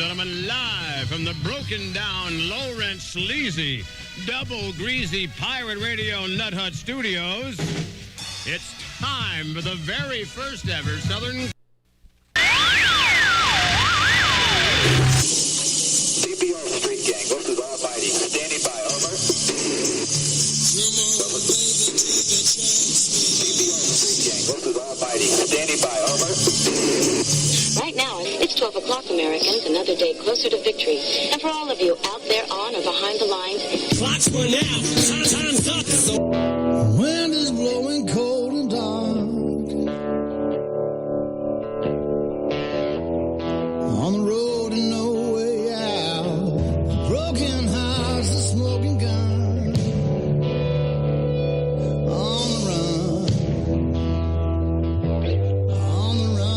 gentlemen, live from the broken down, low rent, sleazy, double greasy pirate radio Nut Hut studios, it's time for the very first ever Southern. CPR street gang, go to the almighty. Standing by, over. CPR street gang, go to the almighty. Standing by, over. Right now, it's 12 o'clock, Americans, another day closer to victory. And for all of you out there on or behind the lines, clocks run out, time's up. Wind is blowing cold and dark. On the road and no way out. A broken house, a smoking gun. On the run. On the run.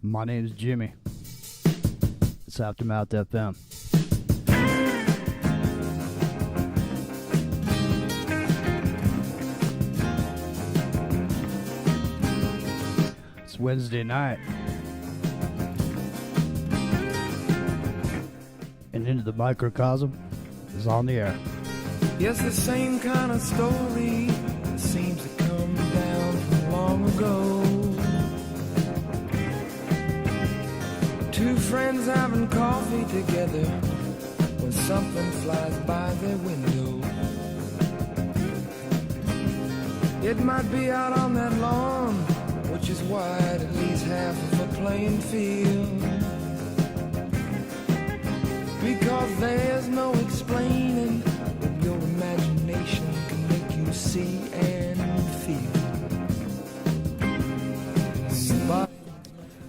My name's Jimmy. It's Aftermath FM. It's Wednesday night. And Into the Microcosm is on the air. Yes, the same kind of story that seems to come down from long ago. Two friends having coffee together when something flies by their window. It might be out on that lawn, which is wide at least half of a playing field. Because there's no explaining what your imagination can make you see and feel.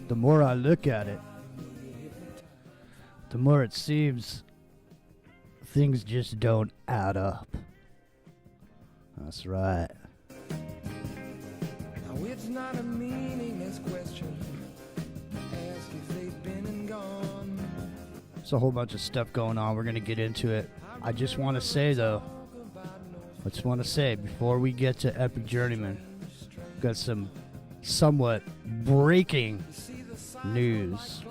The more I look at it, the more it seems things just don't add up. That's right. Now it's not a meaningless question. Ask if they've been and gone. There's a whole bunch of stuff going on. We're going to get into it. I just want to say, though, before we get to Epic Journeyman, we've got some somewhat breaking news.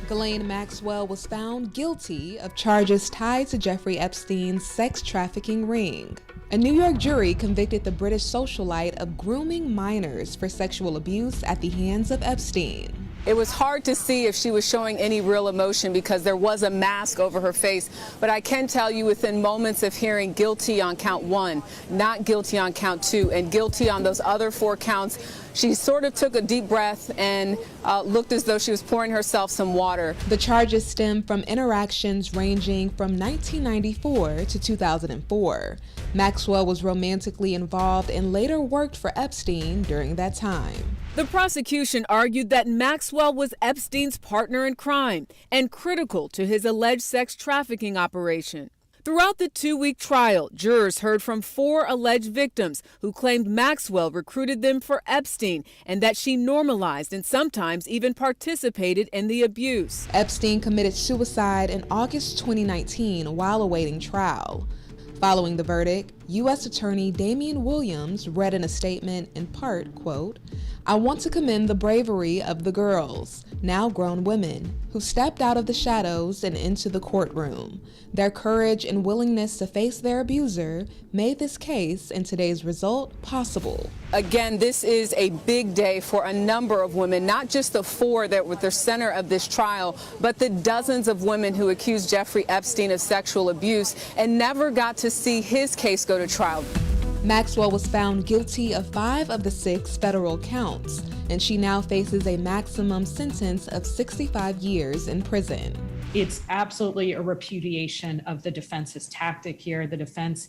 Ghislaine Maxwell was found guilty of charges tied to Jeffrey Epstein's sex trafficking ring. A New York jury convicted the British socialite of grooming minors for sexual abuse at the hands of Epstein. It was hard to see if she was showing any real emotion because there was a mask over her face. But I can tell you within moments of hearing guilty on count 1, not guilty on count 2, and guilty on those other 4 counts, she sort of took a deep breath and looked as though she was pouring herself some water. The charges stem from interactions ranging from 1994 to 2004. Maxwell was romantically involved and later worked for Epstein during that time. The prosecution argued that Maxwell was Epstein's partner in crime and critical to his alleged sex trafficking operation. Throughout the 2-week trial, jurors heard from 4 alleged victims who claimed Maxwell recruited them for Epstein and that she normalized and sometimes even participated in the abuse. Epstein committed suicide in August 2019 while awaiting trial. Following the verdict, U.S. Attorney Damian Williams read in a statement in part, quote, "I want to commend the bravery of the girls, now grown women, who stepped out of the shadows and into the courtroom. Their courage and willingness to face their abuser made this case and today's result possible." Again, this is a big day for a number of women, not just the 4 that were the center of this trial, but the dozens of women who accused Jeffrey Epstein of sexual abuse and never got to see his case go to trial. Maxwell was found guilty of 5 of the 6 federal counts, and she now faces a maximum sentence of 65 years in prison. It's absolutely a repudiation of the defense's tactic here. The defense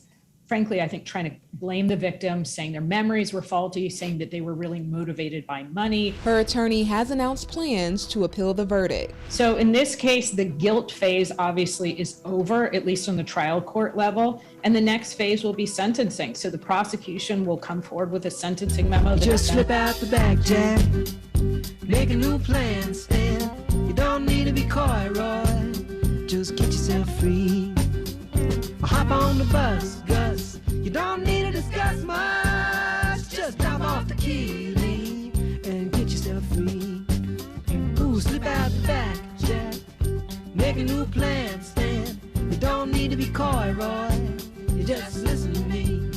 frankly, I think trying to blame the victim, saying their memories were faulty, saying that they were really motivated by money. Her attorney has announced plans to appeal the verdict. So in this case, the guilt phase obviously is over, at least on the trial court level, and the next phase will be sentencing. So the prosecution will come forward with a sentencing memo. Just slip out the back, Jack. Make a new plan, Stan. You don't need to be coy, Roy. Just get yourself free. Hop on the bus, Gus. You don't need to discuss much. Just drop off the key, leave, and get yourself free. Ooh, slip out the back, Jack. Make a new plan, Stan. You don't need to be coy, Roy. You just listen to me.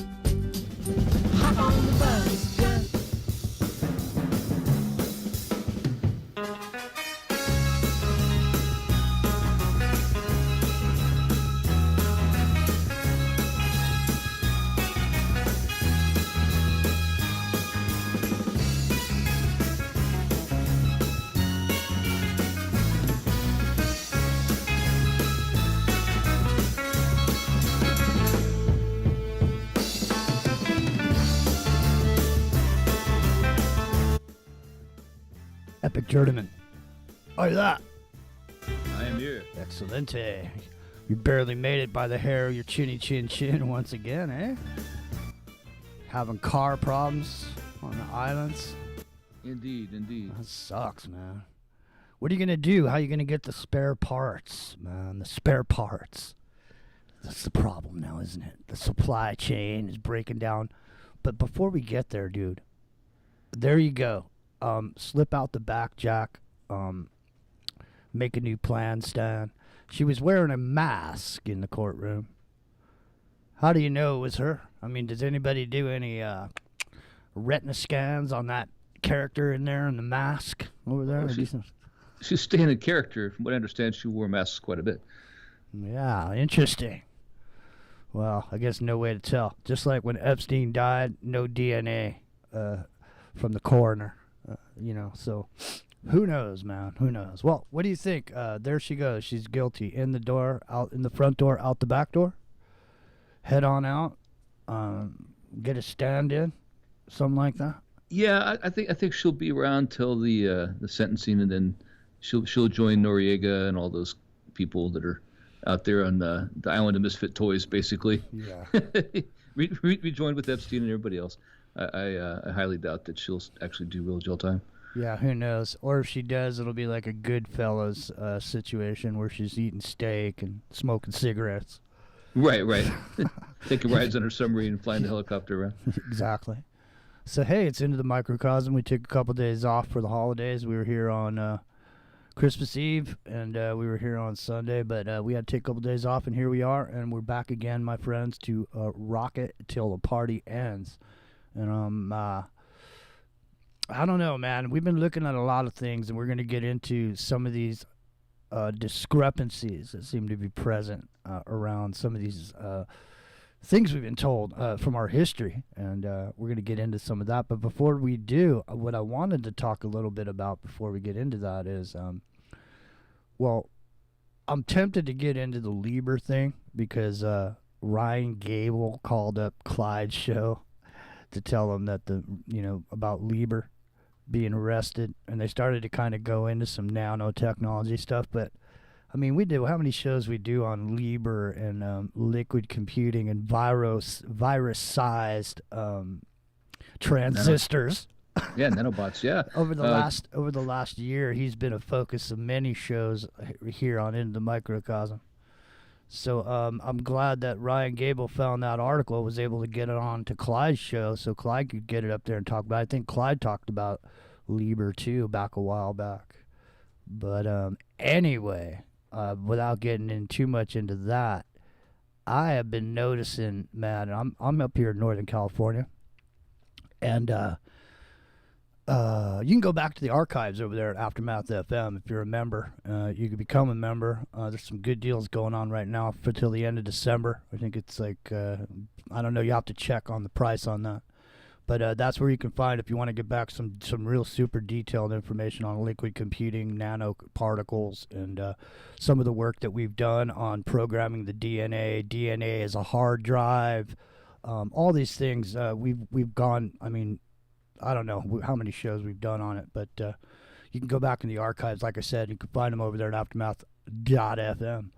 Hop on the bus, Gus. Epic Journeyman. Are you that? I am here. Excelente. You barely made it by the hair of your chinny chin chin once again, eh? Having car problems on the islands. Indeed. That sucks, man. What are you going to do? How are you going to get the spare parts, man? The spare parts. That's the problem now, isn't it? The supply chain is breaking down. But before we get there, dude, there you go. Slip out the back, Jack. Make a new plan, Stan. She was wearing a mask in the courtroom. How do you know it was her? I mean, does anybody do any retina scans on that character in there in the mask over there? Well, she's staying in character. From what I understand, she wore masks quite a bit. Yeah, interesting. Well, I guess no way to tell. Just like when Epstein died, no DNA from the coroner. So who knows, man? Who knows? Well, what do you think? There she goes. She's guilty. In the door, out in the front door, out the back door. Head on out. Get a stand-in, something like that. Yeah, I think she'll be around till the sentencing, and then she'll join Noriega and all those people that are out there on the island of misfit toys, basically. Yeah. Rejoined with Epstein and everybody else. I highly doubt that she'll actually do real jail time. Yeah, who knows? Or if she does, it'll be like a Goodfellas situation where she's eating steak and smoking cigarettes. Right. Taking rides on her submarine and flying the helicopter around. Exactly. So, hey, it's into the microcosm. We took a couple days off for the holidays. We were here on Christmas Eve, and we were here on Sunday, but we had to take a couple days off, and here we are, and we're back again, my friends, to rock it till the party ends. And I don't know, man. We've been looking at a lot of things, and we're going to get into some of these discrepancies that seem to be present around some of these things we've been told from our history, and we're going to get into some of that. But before we do, what I wanted to talk a little bit about before we get into that is, well, I'm tempted to get into the Lieber thing because Ryan Gable called up Clyde's show to tell him that about Lieber being arrested, and they started to kind of go into some nanotechnology stuff. But I mean, we do how many shows we do on Lieber and liquid computing and virus-sized transistors. Yeah, nanobots. Yeah. over the last year, he's been a focus of many shows here on Into the Microcosm. So I'm glad that Ryan Gable found that article, was able to get it on to Clyde's show, so Clyde could get it up there and talk about it. I think Clyde talked about Lieber too back a while back. But anyway, without getting in too much into that, I have been noticing, man, I'm up here in Northern California, and you can go back to the archives over there at Aftermath FM if you're a member. You can become a member. There's some good deals going on right now for till the end of December. I think it's like, I don't know, you have to check on the price on that. But that's where you can find, if you want to get back some real super detailed information on liquid computing, nanoparticles, and some of the work that we've done on programming the DNA. DNA is a hard drive. All these things we've gone. I mean, I don't know how many shows we've done on it, but you can go back in the archives. Like I said, you can find them over there at aftermath.fm.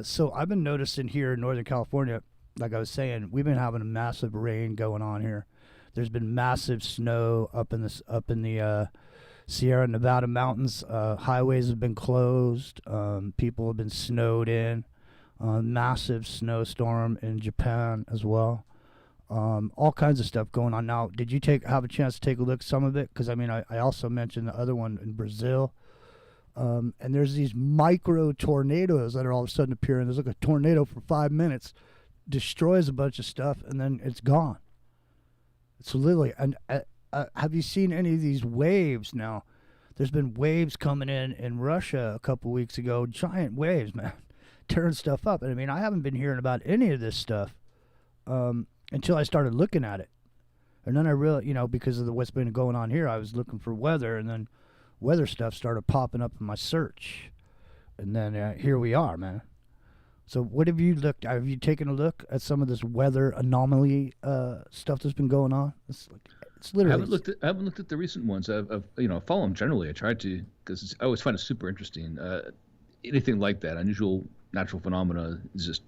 So I've been noticing here in Northern California, like I was saying, we've been having a massive rain going on here. There's been massive snow up in the Sierra Nevada mountains. Highways have been closed. People have been snowed in. Massive snowstorm in Japan as well. All kinds of stuff going on now. Did you have a chance to take a look at some of it? Because I mean, I also mentioned the other one in Brazil. And there's these micro tornadoes that are all of a sudden appearing. There's like a tornado for 5 minutes, destroys a bunch of stuff, and then it's gone. It's literally. And have you seen any of these waves now? There's been waves coming in Russia a couple weeks ago. Giant waves, man, tearing stuff up. And I mean, I haven't been hearing about any of this stuff until I started looking at it. And then I really, because of what's been going on here, I was looking for weather, and then weather stuff started popping up in my search. And then here we are, man. So what have you taken a look at some of this weather anomaly stuff that's been going on? It's literally. I haven't looked at the recent ones. I've follow them generally. I tried to, because I always find it super interesting. Anything like that, unusual natural phenomena, is just,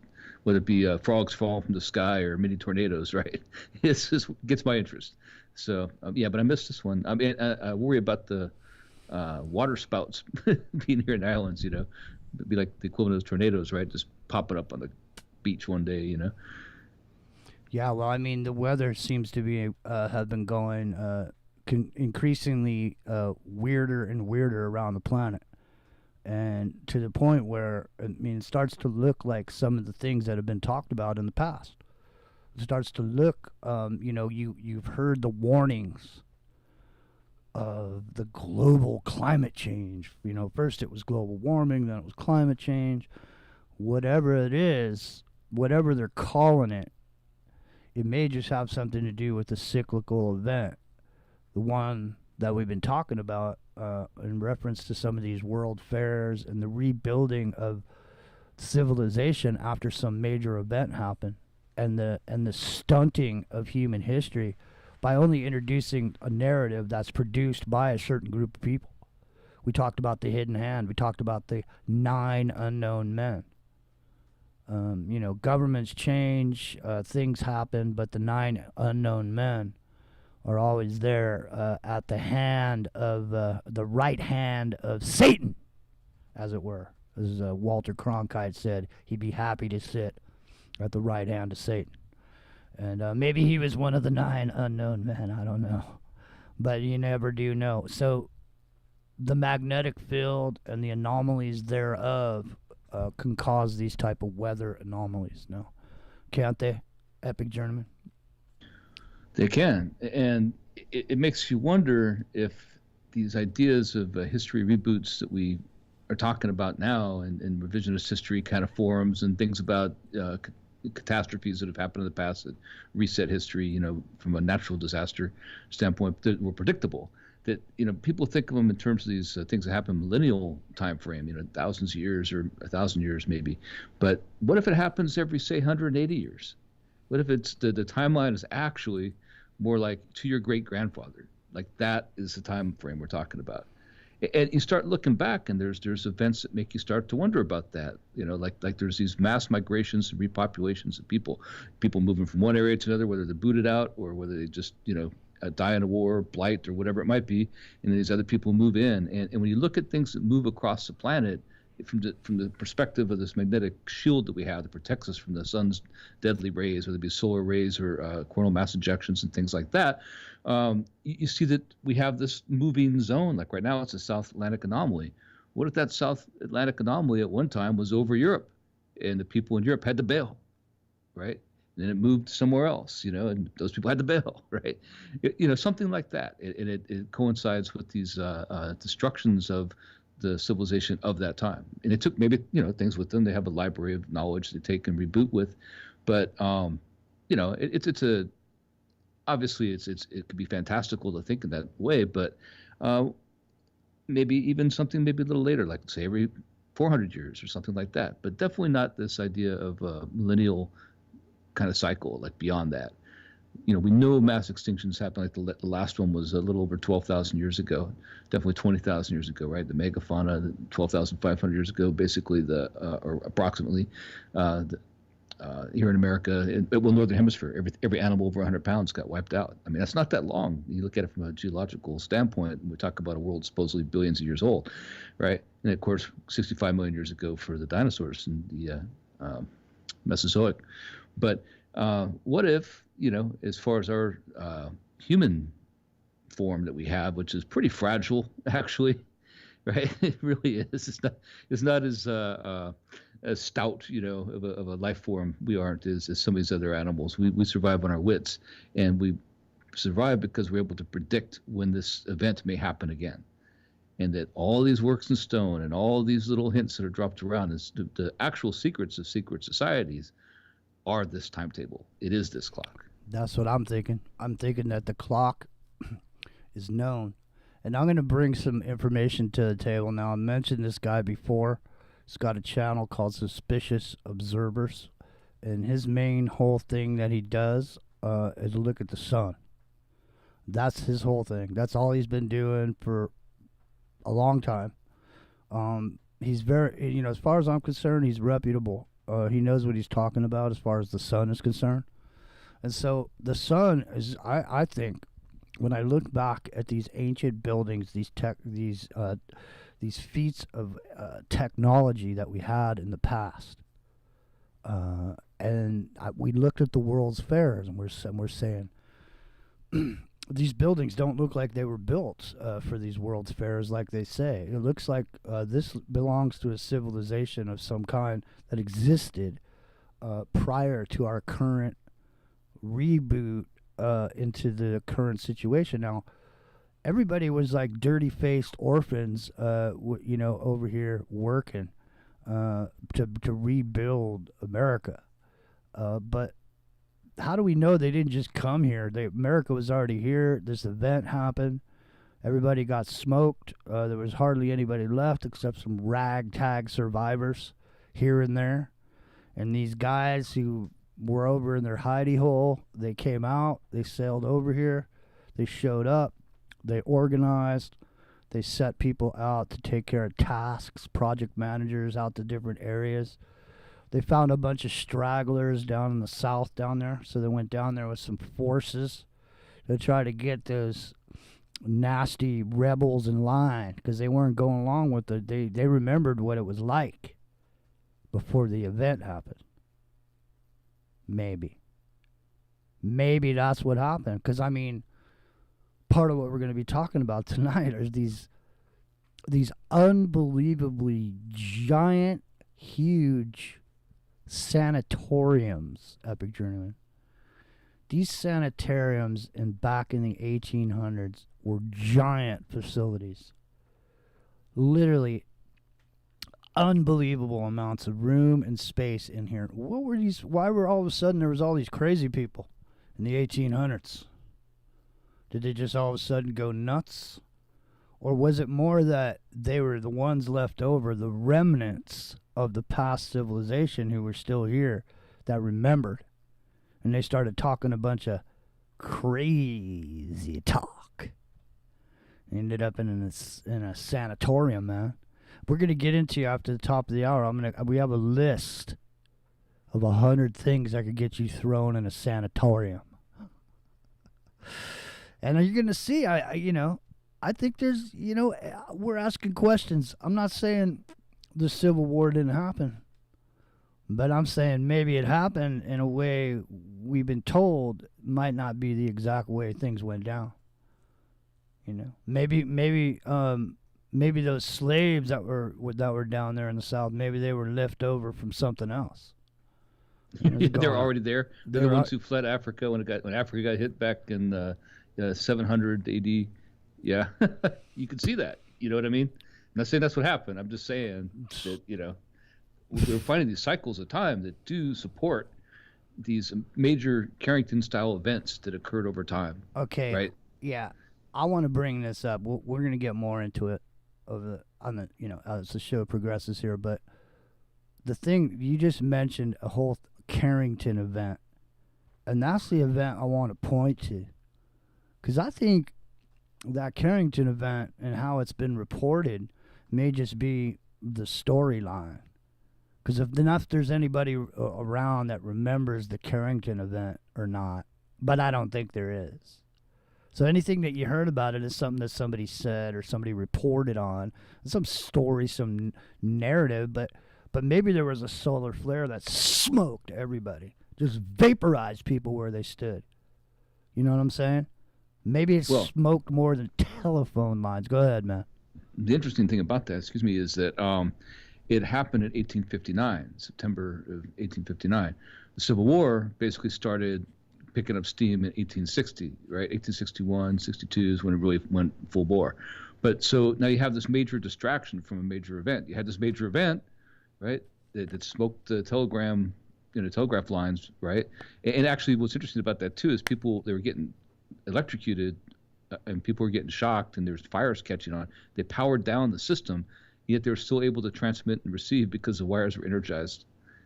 whether it be frogs fall from the sky or mini tornadoes, right? It just gets my interest. So but I missed this one. I mean, I worry about the water spouts being here in the islands. It'd be like the equivalent of tornadoes, right? Just popping up on the beach one day. Yeah, well, I mean, the weather seems to be have been going increasingly weirder and weirder around the planet, and to the point where, I mean, it starts to look like some of the things that have been talked about in the past. It starts to look, you've heard the warnings of the global climate change. First it was global warming, then it was climate change. Whatever it is, whatever they're calling it, it may just have something to do with the cyclical event. The one that we've been talking about in reference to some of these world fairs and the rebuilding of civilization after some major event happened, and the stunting of human history by only introducing a narrative that's produced by a certain group of people. We talked about the hidden hand. We talked about the 9 unknown men. Governments change, things happen, but the 9 unknown men are always there at the hand of the right hand of Satan, as it were. As Walter Cronkite said, he'd be happy to sit at the right hand of Satan. And maybe he was one of the 9 unknown men. I don't know. But you never do know. So the magnetic field and the anomalies thereof can cause these type of weather anomalies. No, can't they, Epic Journeyman? They can. And it makes you wonder if these ideas of history reboots that we are talking about now, and revisionist history kind of forums and things about catastrophes that have happened in the past that reset history, from a natural disaster standpoint, that were predictable. That people think of them in terms of these things that happen in millennial time frame, thousands of years or 1,000 years maybe. But what if it happens every, say, 180 years? What if it's the timeline is actually more like to your great grandfather? Like that is the time frame we're talking about. And you start looking back, and there's events that make you start to wonder about that. Like there's these mass migrations and repopulations of people moving from one area to another, whether they're booted out or whether they just die in a war, blight, or whatever it might be, and these other people move in. And when you look at things that move across the planet from the perspective of this magnetic shield that we have that protects us from the sun's deadly rays, whether it be solar rays or coronal mass ejections and things like that, you see that we have this moving zone. Like right now, it's a South Atlantic anomaly. What if that South Atlantic anomaly at one time was over Europe, and the people in Europe had to bail, right? And then it moved somewhere else, and those people had to bail, right? Something like that. And it coincides with these destructions of the civilization of that time. And it took maybe, things with them. They have a library of knowledge they take and reboot with. But, it's obviously it could be fantastical to think in that way, but maybe even something maybe a little later, like say every 400 years or something like that. But definitely not this idea of millennial kind of cycle, like beyond that. We know mass extinctions happen. Like the last one was a little over 12,000 years ago, definitely 20,000 years ago, right? The megafauna, 12,500 years ago, basically or approximately, here in America, Northern Hemisphere, every animal over 100 pounds got wiped out. I mean, that's not that long. You look at it from a geological standpoint, and we talk about a world supposedly billions of years old, right? And of course, 65 million years ago for the dinosaurs in the Mesozoic. But what if, as far as our human form that we have, which is pretty fragile, actually, right? It really is. It's not as stout, of a life form we aren't as some of these other animals. We survive on our wits, and we survive because we're able to predict when this event may happen again. And that all these works in stone and all these little hints that are dropped around is the actual secrets of secret societies are this timetable. It is this clock. That's what I'm thinking. I'm thinking that the clock is known. And I'm going to bring some information to the table now. I mentioned this guy before. He's got a channel called Suspicious Observers. And his main whole thing that he does is look at the sun. That's his whole thing. That's all he's been doing for a long time. He's very, as far as I'm concerned, he's reputable. He knows what he's talking about as far as the sun is concerned. And so the sun is, I think, when I look back at these ancient buildings, these feats of technology that we had in the past, we looked at the World's Fairs, and we're saying these buildings don't look like they were built for these World's Fairs, like they say. It looks like this belongs to a civilization of some kind that existed prior to our current reboot into the current situation. Now, everybody was like dirty-faced orphans, over here working to rebuild America. But how do we know they didn't just come here? America was already here. This event happened. Everybody got smoked. There was hardly anybody left except some ragtag survivors here and there. And these guys who were over in their hidey hole, they came out, they sailed over here, they showed up, they organized, they set people out to take care of tasks, project managers out to different areas. They found a bunch of stragglers down in the south down there, so they went down there with some forces to try to get those nasty rebels in line, because they weren't going along with it. They remembered what it was like before the event happened. Maybe that's what happened, because part of what we're going to be talking about tonight are these unbelievably giant, huge sanatoriums, Epic Journeyman. These sanitariums back in the 1800s were giant facilities. Literally unbelievable amounts of room and space in here. Why were all of a sudden there was all these crazy people in the 1800s? Did they just all of a sudden go nuts? Or was it more that they were the ones left over, the remnants of the past civilization who were still here that remembered? And they started talking a bunch of crazy talk. Ended up in a sanatorium, man. We're going to get into you after the top of the hour. We have a list of 100 things that could get you thrown in a sanatorium. And you're going to see, I think there's, we're asking questions. I'm not saying the Civil War didn't happen, but I'm saying maybe it happened in a way we've been told might not be the exact way things went down. Maybe those slaves that were down there in the South, maybe they were left over from something else. They're already there. They're the ones who fled Africa when Africa got hit back in 700 AD. Yeah, you can see that. You know what I mean? I'm not saying that's what happened. I'm just saying that we're finding these cycles of time that do support these major Carrington-style events that occurred over time. Okay. Right. Yeah, I want to bring this up. We're going to get more into it as the show progresses here. But the thing you just mentioned, a whole Carrington event. And that's the event I want to point to. Because I think that Carrington event and how it's been reported may just be the storyline. Because if there's anybody around that remembers the Carrington event or not, but I don't think there is. So anything that you heard about it is something that somebody said or somebody reported on, some story, some narrative, but maybe there was a solar flare that smoked everybody, just vaporized people where they stood. You know what I'm saying? Maybe it smoked more than telephone lines. Go ahead, man. The interesting thing about that, is that it happened in 1859, September of 1859. The Civil War basically started picking up steam in 1860, right? 1861, 62 is when it really went full bore. But so now you have this major distraction from a major event. You had this major event, right, that smoked the telegraph lines, right? And actually what's interesting about that too is they were getting electrocuted and people were getting shocked and there's fires catching on. They powered down the system, yet they were still able to transmit and receive because the wires were energized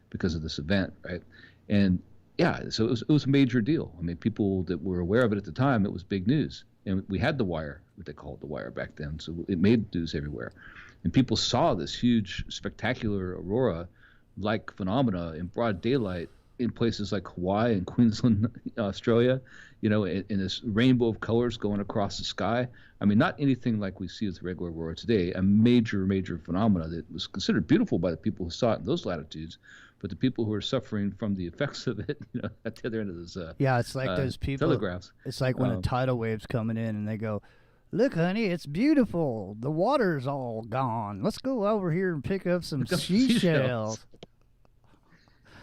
because of this event, right? And yeah, so it was a major deal. I mean, people that were aware of it at the time, it was big news. And we had the wire, what they called the wire back then, so it made news everywhere. And people saw this huge, spectacular aurora-like phenomena in broad daylight in places like Hawaii and Queensland, Australia, in this rainbow of colors going across the sky. I mean, not anything like we see with the regular aurora today, a major, major phenomena that was considered beautiful by the people who saw it in those latitudes. But the people who are suffering from the effects of it, at the other end of this it's like those people. Telegraphs. It's like when a tidal wave's coming in and they go, "Look, honey, it's beautiful. The water's all gone. Let's go over here and pick up some seashells."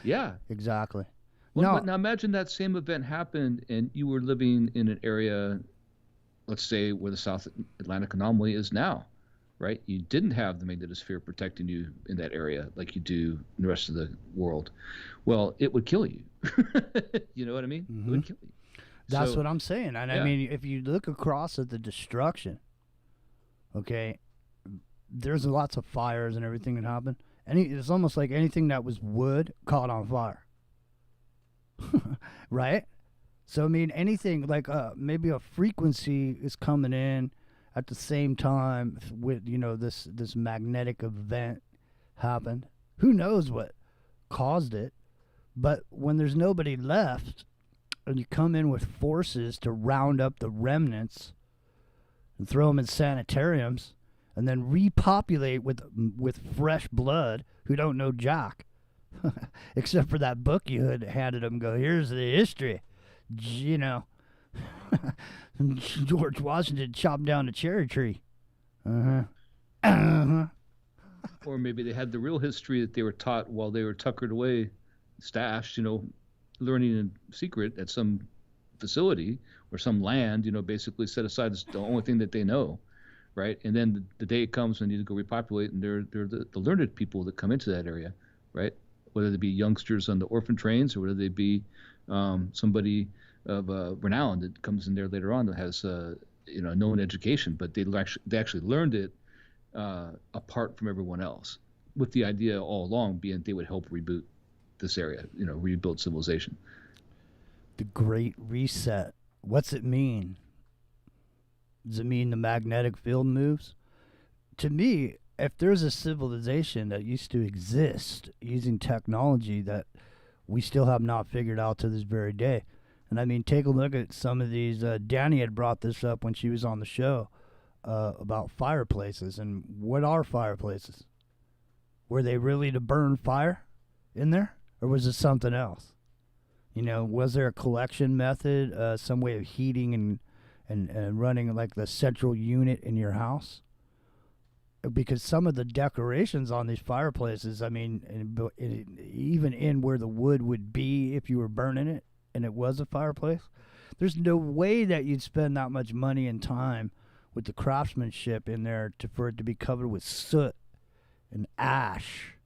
Yeah, exactly. Well, now imagine that same event happened and you were living in an area, let's say where the South Atlantic anomaly is now. Right? You didn't have the magnetosphere protecting you in that area like you do in the rest of the world. Well, it would kill you. You know what I mean? Mm-hmm. It would kill you. That's what I'm saying. And I mean, if you look across at the destruction, okay, there's lots of fires and everything that happened. It's almost like anything that was wood caught on fire. Right? So, I mean, anything like maybe a frequency is coming in at the same time with this magnetic event happened. Who knows what caused it? But when there's nobody left and you come in with forces to round up the remnants and throw them in sanitariums and then repopulate with fresh blood who don't know jack except for that book you had handed them, go, here's the history, George Washington chopped down a cherry tree. Or maybe they had the real history that they were taught while they were tuckered away, stashed, learning in secret at some facility or some land, basically set aside as the only thing that they know, right? And then the day comes when you need to go repopulate, and they're the learned people that come into that area, right? Whether they be youngsters on the orphan trains or whether they be somebody of renown that comes in there later on that has known education, but they actually learned it apart from everyone else, with the idea all along being they would help reboot this area, rebuild civilization. The Great Reset. What's it mean? Does it mean the magnetic field moves? To me, if there's a civilization that used to exist using technology that we still have not figured out to this very day, and I mean, take a look at some of these. Danny had brought this up when she was on the show about fireplaces. And what are fireplaces? Were they really to burn fire in there? Or was it something else? Was there a collection method, some way of heating and running like the central unit in your house? Because some of the decorations on these fireplaces, I mean, even in where the wood would be if you were burning it, and it was a fireplace, there's no way that you'd spend that much money and time with the craftsmanship in there for it to be covered with soot and ash.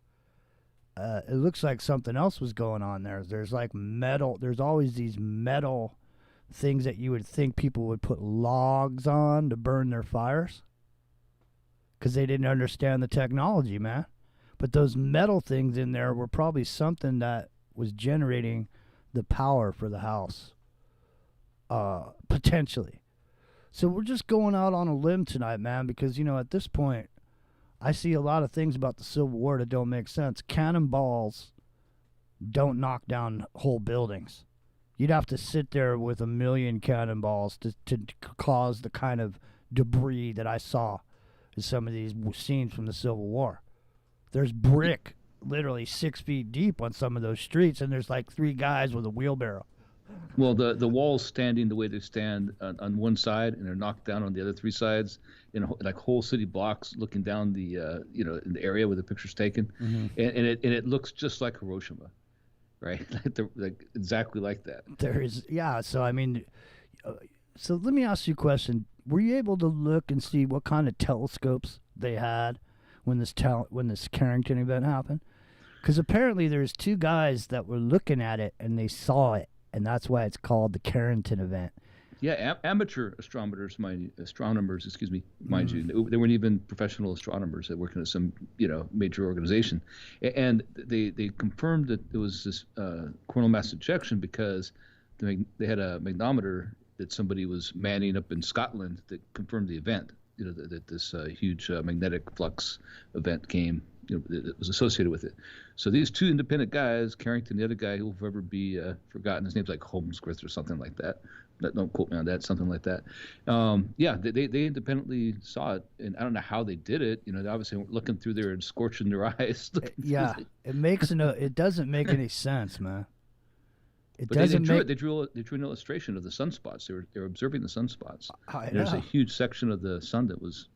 It looks like something else was going on there. There's like metal. There's always these metal things that you would think people would put logs on to burn their fires because they didn't understand the technology, man. But those metal things in there were probably something that was generating the power for the house, potentially. So we're just going out on a limb tonight, man, because, at this point, I see a lot of things about the Civil War that don't make sense. Cannonballs don't knock down whole buildings. You'd have to sit there with a million cannonballs to cause the kind of debris that I saw in some of these scenes from the Civil War. There's brick literally 6 feet deep on some of those streets, and there's like 3 guys with a wheelbarrow. Well, the walls standing the way they stand on one side, and they're knocked down on the other 3 sides, in like whole city blocks, looking down the in the area where the picture's taken, and it looks just like Hiroshima, right? like exactly like that. There is, yeah. So I mean, so let me ask you a question: were you able to look and see what kind of telescopes they had when this Carrington event happened? Because apparently there's 2 guys that were looking at it and they saw it. And that's why it's called the Carrington event. Yeah, amateur astronomers, mind you. They weren't even professional astronomers that worked in some, major organization. And they confirmed that it was this coronal mass ejection because they had a magnetometer that somebody was manning up in Scotland that confirmed the event. That this huge magnetic flux event came. That was associated with it. So these 2 independent guys, Carrington, the other guy who will forever be forgotten, his name's like Holmesworth or something like that. Don't quote me on that, something like that. They independently saw it, and I don't know how they did it. They obviously weren't looking through there and scorching their eyes. It doesn't make any sense, man. They drew an illustration of the sunspots. They were observing the sunspots. There's a huge section of the sun that was,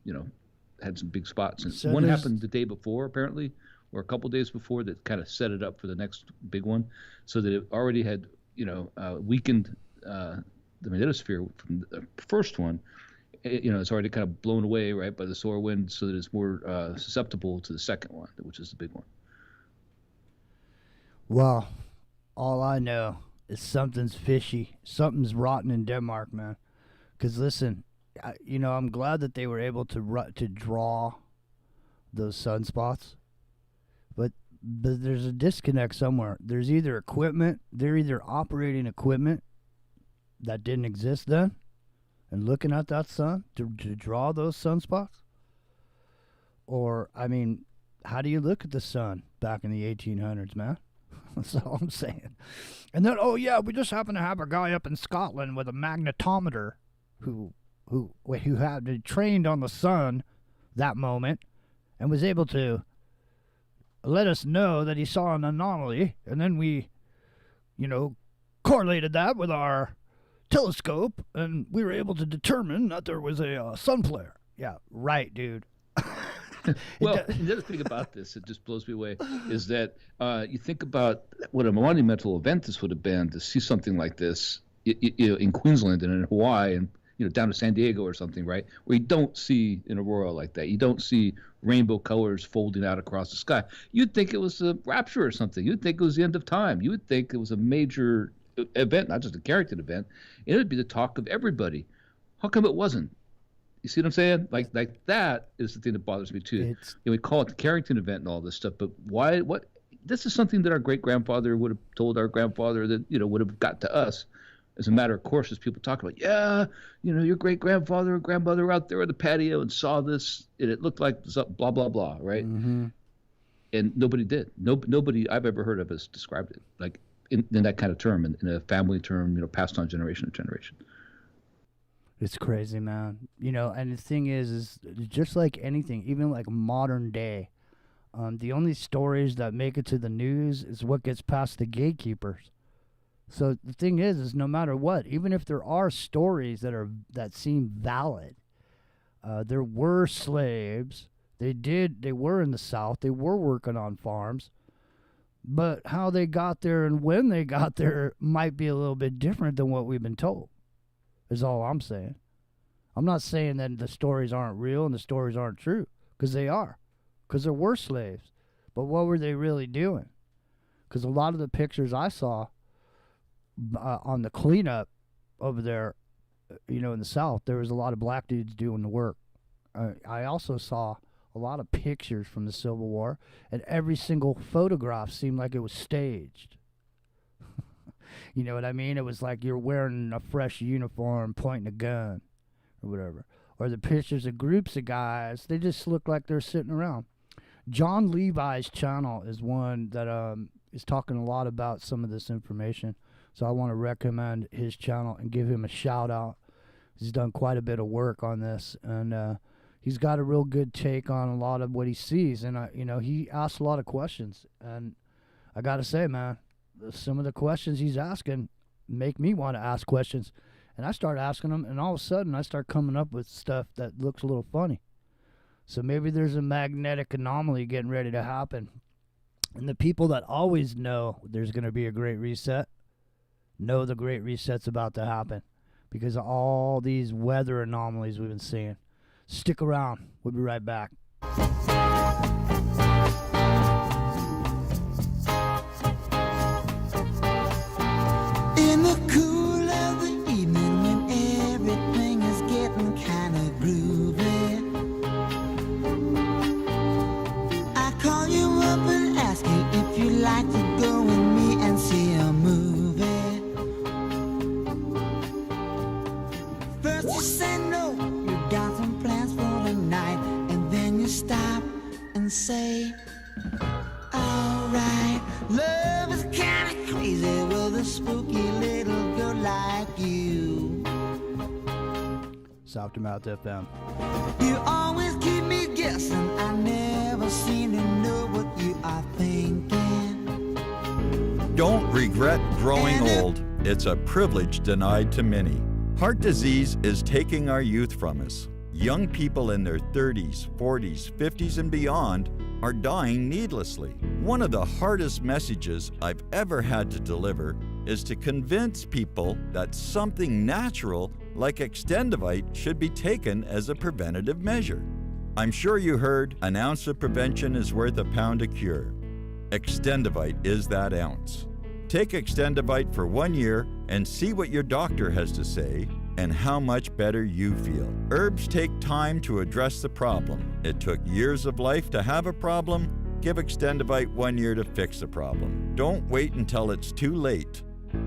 had some big spots. And So one there's- happened the day before, apparently, or a couple days before, that kind of set it up for the next big one, so that it already had, weakened the magnetosphere from the first one. It's already kind of blown away, right, by the solar wind, so that it's more susceptible to the second one, which is the big one. Well, all I know is something's fishy. Something's rotten in Denmark, man. Because listen, I'm glad that they were able to draw those sunspots, but there's a disconnect somewhere. There's either equipment, they're either operating equipment that didn't exist then, and looking at that sun to draw those sunspots, or I mean, how do you look at the sun back in the 1800s, man? That's all I'm saying. And then, we just happen to have a guy up in Scotland with a magnetometer who had trained on the sun that moment and was able to let us know that he saw an anomaly, and then we, correlated that with our telescope, and we were able to determine that there was a sun flare. Yeah, right, dude. Well, the other thing about this that just blows me away is that you think about what a monumental event this would have been to see something like this in Queensland and in Hawaii and down to San Diego or something, right? Where you don't see an aurora like that. You don't see rainbow colors folding out across the sky. You'd think it was a rapture or something. You'd think it was the end of time. You would think it was a major event, not just a Carrington event. It would be the talk of everybody. How come it wasn't? You see what I'm saying? Like that is the thing that bothers me too. We call it the Carrington event and all this stuff, but why? What? This is something that our great grandfather would have told our grandfather that would have got to us. As a matter of course, as people talk about, your great grandfather or grandmother were out there on the patio and saw this, and it looked like blah blah blah, right? Mm-hmm. And nobody did. Nobody I've ever heard of has described it like in that kind of term, in a family term, passed on generation to generation. It's crazy, man. And the thing is just like anything, even like modern day, the only stories that make it to the news is what gets past the gatekeepers. So the thing is no matter what, even if there are stories that seem valid, there were slaves. They were in the South. They were working on farms. But how they got there and when they got there might be a little bit different than what we've been told, is all I'm saying. I'm not saying that the stories aren't real and the stories aren't true, because they are. Because there were slaves. But what were they really doing? Because a lot of the pictures I saw on the cleanup over there, in the South, there was a lot of black dudes doing the work. I also saw a lot of pictures from the Civil War, and every single photograph seemed like it was staged. You know what I mean? It was like you're wearing a fresh uniform, pointing a gun, or whatever. Or the pictures of groups of guys, they just look like they're sitting around. John Levi's channel is one that is talking a lot about some of this information. So I want to recommend his channel and give him a shout out. He's done quite a bit of work on this, and he's got a real good take on a lot of what he sees. And he asks a lot of questions, and I gotta say, man, some of the questions he's asking make me want to ask questions. And I start asking them, and all of a sudden I start coming up with stuff that looks a little funny. So maybe there's a magnetic anomaly getting ready to happen. And the people that always know there's going to be a great reset know the great reset's about to happen because of all these weather anomalies we've been seeing. Stick around. We'll be right back. In the cool of the evening when everything is getting kind of groovy, I call you up and ask you if you'd like to go with me and see a movie. First you say no, you got some plans for the night, and then you stop and say, alright, love is kinda crazy with a spooky little girl like you. It's Aftermath FM. You always keep me guessing, I never seem to know what you are thinking. Don't regret growing old. It's a privilege denied to many. Heart disease is taking our youth from us. Young people in their 30s, 40s, 50s, and beyond are dying needlessly. One of the hardest messages I've ever had to deliver is to convince people that something natural like Extendivite should be taken as a preventative measure. I'm sure you heard an ounce of prevention is worth a pound of cure. Extendivite is that ounce. Take Extendivite for 1 year and see what your doctor has to say and how much better you feel. Herbs take time to address the problem. It took years of life to have a problem. Give Extendivite 1 year to fix the problem. Don't wait until it's too late.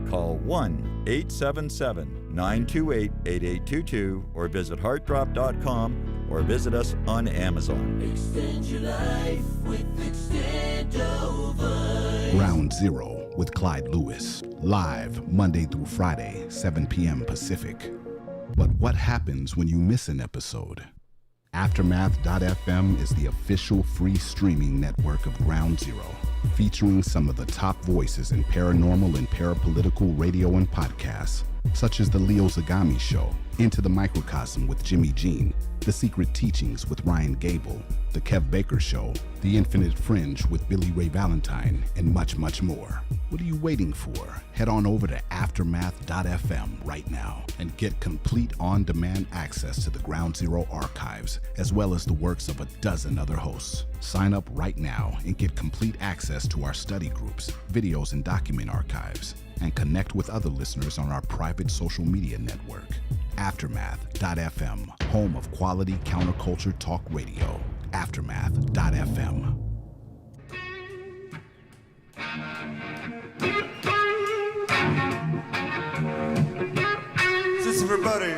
Call 1-877-928-8822 or visit heartdrop.com or visit us on Amazon. Extend your life with Extendivite. Ground Zero with Clyde Lewis. Live Monday through Friday, 7 p.m. Pacific. But what happens when you miss an episode? Aftermath.fm is the official free streaming network of Ground Zero, featuring some of the top voices in paranormal and parapolitical radio and podcasts, such as The Leo Zagami Show, Into the Microcosm with Jimmy Jean, The Secret Teachings with Ryan Gable, The Kev Baker Show, The Infinite Fringe with Billy Ray Valentine, and much, much more. What are you waiting for? Head on over to Aftermath.fm right now and get complete on-demand access to the Ground Zero archives, as well as the works of a dozen other hosts. Sign up right now and get complete access to our study groups, videos, and document archives, and connect with other listeners on our private social media network. Aftermath.fm, home of quality counterculture talk radio. Aftermath.fm. Is this everybody?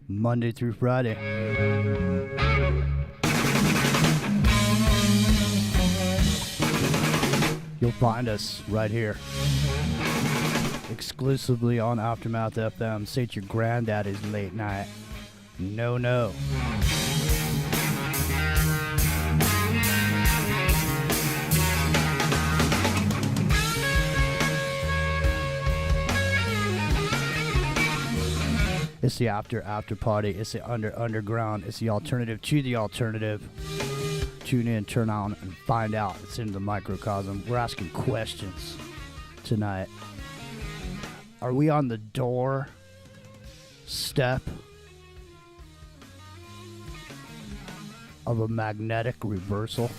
Monday through Friday. You'll find us right here. Exclusively on Aftermath FM. Say it's your granddaddy's late night. No. It's the after party. It's the underground. It's the alternative to the alternative. Tune in, turn on, and find out. It's in the microcosm. We're asking questions tonight. Are we on the door step of a magnetic reversal?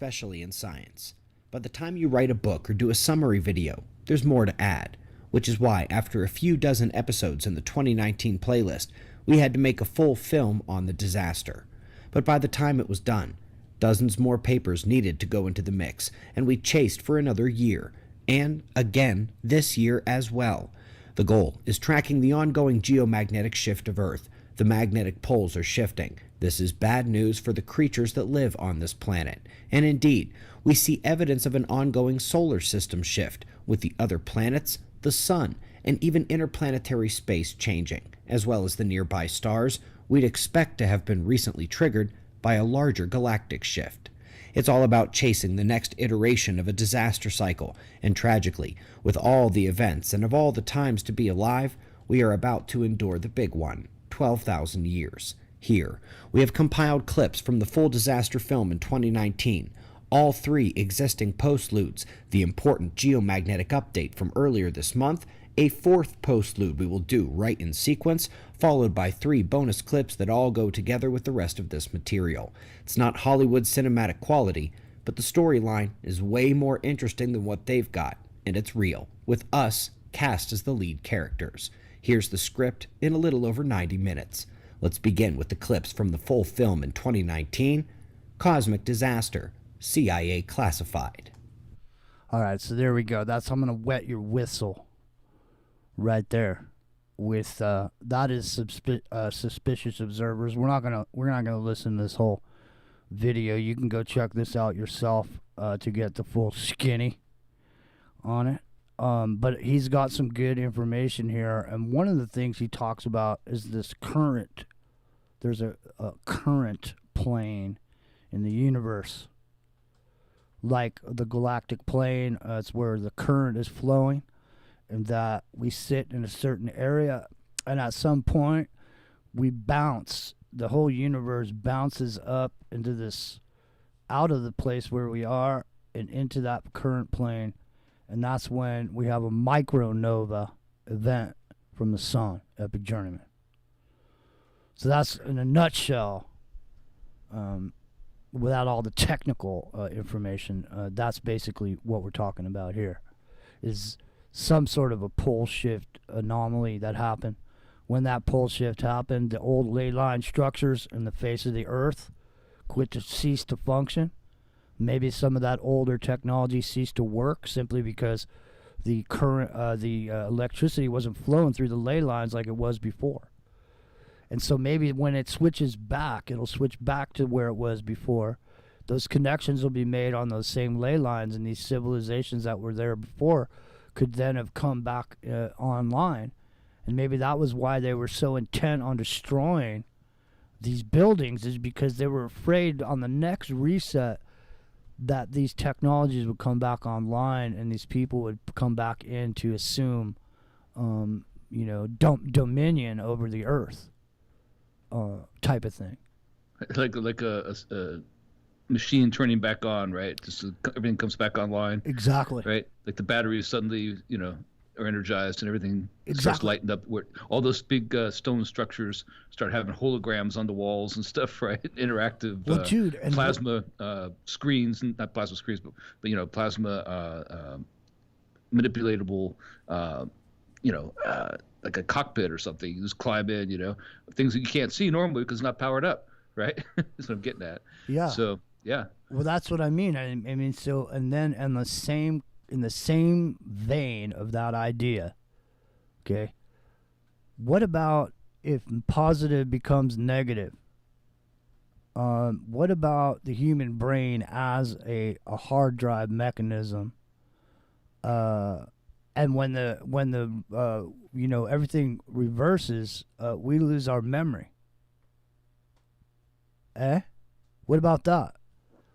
especially in science. By the time you write a book or do a summary video, there's more to add, which is why after a few dozen episodes in the 2019 playlist, we had to make a full film on the disaster. But by the time it was done, dozens more papers needed to go into the mix, and we chased for another year, and again this year as well. The goal is tracking the ongoing geomagnetic shift of Earth. The magnetic poles are shifting. This is bad news for the creatures that live on this planet. And indeed, we see evidence of an ongoing solar system shift, with the other planets, the sun, and even interplanetary space changing, as well as the nearby stars we'd expect to have been recently triggered by a larger galactic shift. It's all about chasing the next iteration of a disaster cycle, and tragically, with all the events and of all the times to be alive, we are about to endure the big one, 12,000 years. Here, we have compiled clips from the full disaster film in 2019, all 3 existing postludes, the important geomagnetic update from earlier this month, a 4th postlude we will do right in sequence, followed by 3 bonus clips that all go together with the rest of this material. It's not Hollywood cinematic quality, but the storyline is way more interesting than what they've got, and it's real, with us cast as the lead characters. Here's the script in a little over 90 minutes. Let's begin with the clips from the full film in 2019, Cosmic Disaster, CIA Classified. All right, so there we go. I'm going to wet your whistle right there with that is suspicious observers. We're not gonna listen to this whole video. You can go check this out yourself to get the full skinny on it. But he's got some good information here, and one of the things he talks about is this current. There's a current plane in the universe, like the galactic plane. It's where the current is flowing, and that we sit in a certain area, and at some point we bounce. The whole universe bounces up into this, out of the place where we are and into that current plane, and that's when we have a micronova event from the sun, epic journeyman. So that's in a nutshell, without all the technical information. That's basically what we're talking about here, is some sort of a pole shift anomaly that happened. When that pole shift happened, the old ley line structures in the face of the earth ceased to function. Maybe some of that older technology ceased to work simply because the current, electricity wasn't flowing through the ley lines like it was before. And so maybe when it switches back, it'll switch back to where it was before. Those connections will be made on those same ley lines, and these civilizations that were there before could then have come back online. And maybe that was why they were so intent on destroying these buildings, is because they were afraid on the next reset that these technologies would come back online and these people would come back in to assume, dominion over the earth, type of thing. Like a machine turning back on, right? Just everything comes back online. Exactly. Right? Like the batteries suddenly, are energized and everything starts Exactly. lighting up. Where all those big stone structures start having holograms on the walls and stuff, right? Interactive plasma screens, not plasma screens, but plasma manipulatable, like a cockpit or something. You just climb in, things that you can't see normally because it's not powered up, right? That's what I'm getting at. Yeah. So, yeah. Well, that's what I mean. I mean, so, and then in the same vein of that idea, okay, what about if positive becomes negative? What about the human brain as a hard drive mechanism? And when the everything reverses, we lose our memory. What about that?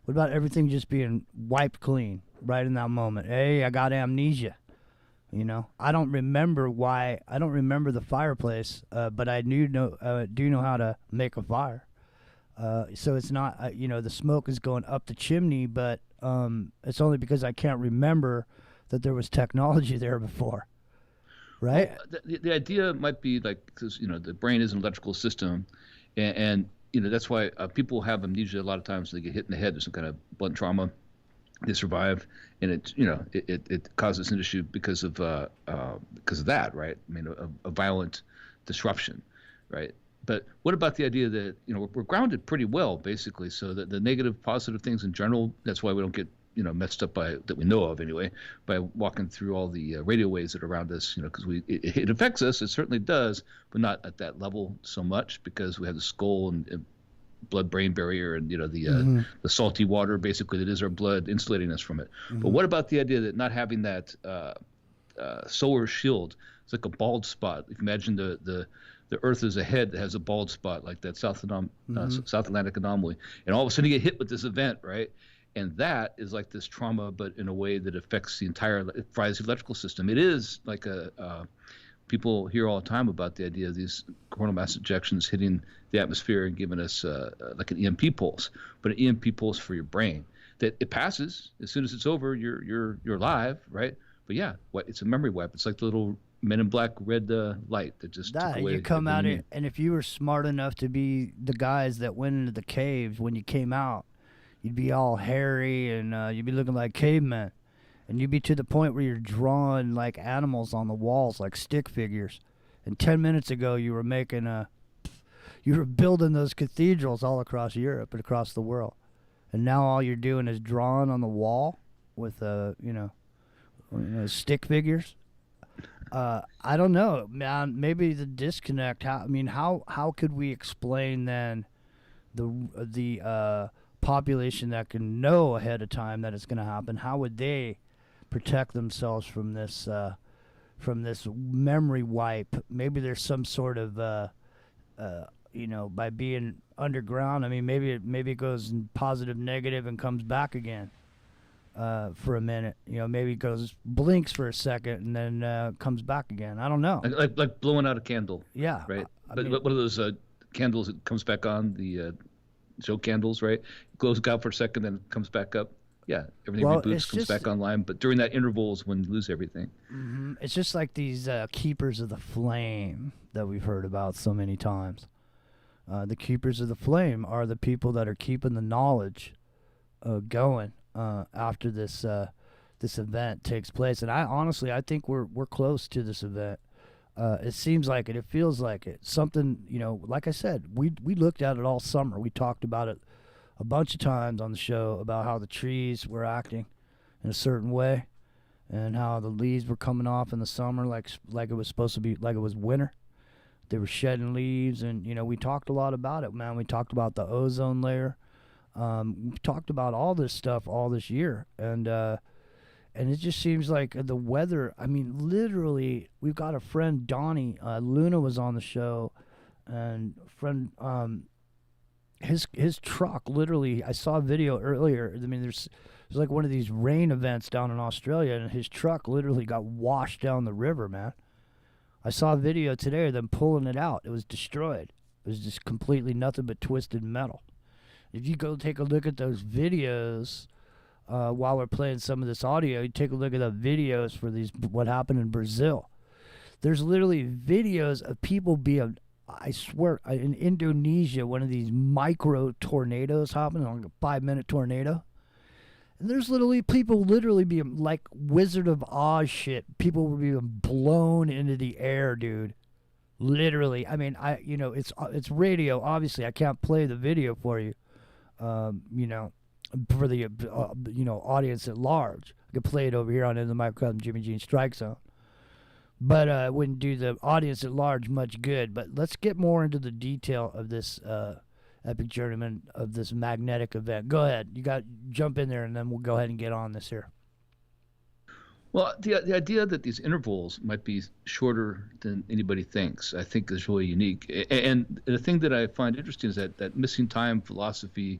What about everything just being wiped clean right in that moment? Hey, I got amnesia. I don't remember why. I don't remember the fireplace, but I do know how to make a fire. So it's not, the smoke is going up the chimney, but it's only because I can't remember that there was technology there before, right? Well, the idea might be like, because the brain is an electrical system, and that's why people have amnesia a lot of times. They get hit in the head with some kind of blunt trauma, they survive, and it causes an issue because of that, right? I mean, a violent disruption, right? But what about the idea that we're grounded pretty well, basically, so that the negative, positive things in general, that's why we don't get messed up by that we know of anyway, by walking through all the radio waves that are around us, because it affects us. It certainly does, but not at that level so much, because we have the skull and blood-brain barrier and the salty water basically that is our blood insulating us from it. But what about the idea that not having that solar shield? It's like a bald spot. If you imagine the Earth is a head that has a bald spot, like that South Atlantic anomaly, and all of a sudden you get hit with this event, right? And that is like this trauma, but in a way that affects the entire, it fries the electrical system. It is like people hear all the time about the idea of these coronal mass ejections hitting the atmosphere and giving us like an EMP pulse, but an EMP pulse for your brain. That it passes as soon as it's over, you're alive, right? But yeah, it's a memory wipe. It's like the little Men in Black red light that just took away. You come out here, and if you were smart enough to be the guys that went into the caves when you came out, you'd be all hairy and you'd be looking like cavemen. And you'd be to the point where you're drawing like animals on the walls, like stick figures. And 10 minutes ago, you were building those cathedrals all across Europe and across the world. And now all you're doing is drawing on the wall with, stick figures. I don't know, man. Maybe the disconnect. How could we explain then the population that can know ahead of time that it's going to happen? How would they protect themselves from this memory wipe? Maybe there's some sort of by being underground. I mean, maybe it goes positive, negative, and comes back again for a minute. Maybe it goes blinks for a second and then comes back again. I don't know. Like blowing out a candle. Yeah. Right. But one of those candles that comes back on, the show candles, right? It glows out for a second, then it comes back up. Yeah, everything reboots, comes back online. But during that interval is when you lose everything. It's just like these keepers of the flame that we've heard about so many times. The keepers of the flame are the people that are keeping the knowledge going after this event takes place. And I think we're close to this event. It seems like it. It feels like it. Something, like I said, we looked at it all summer. We talked about it a bunch of times on the show about how the trees were acting in a certain way and how the leaves were coming off in the summer like it was supposed to be, like it was winter. They were shedding leaves, and, we talked a lot about it, man. We talked about the ozone layer. We talked about all this stuff all this year, and it just seems like the weather, I mean, literally, we've got a friend, Donnie, Luna was on the show, and friend, his truck, literally, I saw a video earlier, I mean, there's like one of these rain events down in Australia, and his truck literally got washed down the river, man. I saw a video today of them pulling it out. It was destroyed. It was just completely nothing but twisted metal. If you go take a look at those videos while we're playing some of this audio, you take a look at the videos for what happened in Brazil. There's literally videos of people being, I swear, in Indonesia, one of these micro tornadoes happened, like a 5-minute tornado. And there's literally people being like Wizard of Oz shit. People were being blown into the air, dude. Literally. I mean, it's radio. Obviously, I can't play the video for you. For the audience at large. I could play it over here on In the Microcosm Jimmy Jean Strike Zone. But I wouldn't do the audience at large much good. But let's get more into the detail of this epic journeyman, of this magnetic event. Go ahead. You got jump in there, and then we'll go ahead and get on this here. Well, the idea that these intervals might be shorter than anybody thinks, I think, is really unique. And the thing that I find interesting is that missing time philosophy,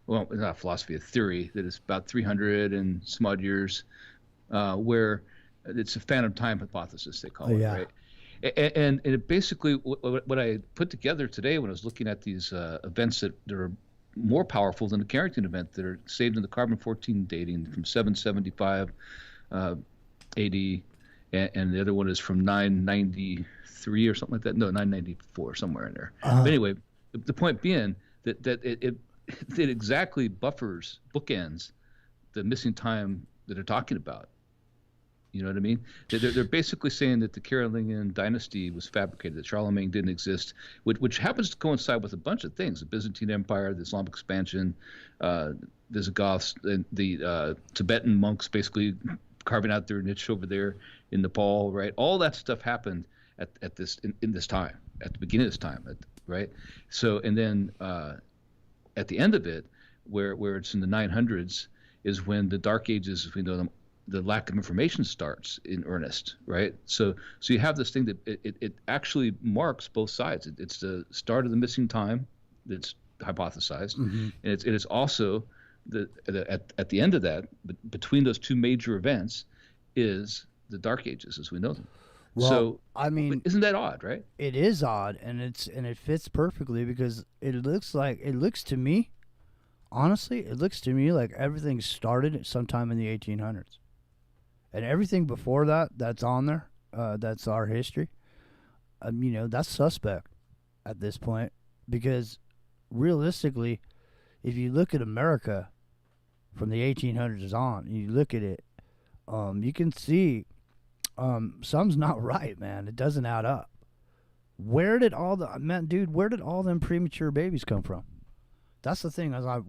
well, it's not philosophy, a theory that is about 300 and some odd years, where it's a phantom time hypothesis, they call it, right? And it basically, what I put together today when I was looking at these events that are more powerful than the Carrington event, that are saved in the carbon-14 dating from 775 AD, and the other one is from 993 or something like that. No, 994, somewhere in there. But anyway, the point being that it exactly bookends the missing time that they're talking about. You know what I mean? They're basically saying that the Carolingian dynasty was fabricated, that Charlemagne didn't exist, which happens to coincide with a bunch of things: the Byzantine Empire, the Islamic expansion, Visigoths, the Tibetan monks basically carving out their niche over there in Nepal, right? All that stuff happened at this in this time, at the beginning of this time, right? So, and then at the end of it, where it's in the 900s, is when the Dark Ages, if we know them, the lack of information starts in earnest, right? So you have this thing that it actually marks both sides. It's the start of the missing time that's hypothesized, and it's also at the end of that, between those two major events, is the Dark Ages as we know them. Well, so I mean, isn't that odd, right? It is odd, and it fits perfectly because it looks to me, honestly, it looks to me like everything started sometime in the 1800s. And everything before that, that's on there, that's our history, that's suspect at this point. Because realistically, if you look at America from the 1800s on, and you look at it, you can see something's not right, man. It doesn't add up. Where did all them premature babies come from? That's the thing. I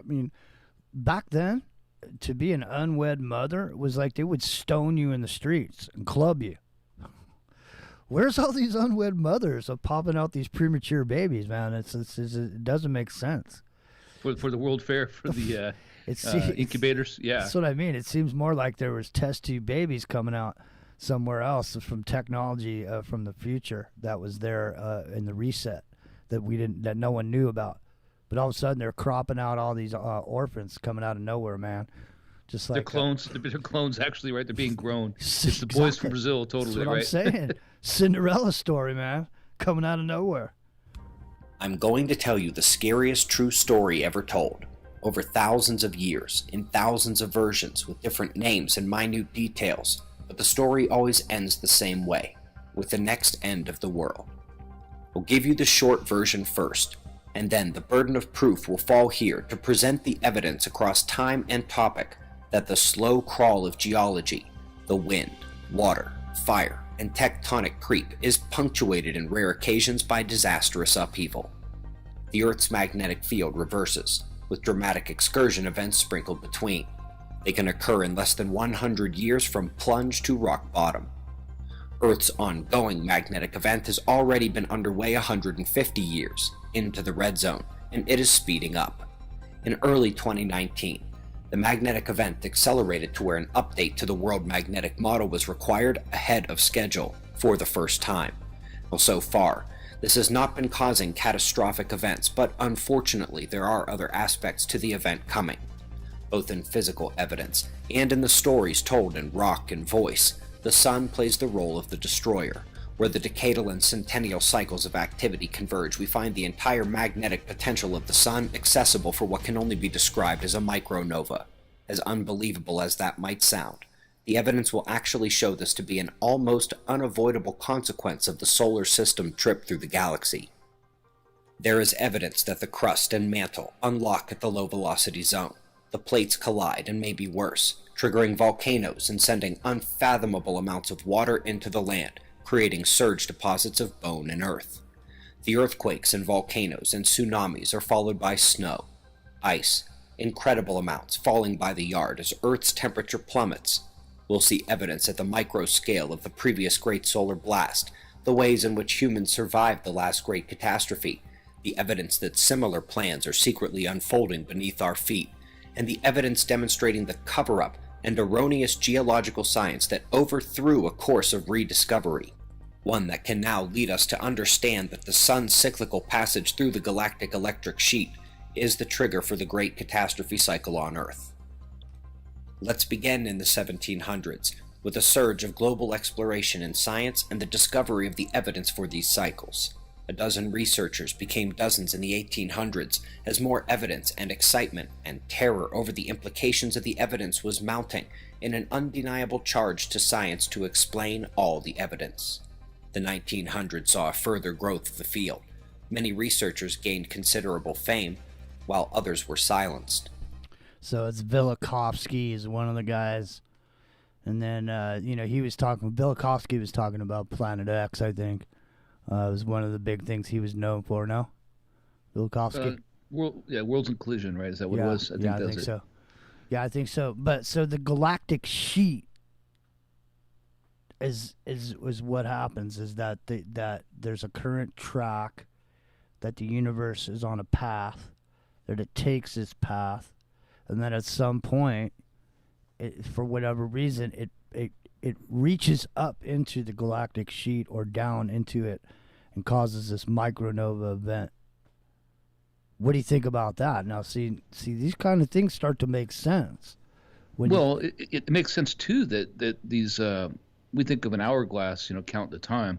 mean, back then, to be an unwed mother was like they would stone you in the streets and club you. Where's all these unwed mothers of popping out these premature babies, man? It doesn't make sense. For the World Fair, for the incubators, yeah. That's what I mean. It seems more like there was test tube babies coming out somewhere else from technology from the future that was there in the reset that no one knew about. But all of a sudden, they're cropping out all these orphans coming out of nowhere, man. Just like they're clones. They're clones, actually, right? They're being grown. It's the boys from Brazil, totally, That's what right? I'm saying. Cinderella story, man, coming out of nowhere. I'm going to tell you the scariest true story ever told. Over thousands of years, in thousands of versions, with different names and minute details, but the story always ends the same way, with the next end of the world. We'll give you the short version first, and then the burden of proof will fall here to present the evidence across time and topic that the slow crawl of geology, the wind, water, fire, and tectonic creep is punctuated in rare occasions by disastrous upheaval. The Earth's magnetic field reverses, with dramatic excursion events sprinkled between. They can occur in less than 100 years from plunge to rock bottom. Earth's ongoing magnetic event has already been underway 150 years, into the red zone, and it is speeding up. In early 2019, the magnetic event accelerated to where an update to the world magnetic model was required ahead of schedule for the first time. Well, so far, this has not been causing catastrophic events, but unfortunately there are other aspects to the event coming, both in physical evidence and in the stories told in rock and voice. The sun plays the role of the destroyer. Where the decadal and centennial cycles of activity converge, we find the entire magnetic potential of the sun accessible for what can only be described as a micronova. As unbelievable as that might sound, the evidence will actually show this to be an almost unavoidable consequence of the solar system trip through the galaxy. There is evidence that the crust and mantle unlock at the low velocity zone. The plates collide and may be worse, triggering volcanoes and sending unfathomable amounts of water into the land, creating surge deposits of bone and earth. The earthquakes and volcanoes and tsunamis are followed by snow, ice, incredible amounts falling by the yard as Earth's temperature plummets. We'll see evidence at the micro scale of the previous great solar blast, the ways in which humans survived the last great catastrophe, the evidence that similar plans are secretly unfolding beneath our feet, and the evidence demonstrating the cover-up and erroneous geological science that overthrew a course of rediscovery. One that can now lead us to understand that the sun's cyclical passage through the galactic electric sheet is the trigger for the great catastrophe cycle on Earth. Let's begin in the 1700s, with a surge of global exploration in science and the discovery of the evidence for these cycles. A dozen researchers became dozens in the 1800s as more evidence and excitement and terror over the implications of the evidence was mounting in an undeniable charge to science to explain all the evidence. The 1900s saw a further growth of the field. Many researchers gained considerable fame, while others were silenced. So it's Velikovsky is one of the guys. And then, Velikovsky was talking about Planet X, I think. It was one of the big things he was known for, no? Velikovsky? Worlds in Collision, right? Is that what it was? I think so. Yeah, I think so. But so the galactic sheet is what happens is that that there's a current track, that the universe is on a path, that it takes its path, and then at some point, for whatever reason, it reaches up into the galactic sheet or down into it and causes this micronova event. What do you think about that? Now, see, these kind of things start to make sense. It makes sense too that these we think of an hourglass, count the time,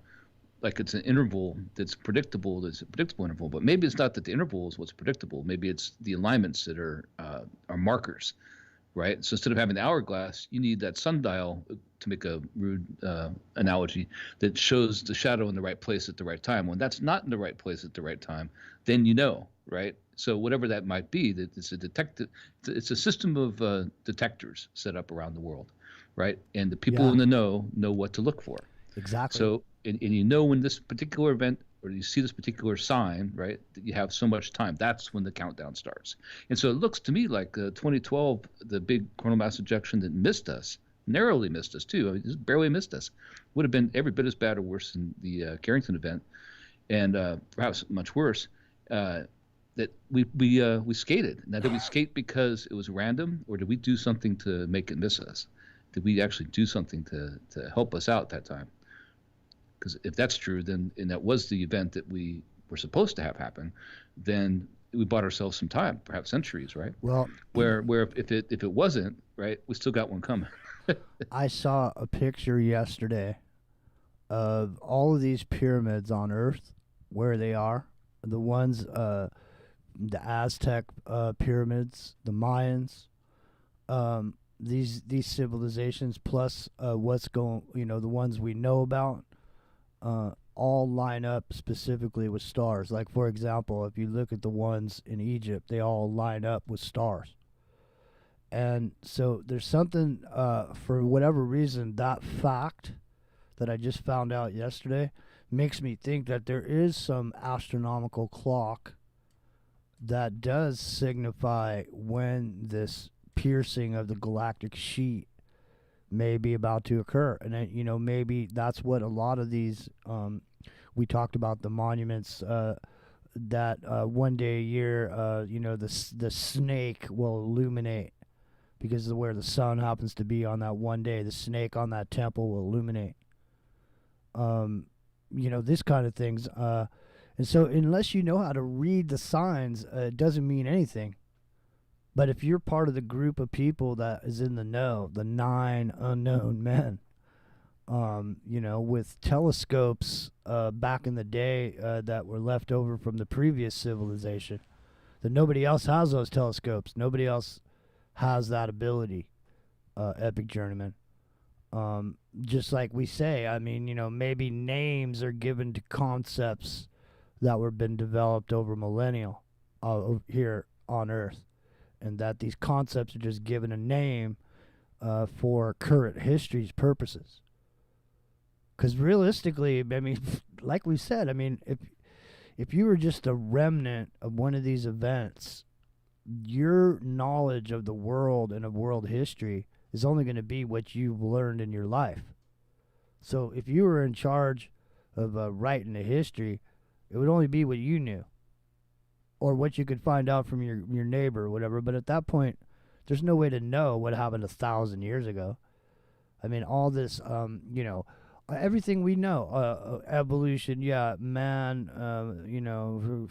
like it's an interval that's predictable. That's a predictable interval, but maybe it's not that the interval is what's predictable. Maybe it's the alignments that are markers, right? So instead of having the hourglass, you need that sundial, to make a rude analogy, that shows the shadow in the right place at the right time. When that's not in the right place at the right time, then right? So whatever that might be, that it's a system of detectors set up around the world, right? And the people in the know what to look for. Exactly. So and when this particular event, or you see this particular sign, right, that you have so much time, that's when the countdown starts. And so it looks to me like 2012, the big coronal mass ejection that missed us, narrowly missed us too. I mean, just barely missed us. Would have been every bit as bad or worse than the Carrington event, and perhaps much worse. That we skated. Now, did we skate because it was random, or did we do something to make it miss us? Did we actually do something to help us out that time? Because if that's true, and that was the event that we were supposed to have happen, then we bought ourselves some time, perhaps centuries, right? Well, where if it wasn't, right, we still got one coming. I saw a picture yesterday of all of these pyramids on Earth, where they are, the ones, the Aztec pyramids, the Mayans, these civilizations, plus what's going, the ones we know about, all line up specifically with stars. Like, for example, if you look at the ones in Egypt, they all line up with stars. And so there's something, for whatever reason, that fact that I just found out yesterday makes me think that there is some astronomical clock that does signify when this piercing of the galactic sheet may be about to occur. And then, maybe that's what a lot of these, we talked about the monuments, that one day a year, the snake will illuminate because of where the sun happens to be on that one day. The snake on that temple will illuminate. This kind of things. And so unless you know how to read the signs, it doesn't mean anything. But if you're part of the group of people that is in the know, the 9 unknown men, with telescopes back in the day that were left over from the previous civilization, that nobody else has those telescopes. Nobody else has that ability, Epic Journeyman. Just like we say, I mean, maybe names are given to concepts that were been developed over millennia here on Earth, and that these concepts are just given a name for current history's purposes. Because realistically, I mean, like we said, I mean, if you were just a remnant of one of these events, your knowledge of the world and of world history is only going to be what you've learned in your life. So if you were in charge of writing the history, it would only be what you knew or what you could find out from your neighbor or whatever. But at that point, there's no way to know what happened 1,000 years ago. I mean, all this, everything we know, evolution, man,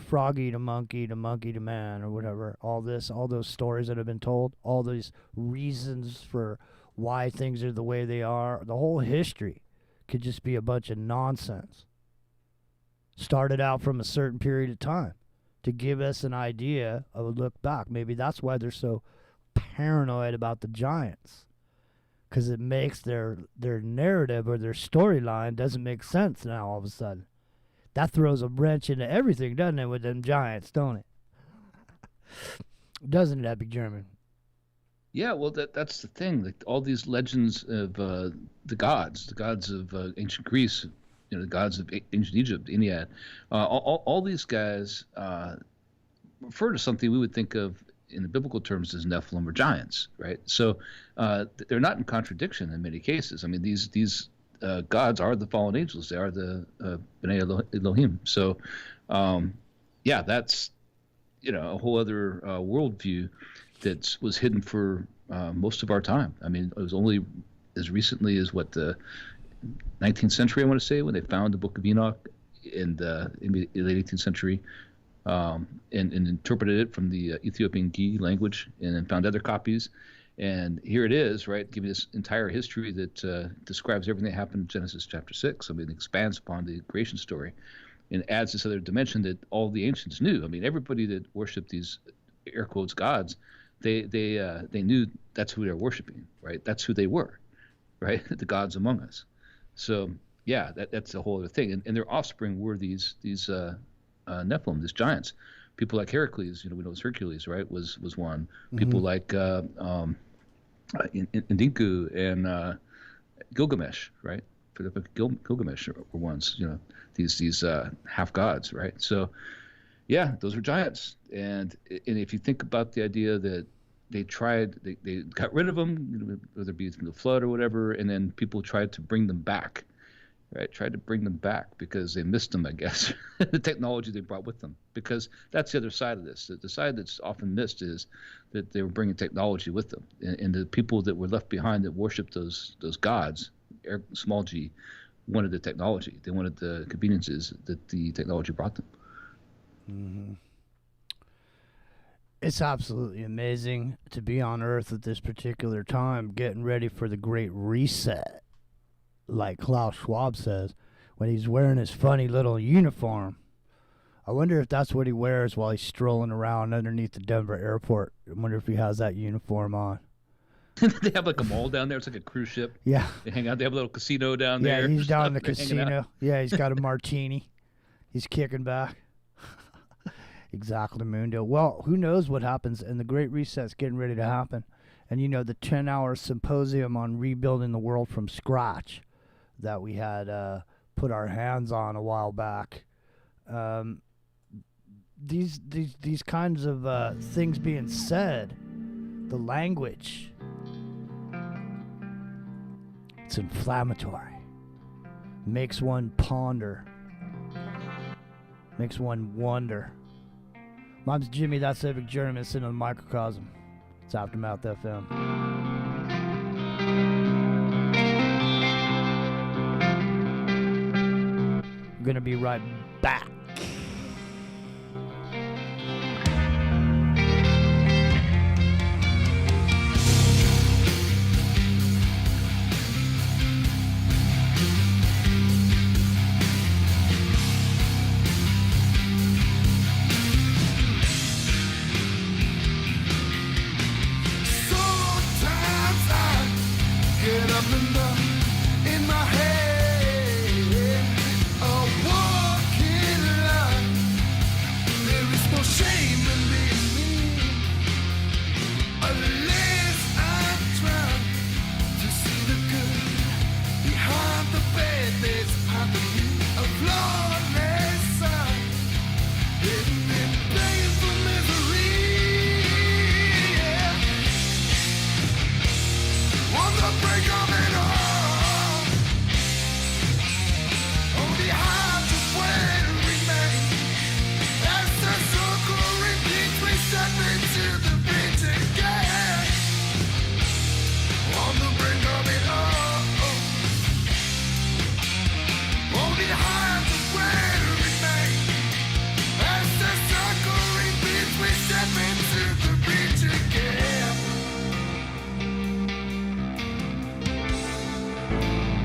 froggy to monkey to man or whatever, all those stories that have been told, all these reasons for why things are the way they are, the whole history could just be a bunch of nonsense. Started out from a certain period of time to give us an idea of a look back. Maybe that's why they're so paranoid about the giants. Because it makes their narrative or their storyline doesn't make sense now all of a sudden. That throws a wrench into everything, doesn't it, with them giants, don't it? Doesn't it, Epic German? Yeah, well, that's the thing. Like all these legends of the gods of ancient Greece, the gods of ancient Egypt, the Ennead, all these guys refer to something we would think of in the biblical terms as Nephilim or giants, right? So they're not in contradiction in many cases. I mean, these gods are the fallen angels. They are the B'nai Elohim. So, yeah, that's a whole other worldview that was hidden for most of our time. I mean, it was only as recently as the 19th century, I want to say, when they found the Book of Enoch in the late 18th century, and interpreted it from the Ethiopian Gi language, and then found other copies. And here it is, right, giving this entire history that describes everything that happened in Genesis chapter 6. I mean, it expands upon the creation story and adds this other dimension that all the ancients knew. I mean, everybody that worshipped these air quotes gods, they knew that's who they're worshiping, right? That's who they were, right? The gods among us. So yeah, that's a whole other thing. And their offspring were these Nephilim, these giants. People like Heracles, we know it's Hercules, right? Was one. People like Indinku and Gilgamesh, right? Gilgamesh were ones, these half gods, right? So, yeah, those were giants. And if you think about the idea that they got rid of them, whether it be from the flood or whatever, and then people tried to bring them back, right? Tried to bring them back because they missed them, I guess, the technology they brought with them. Because that's the other side of this. The side that's often missed is that they were bringing technology with them, and the people that were left behind that worshipped those gods, small g, wanted the technology. They wanted the conveniences that the technology brought them. Mm-hmm. It's absolutely amazing to be on Earth at this particular time, getting ready for the Great Reset, like Klaus Schwab says, when he's wearing his funny little uniform. I wonder if that's what he wears while he's strolling around underneath the Denver airport. I wonder if he has that uniform on. They have like a mall down there. It's like a cruise ship. Yeah. They hang out. They have a little casino down there. Yeah, he's down in the They're hanging out. casino. Yeah, he's got a martini. He's kicking back. Exactly, Mundo. Well, who knows what happens, and the Great Reset's getting ready to happen. And, the 10-hour symposium on rebuilding the world from scratch that we had put our hands on a while back. These kinds of things being said, the language, it's inflammatory. Makes one ponder. Makes one wonder. Mine's Jimmy, that's Civic Journeyman, sitting on the microcosm. It's Aftermath FM. I'm gonna be right back.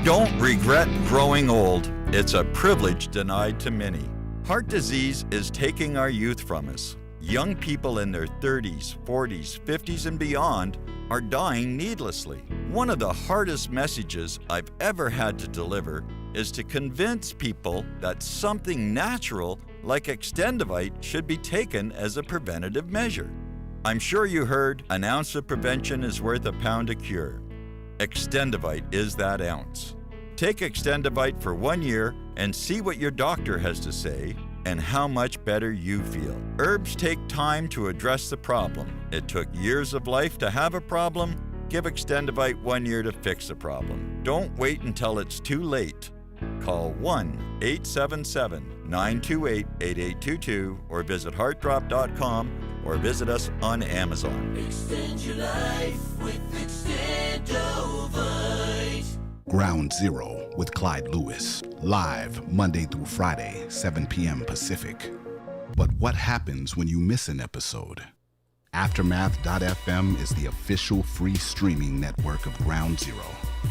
Don't regret growing old. It's a privilege denied to many. Heart disease is taking our youth from us. Young people in their 30s, 40s, 50s, and beyond are dying needlessly. One of the hardest messages I've ever had to deliver is to convince people that something natural like Extendivite should be taken as a preventative measure. I'm sure you heard an ounce of prevention is worth a pound of cure. Extendivite is that ounce. Take Extendivite for 1 year and see what your doctor has to say and how much better you feel. Herbs take time to address the problem. It took years of life to have a problem. Give Extendivite 1 year to fix the problem. Don't wait until it's too late. Call 1-877-928-8822 or visit heartdrop.com or visit us on Amazon. Extend your life with Extendovite. Ground Zero with Clyde Lewis. Live Monday through Friday, 7 p.m. Pacific. But what happens when you miss an episode? Aftermath.fm is the official free streaming network of Ground Zero,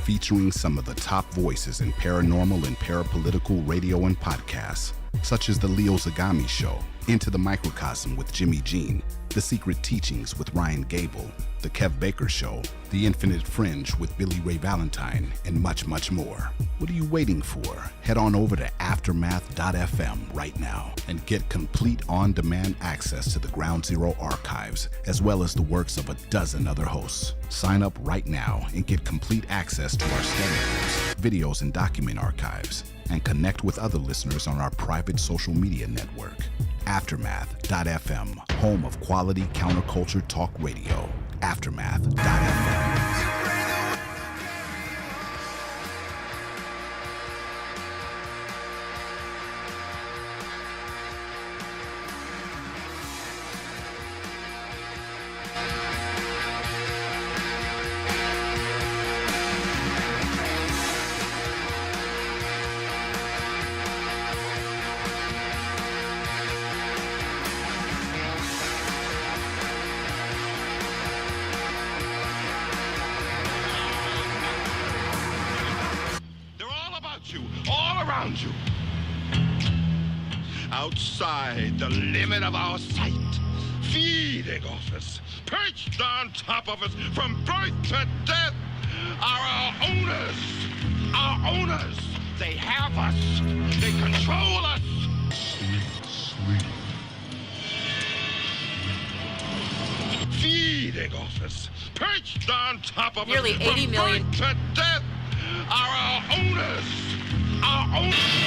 featuring some of the top voices in paranormal and parapolitical radio and podcasts, such as The Leo Zagami Show, Into the Microcosm with Jimmy Jean, The Secret Teachings with Ryan Gable, The Kev Baker Show, The Infinite Fringe with Billy Ray Valentine, and much, much more. What are you waiting for? Head on over to Aftermath.fm right now and get complete on-demand access to the Ground Zero archives, as well as the works of a dozen other hosts. Sign up right now and get complete access to our standards, videos, and document archives, and connect with other listeners on our private social media network. Aftermath.fm, home of quality counterculture talk radio. Aftermath.fm. Outside the limit of our sight, feeding off us, perched on top of us from birth to death, are our owners. Our owners. They have us. They control us. Sleep. Feeding off us, perched on top of Nearly us 80 from million. birth to death, are our owners. Our owners.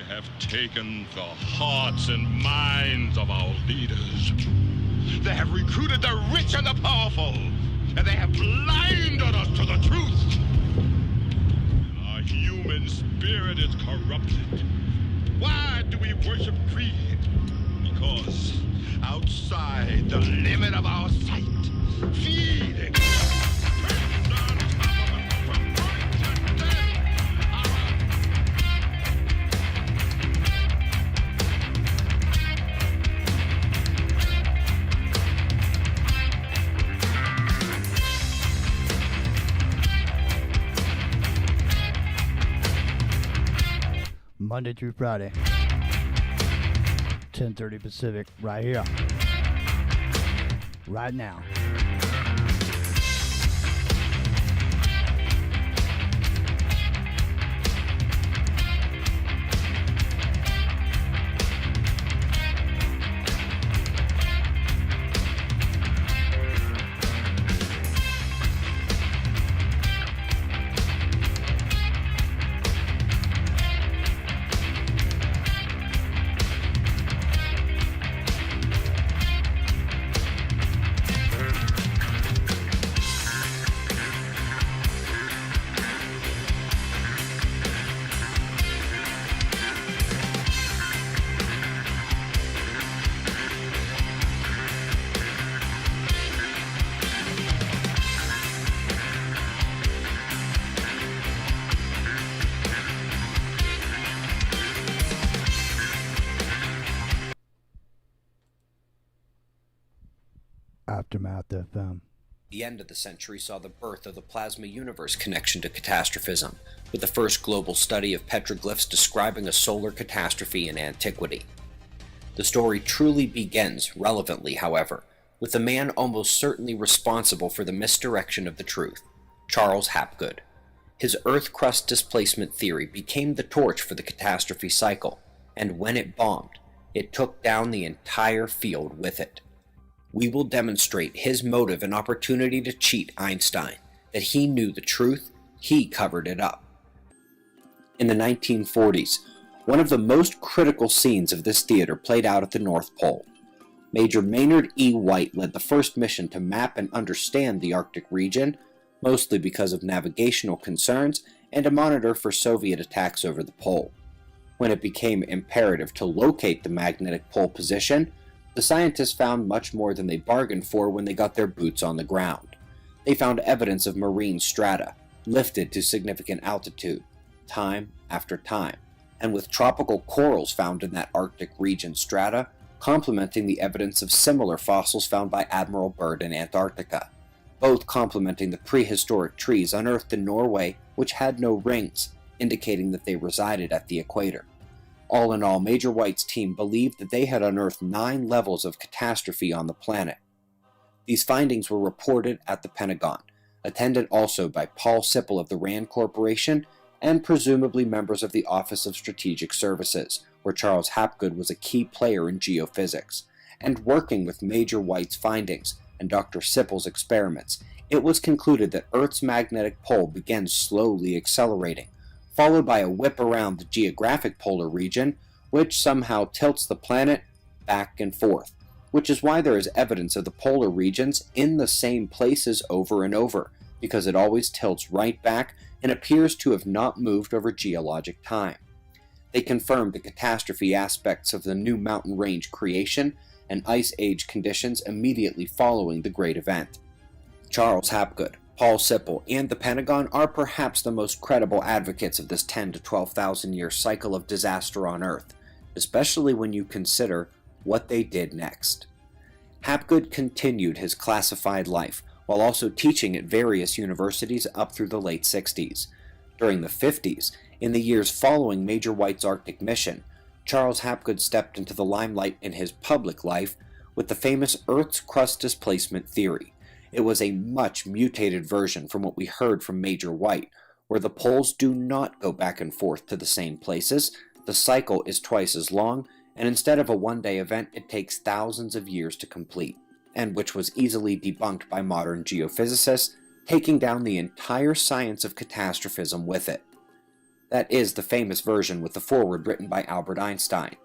Have taken the hearts and minds of our leaders. They have recruited the rich and the powerful, and they have blinded us to the truth. Our human spirit is corrupted. Why do we worship greed? Because outside the limit of our sight, feeding. Monday through Friday, 10:30 Pacific, right here, right now. Aftermath FM. The end of the century saw the birth of the plasma universe connection to catastrophism, with the first global study of petroglyphs describing a solar catastrophe in antiquity. The story truly begins, relevantly however, with the man almost certainly responsible for the misdirection of the truth, Charles Hapgood. His Earth crust displacement theory became the torch for the catastrophe cycle, and when it bombed, it took down the entire field with it. we will demonstrate his motive and opportunity to cheat Einstein, that he knew the truth, he covered it up. In the 1940s, one of the most critical scenes of this theater played out at the North Pole. Major Maynard E. White led the first mission to map and understand the Arctic region, mostly because of navigational concerns and to monitor for Soviet attacks over the pole. When it became imperative to locate the magnetic pole position, the scientists found much more than they bargained for when they got their boots on the ground. They found evidence of marine strata, lifted to significant altitude, time after time, and with tropical corals found in that Arctic region strata, complementing the evidence of similar fossils found by Admiral Byrd in Antarctica, both complementing the prehistoric trees unearthed in Norway which had no rings, indicating that they resided at the equator. All in all, Major White's team believed that they had unearthed 9 levels of catastrophe on the planet. These findings were reported at the Pentagon, attended also by Paul Sipple of the RAND Corporation and presumably members of the Office of Strategic Services, where Charles Hapgood was a key player in geophysics. And working with Major White's findings and Dr. Sipple's experiments, it was concluded that Earth's magnetic pole began slowly accelerating, followed by a whip around the geographic polar region, which somehow tilts the planet back and forth, which is why there is evidence of the polar regions in the same places over and over, because it always tilts right back and appears to have not moved over geologic time. They confirmed the catastrophe aspects of the new mountain range creation and ice age conditions immediately following the great event. Charles Hapgood, Paul Sipple, and the Pentagon are perhaps the most credible advocates of this 10 to 12,000 year cycle of disaster on Earth, especially when you consider what they did next. Hapgood continued his classified life while also teaching at various universities up through the late 60s. During the 50s, in the years following Major White's Arctic mission, Charles Hapgood stepped into the limelight in his public life with the famous Earth's crust displacement theory. It was a much mutated version from what we heard from Major White, where the poles do not go back and forth to the same places, the cycle is twice as long, and instead of a one-day event, it takes thousands of years to complete, and which was easily debunked by modern geophysicists, taking down the entire science of catastrophism with it. That is the famous version with the foreword written by Albert Einstein.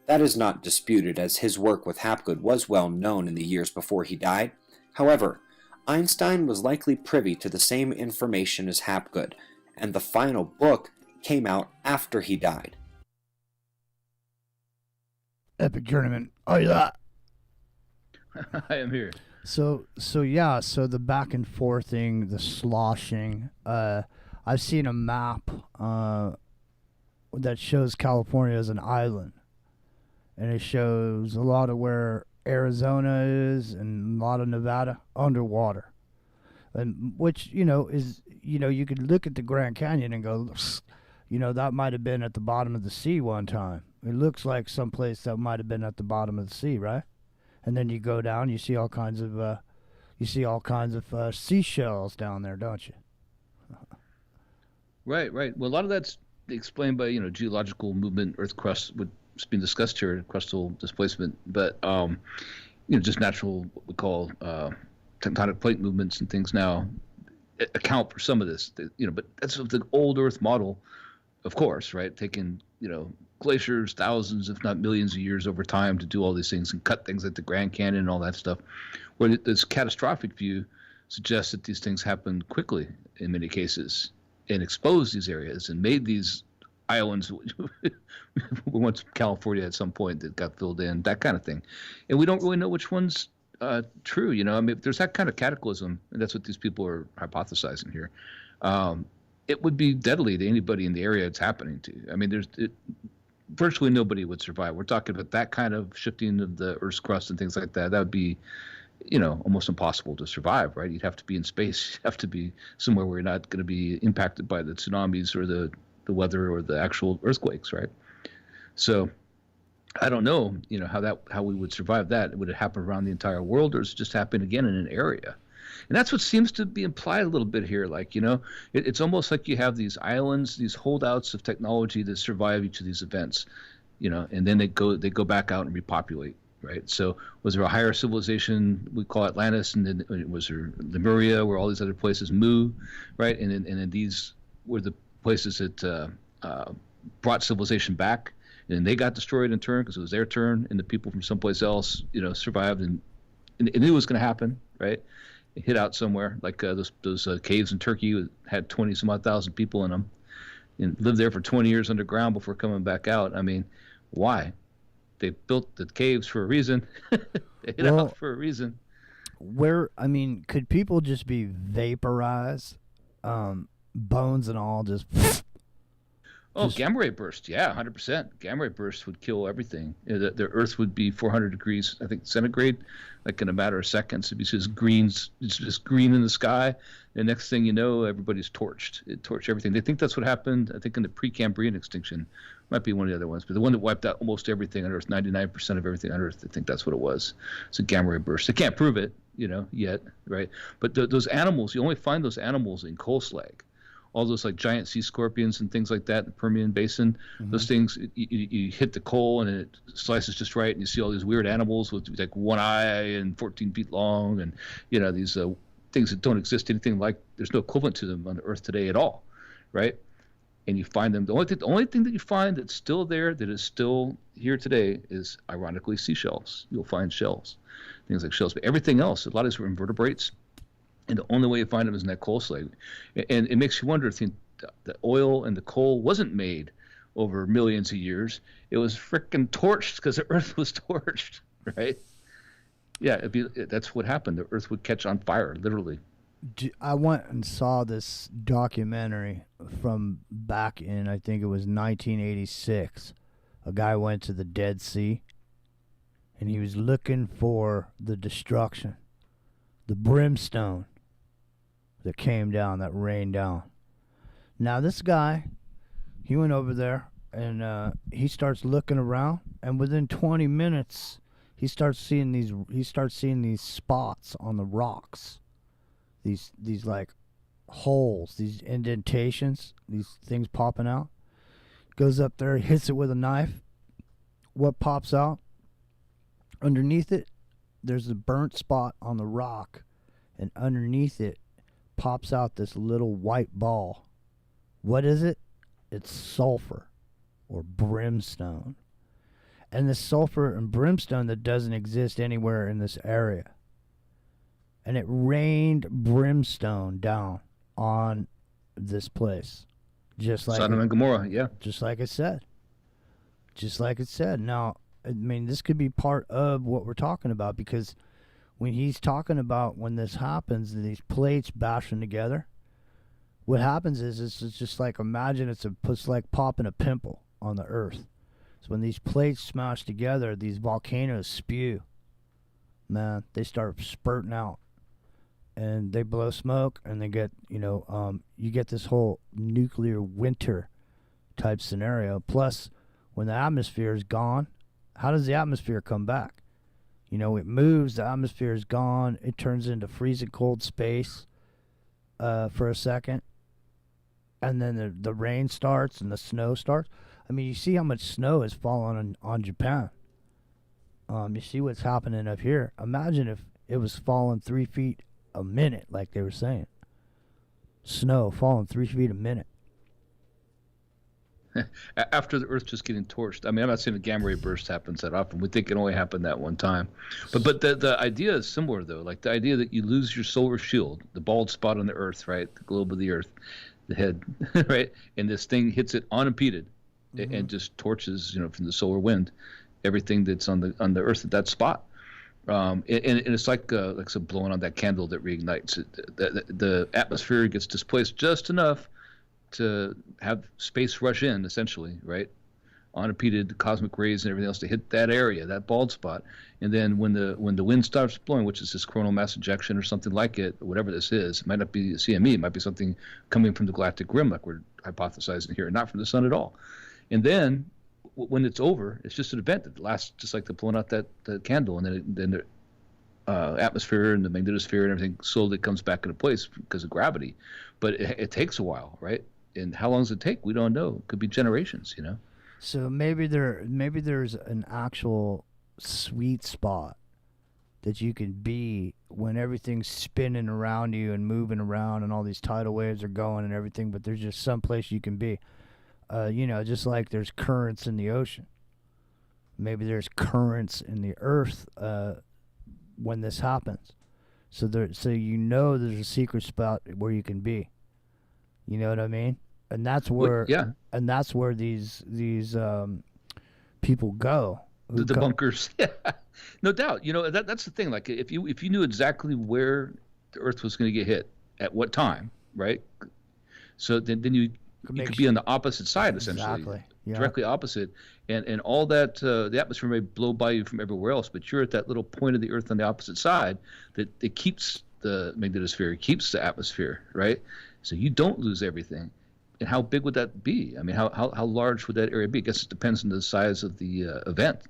That is not disputed, as his work with Hapgood was well known in the years before he died. However, Einstein was likely privy to the same information as Hapgood, and the final book came out after he died. Epic Tournament. Oh, yeah. I am here. So the back and forthing, the sloshing. I've seen a map that shows California as an island, and it shows a lot of where Arizona is and a lot of Nevada underwater, and which is you could look at the Grand Canyon and go, that might have been at the bottom of the sea one time. It looks like someplace that might have been at the bottom of the sea, right? And then you go down, you see all kinds of seashells down there, don't you? Right. Well, a lot of that's explained by geological movement, Earth crust, what's being discussed here, crustal displacement, but just natural what we call tectonic plate movements and things now account for some of this. But that's the old Earth model, of course, right? Taking glaciers, thousands, if not millions of years over time to do all these things and cut things like the Grand Canyon and all that stuff, where this catastrophic view suggests that these things happen quickly in many cases and expose these areas and made these islands once California at some point that got filled in, that kind of thing. And we don't really know which one's true. If there's that kind of cataclysm, and that's what these people are hypothesizing here, it would be deadly to anybody in the area it's happening to. Virtually nobody would survive. We're talking about that kind of shifting of the Earth's crust and things like that. That would be, almost impossible to survive, right? You'd have to be in space. You'd have to be somewhere where you're not going to be impacted by the tsunamis or the weather or the actual earthquakes, right? So I don't know, how we would survive that. Would it happen around the entire world, or does it just happen again in an area? And that's what seems to be implied a little bit here. Like, it's almost like you have these islands, these holdouts of technology that survive each of these events, and then they go back out and repopulate. right? So was there a higher civilization we call Atlantis, and then was there Lemuria, where all these other places, Mu, right? And then these were the places that brought civilization back, and they got destroyed in turn because it was their turn, and the people from someplace else, survived and knew it was going to happen, right? It hit out somewhere, like those caves in Turkey had 20 some odd thousand people in them, and lived there for 20 years underground before coming back out. I mean, why? They built the caves for a reason. They hit out for a reason. Could people just be vaporized, bones and all, just? Gamma ray burst, yeah, 100%. Gamma ray burst would kill everything. The Earth would be 400 degrees, I think, centigrade, like in a matter of seconds. It'd be just green in the sky. The next thing you know, everybody's torched. It torched everything. They think that's what happened, I think, in the Precambrian extinction. Might be one of the other ones, but the one that wiped out almost everything on Earth, 99% of everything on Earth, I think that's what it was. It's a gamma ray burst. They can't prove it, yet, right? But those animals, you only find those animals in coal slag. All those like giant sea scorpions and things like that in the Permian Basin, those things, you hit the coal and it slices just right, and you see all these weird animals with like one eye and 14 feet long, and these things that don't exist anything like. There's no equivalent to them on the Earth today at all, right? And you find them. The only thing that you find that's still there, that is still here today, is ironically seashells. You'll find shells, things like shells, but everything else, a lot of these were invertebrates. And the only way you find them is in that coal slag. And it makes you wonder if the oil and the coal wasn't made over millions of years. It was frickin' torched because the Earth was torched, right? Yeah, that's what happened. The Earth would catch on fire, literally. I went and saw this documentary from back in, I think it was 1986. A guy went to the Dead Sea, and he was looking for the destruction, the brimstone that came down, that rained down. Now this guy, he went over there and he starts looking around, and within 20 minutes he starts seeing these spots on the rocks, these like holes, these indentations, these things popping out. Goes up there, hits it with a knife. What pops out? Underneath it, there's a burnt spot on the rock, and underneath it pops out this little white ball. What is it? It's sulfur or brimstone. And the sulfur and brimstone that doesn't exist anywhere in this area. And it rained brimstone down on this place. Just like Sodom and Gomorrah, yeah. Just like it said. Now, this could be part of what we're talking about, because when he's talking about when this happens, these plates bashing together, what happens is it's just like, imagine it's like popping a pimple on the Earth. So when these plates smash together, these volcanoes spew. Man, they start spurting out, and they blow smoke, and they get, you get this whole nuclear winter type scenario. Plus, when the atmosphere is gone, how does the atmosphere come back? It moves, the atmosphere is gone, it turns into freezing cold space for a second, and then the rain starts and the snow starts. You see how much snow is falling on Japan. You see what's happening up here. Imagine if it was falling 3 feet a minute, like they were saying. Snow falling 3 feet a minute. After the Earth just getting torched. I'm not saying the gamma ray burst happens that often. We think it only happened that one time. But the idea is similar, though. Like the idea that you lose your solar shield, the bald spot on the Earth, right? The globe of the Earth, the head, right? And this thing hits it unimpeded and just torches, from the solar wind, everything that's on the Earth at that spot. And it's like blowing on that candle that reignites it. The atmosphere gets displaced just enough to have space rush in, essentially, right? Unimpeded cosmic rays and everything else to hit that area, that bald spot. And then when the wind starts blowing, which is this coronal mass ejection or something like it, whatever this is, it might not be CME, it might be something coming from the galactic rim, like we're hypothesizing here, not from the sun at all. And then when it's over, it's just an event that lasts, just like the blowing out that candle, and then the atmosphere and the magnetosphere and everything slowly comes back into place because of gravity. But it takes a while, right? And how long does it take? We don't know. It could be generations, So maybe there's an actual sweet spot that you can be when everything's spinning around you and moving around and all these tidal waves are going and everything, but there's just some place you can be. Just like there's currents in the ocean. Maybe there's currents in the earth when this happens. So there's a secret spot where you can be. You know what I mean? And that's where and that's where these people go. The bunkers. Yeah. No doubt. That's the thing. Like if you knew exactly where the earth was going to get hit at what time, right? So then you could be on the opposite side, essentially. Exactly. Yeah. Directly opposite, and all that the atmosphere may blow by you from everywhere else, but you're at that little point of the earth on the opposite side that keeps the magnetosphere, keeps the atmosphere, right? So you don't lose everything. And how big would that be? I mean, how large would that area be? I guess it depends on the size of the event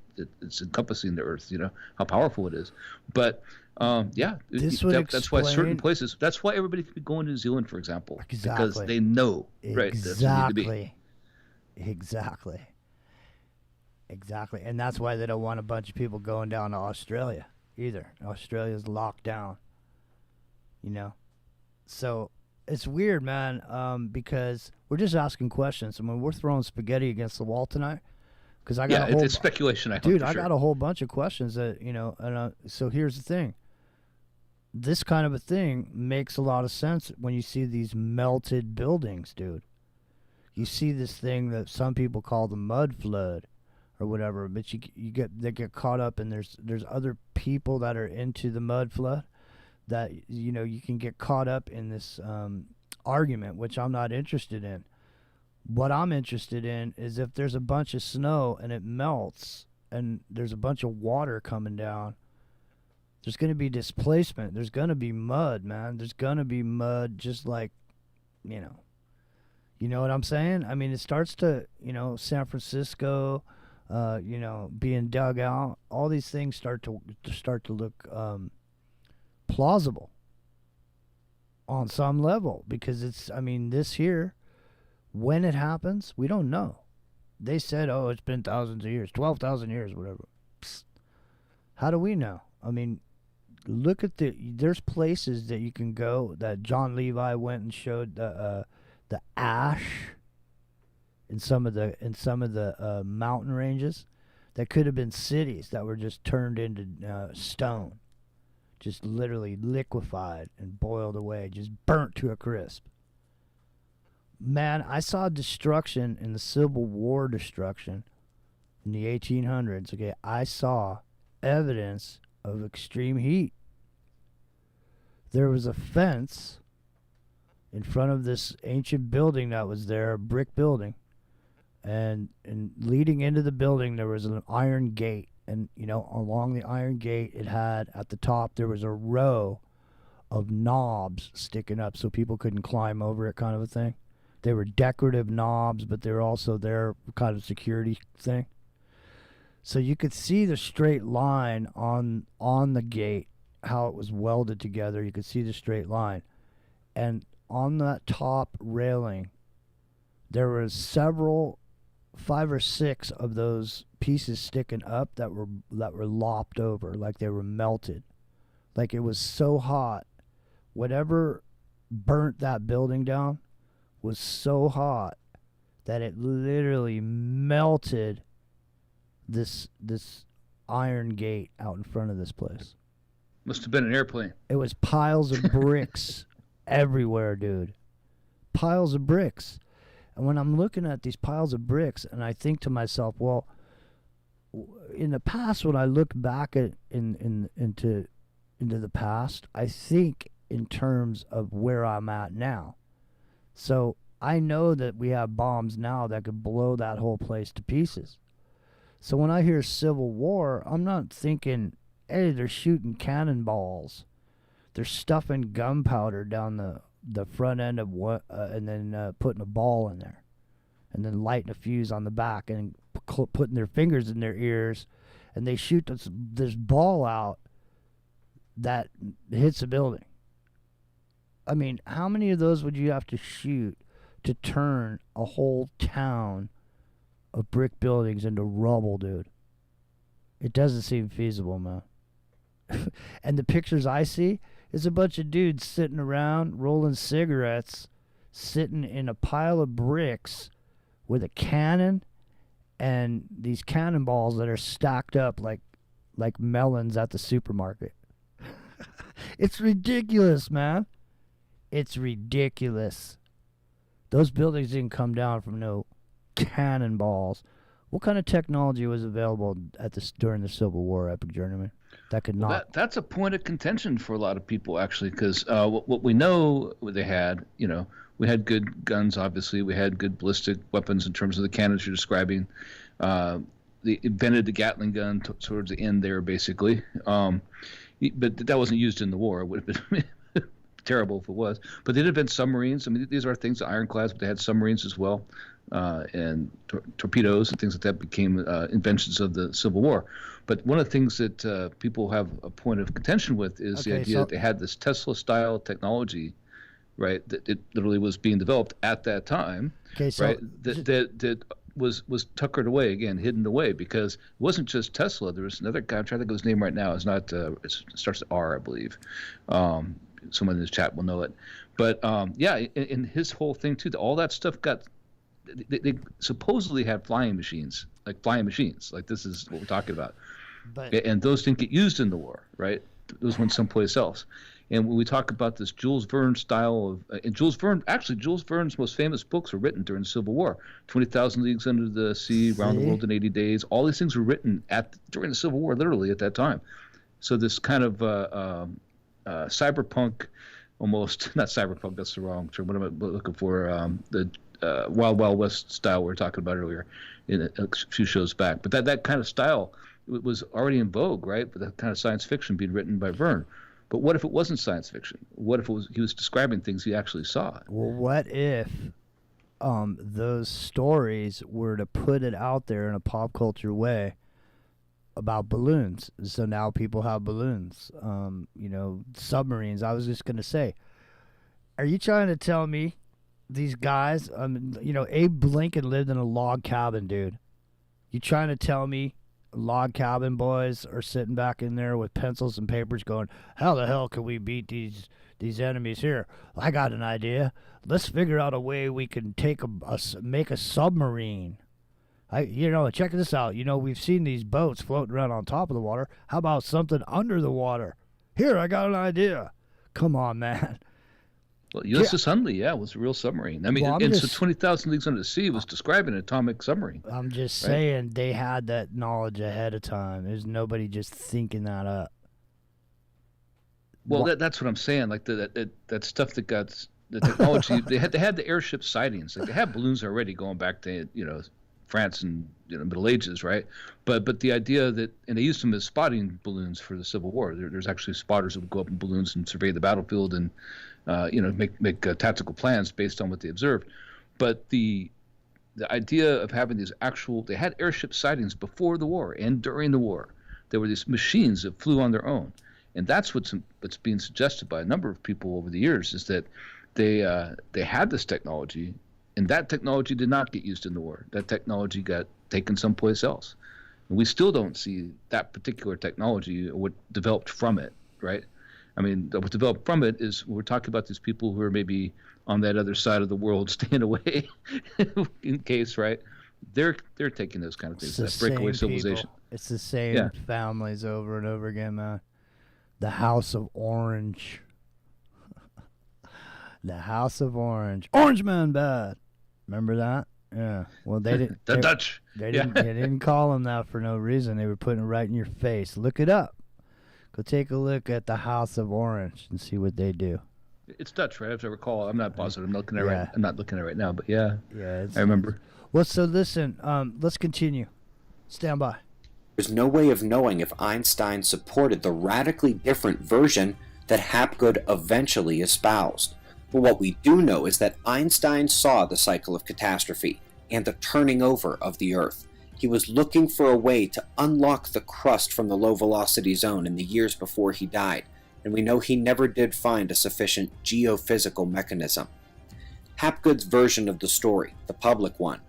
it's encompassing the earth, how powerful it is. But that's why certain places, that's why everybody could be going to New Zealand, for example, because they know, right? That's where you need to be. Exactly. And that's why they don't want a bunch of people going down to Australia either. Australia's locked down, So it's weird, man, because we're just asking questions. I mean, we're throwing spaghetti against the wall tonight. Because I got it's speculation. I got a whole bunch of questions that, and so here's the thing. This kind of a thing makes a lot of sense when you see these melted buildings, dude. You see this thing that some people call the mud flood or whatever, but they get caught up, and there's other people that are into the mud flood that you can get caught up in this argument, which I'm not interested in. What I'm interested in is if there's a bunch of snow and it melts and there's a bunch of water coming down, there's going to be displacement. There's going to be mud, man. There's going to be mud, just like, you know what I'm saying? I mean, it starts to, San Francisco, being dug out. All these things start to look plausible on some level, because this here, when it happens, we don't know. They said, it's been thousands of years, 12,000 years, whatever. Psst. How do we know? I mean, look at there's places that you can go that John Levi went and showed the ash in some of the mountain ranges that could have been cities that were just turned into stone, just literally liquefied and boiled away, just burnt to a crisp. Man, I saw destruction in the Civil War destruction in the 1800s. Okay, I saw evidence of extreme heat. There was a fence in front of this ancient building that was there, a brick building, and leading into the building there was an iron gate, and along the iron gate it had, at the top there was a row of knobs sticking up so people couldn't climb over it, kind of a thing. They were decorative knobs, but they were also their kind of security thing. So you could see the straight line on the gate, how it was welded together. You could see the straight line. And on that top railing, there was 5 or 6 of those pieces sticking up that were lopped over, like they were melted. Like it was so hot. Whatever burnt that building down was so hot that it literally melted this iron gate out in front of this place. Must have been an airplane. It was piles of bricks everywhere, dude. Piles of bricks. And when I'm looking at these piles of bricks, and I think to myself, well, in the past, when I look back at into the past, I think in terms of where I'm at now. So I know that we have bombs now that could blow that whole place to pieces. So when I hear Civil War, I'm not thinking, hey, they're shooting cannonballs. They're stuffing gunpowder down the front end of what, and then putting a ball in there, and then lighting a fuse on the back, and putting their fingers in their ears, and they shoot this ball out that hits a building. I mean, how many of those would you have to shoot to turn a whole town of brick buildings into rubble, dude? It doesn't seem feasible, man. And the pictures I see is a bunch of dudes sitting around rolling cigarettes, sitting in a pile of bricks with a cannon and these cannonballs that are stacked up like melons at the supermarket. It's ridiculous, man. It's ridiculous. Those buildings didn't come down from no cannonballs. What kind of technology was available during the Civil War, Epic Journeyman? That could not. That's a point of contention for a lot of people, actually, because what we know they had, we had good guns, obviously. We had good ballistic weapons in terms of the cannons you're describing. They invented the Gatling gun towards the end there, basically. But that wasn't used in the war. It would have been terrible if it was. But they did invent submarines. I mean, these are things, ironclads, but they had submarines as well, and torpedoes and things like that became inventions of the Civil War. But one of the things that people have a point of contention with is the idea that they had this Tesla-style technology, right, that it literally was being developed at that time, right, that was tuckered away, again, hidden away, because it wasn't just Tesla. There was another guy, I'm trying to think of his name right now. It's not, it starts with R, I believe. Someone in this chat will know it. But yeah, in his whole thing too, all that stuff they supposedly had flying machines. Like this is what we're talking about. And those didn't get used in the war, right? Those went someplace else. And when we talk about this Jules Verne style of, and Jules Verne's most famous books were written during the Civil War. 20,000 Leagues Under the Sea, Around the World in 80 Days. All these things were written during the Civil War, literally at that time. So this kind of cyberpunk, almost, not cyberpunk, that's the wrong term. What am I looking for? The Wild Wild West style we were talking about earlier in a few shows back. But that kind of style was already in vogue, right? But that kind of science fiction being written by Verne. But what if it wasn't science fiction? What if he was describing things he actually saw? Well, what if those stories were to put it out there in a pop culture way about balloons? So now people have balloons, submarines. I was just going to say, are you trying to tell me these guys, Abe Lincoln lived in a log cabin, dude. You trying to tell me log cabin boys are sitting back in there with pencils and papers going, how the hell can we beat these enemies here? I got an idea. Let's figure out a way we can make a submarine. Check this out. We've seen these boats floating around on top of the water. How about something under the water? Here, I got an idea. Come on, man. Well, USS Hundley, was a real submarine. I mean, so 20,000 Leagues Under the Sea was describing an atomic submarine. I'm just saying they had that knowledge ahead of time. There's nobody just thinking that up. Well, that's what I'm saying. Like that stuff that got the technology. they had the airship sightings. Like they had balloons already going back to France and Middle Ages, right? But the idea that, and they used them as spotting balloons for the Civil War. There's actually spotters that would go up in balloons and survey the battlefield and make tactical plans based on what they observed. But the idea of having these they had airship sightings before the war and during the war. There were these machines that flew on their own, and that's what's being suggested by a number of people over the years, is that they had this technology, and that technology did not get used in the war. That technology got taken someplace else, and we still don't see that particular technology or what developed from it, right? I mean, what developed from it is we're talking about these people who are maybe on that other side of the world staying away in case, right? They're taking those kind of things, that breakaway civilization. People. It's the same families over and over again, man. The House of Orange. The House of Orange. Orange Man bad. Remember that? Yeah. Well, they didn't. Dutch. They didn't call them that for no reason. They were putting it right in your face. Look it up. Go take a look at the House of Orange and see what they do. It's Dutch, right? As I recall, I'm not positive. I'm not looking at it right now, but yeah, I remember. Well, so listen. Let's continue. Stand by. There's no way of knowing if Einstein supported the radically different version that Hapgood eventually espoused. But what we do know is that Einstein saw the cycle of catastrophe and the turning over of the Earth. He was looking for a way to unlock the crust from the low-velocity zone in the years before he died, and we know he never did find a sufficient geophysical mechanism. Hapgood's version of the story, the public one,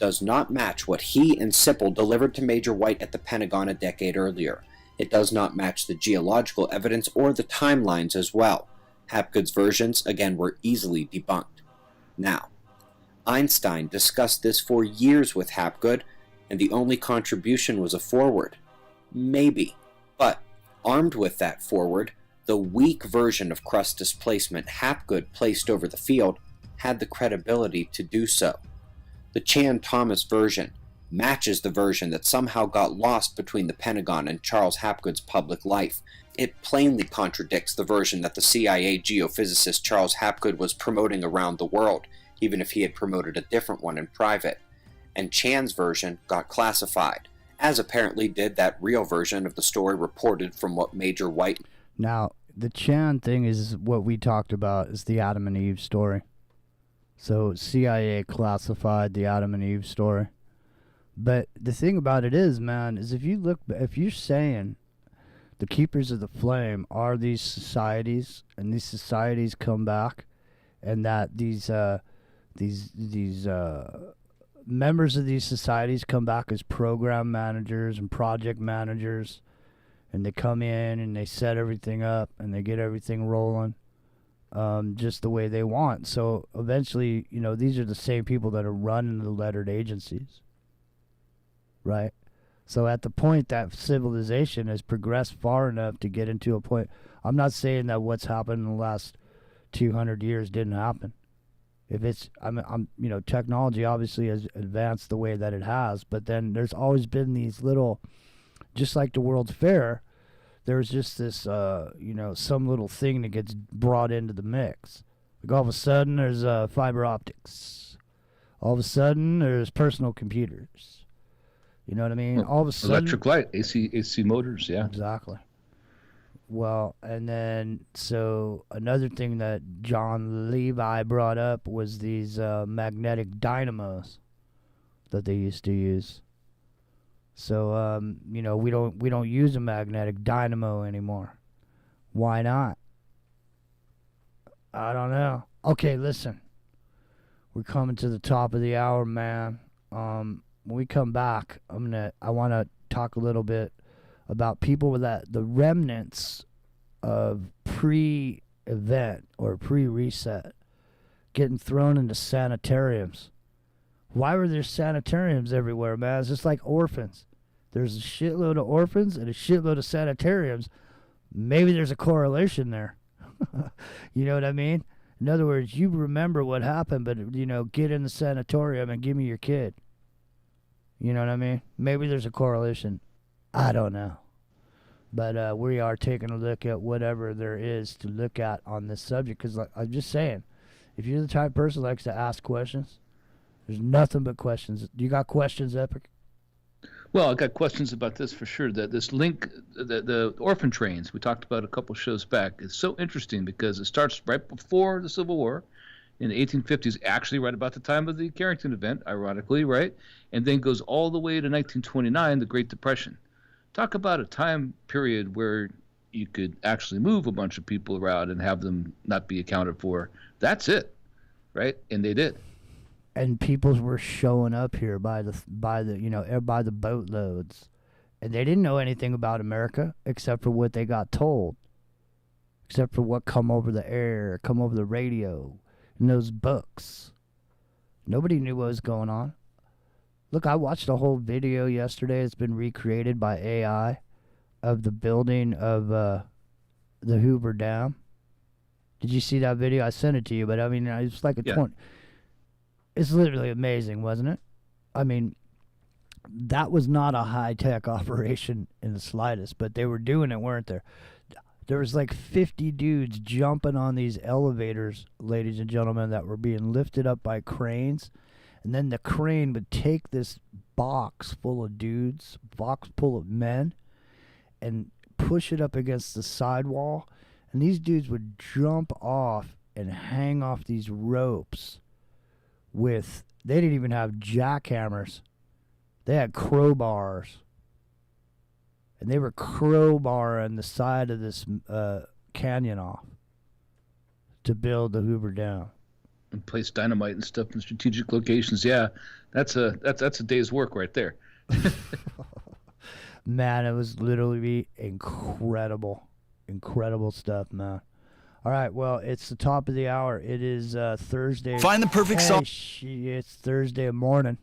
does not match what he and Sipple delivered to Major White at the Pentagon a decade earlier. It does not match the geological evidence or the timelines as well. Hapgood's versions, again, were easily debunked. Now, Einstein discussed this for years with Hapgood, and the only contribution was a foreword. Maybe. But, armed with that foreword, the weak version of crust displacement Hapgood placed over the field had the credibility to do so. The Chan-Thomas version matches the version that somehow got lost between the Pentagon and Charles Hapgood's public life. It plainly contradicts the version that the CIA geophysicist Charles Hapgood was promoting around the world, even if he had promoted a different one in private. And Chan's version got classified, as apparently did that real version of the story reported from what Major White... Now, the Chan thing is what we talked about, is the Adam and Eve story. So CIA classified the Adam and Eve story. But the thing about it is, man, is if you're saying the keepers of the flame are these societies, and these societies come back, and that these members of these societies come back as program managers and project managers, and they come in and they set everything up and they get everything rolling just the way they want. So eventually, these are the same people that are running the lettered agencies, right? So at the point that civilization has progressed far enough to get into a point, I'm not saying that what's happened in the last 200 years didn't happen. If it's, technology obviously has advanced the way that it has, but then there's always been these little, just like the World's Fair, there's just this, some little thing that gets brought into the mix. Like all of a sudden there's fiber optics. All of a sudden there's personal computers. You know what I mean? Well, all of a sudden, electric light, AC motors, yeah. Exactly. Well, and then, so another thing that John Levi brought up was these magnetic dynamos that they used to use. So, we don't use a magnetic dynamo anymore. Why not? I don't know. Okay, listen. We're coming to the top of the hour, man. When we come back, I want to talk a little bit about people that the remnants of pre-event or pre-reset getting thrown into sanitariums. Why were there sanitariums everywhere, man? It's just like orphans. There's a shitload of orphans and a shitload of sanitariums. Maybe there's a correlation there. You know what I mean? In other words, you remember what happened, but, get in the sanatorium and give me your kid. You know what I mean? Maybe there's a correlation. I don't know. But we are taking a look at whatever there is to look at on this subject. Because I'm just saying, if you're the type of person that likes to ask questions, there's nothing but questions. You got questions, Epic? Well, I got questions about this for sure. That this link, the orphan trains we talked about a couple shows back, is so interesting because it starts right before the Civil War in the 1850s, actually right about the time of the Carrington event, ironically, right? And then goes all the way to 1929, the Great Depression. Talk about a time period where you could actually move a bunch of people around and have them not be accounted for. That's it, right? And they did. And people were showing up here by the boatloads, and they didn't know anything about America except for what they got told, except for what come over the air, come over the radio, and those books. Nobody knew what was going on. Look, I watched a whole video yesterday. It's been recreated by AI of the building of the Hoover Dam. Did you see that video? I sent it to you, but I mean, it's like a 20. It's literally amazing, wasn't it? I mean, that was not a high-tech operation in the slightest, but they were doing it, weren't there? There was like 50 dudes jumping on these elevators, ladies and gentlemen, that were being lifted up by cranes. And then the crane would take this box full of dudes, box full of men, and push it up against the sidewall. And these dudes would jump off and hang off these ropes with, they didn't even have jackhammers. They had crowbars. And they were crowbarring the side of this canyon off to build the Hoover Dam. and place dynamite and stuff in strategic locations. Yeah, that's a day's work right there. Man, it was literally incredible stuff, man. All right, well, it's the top of the hour. It is Thursday. Find the perfect song. It's Thursday morning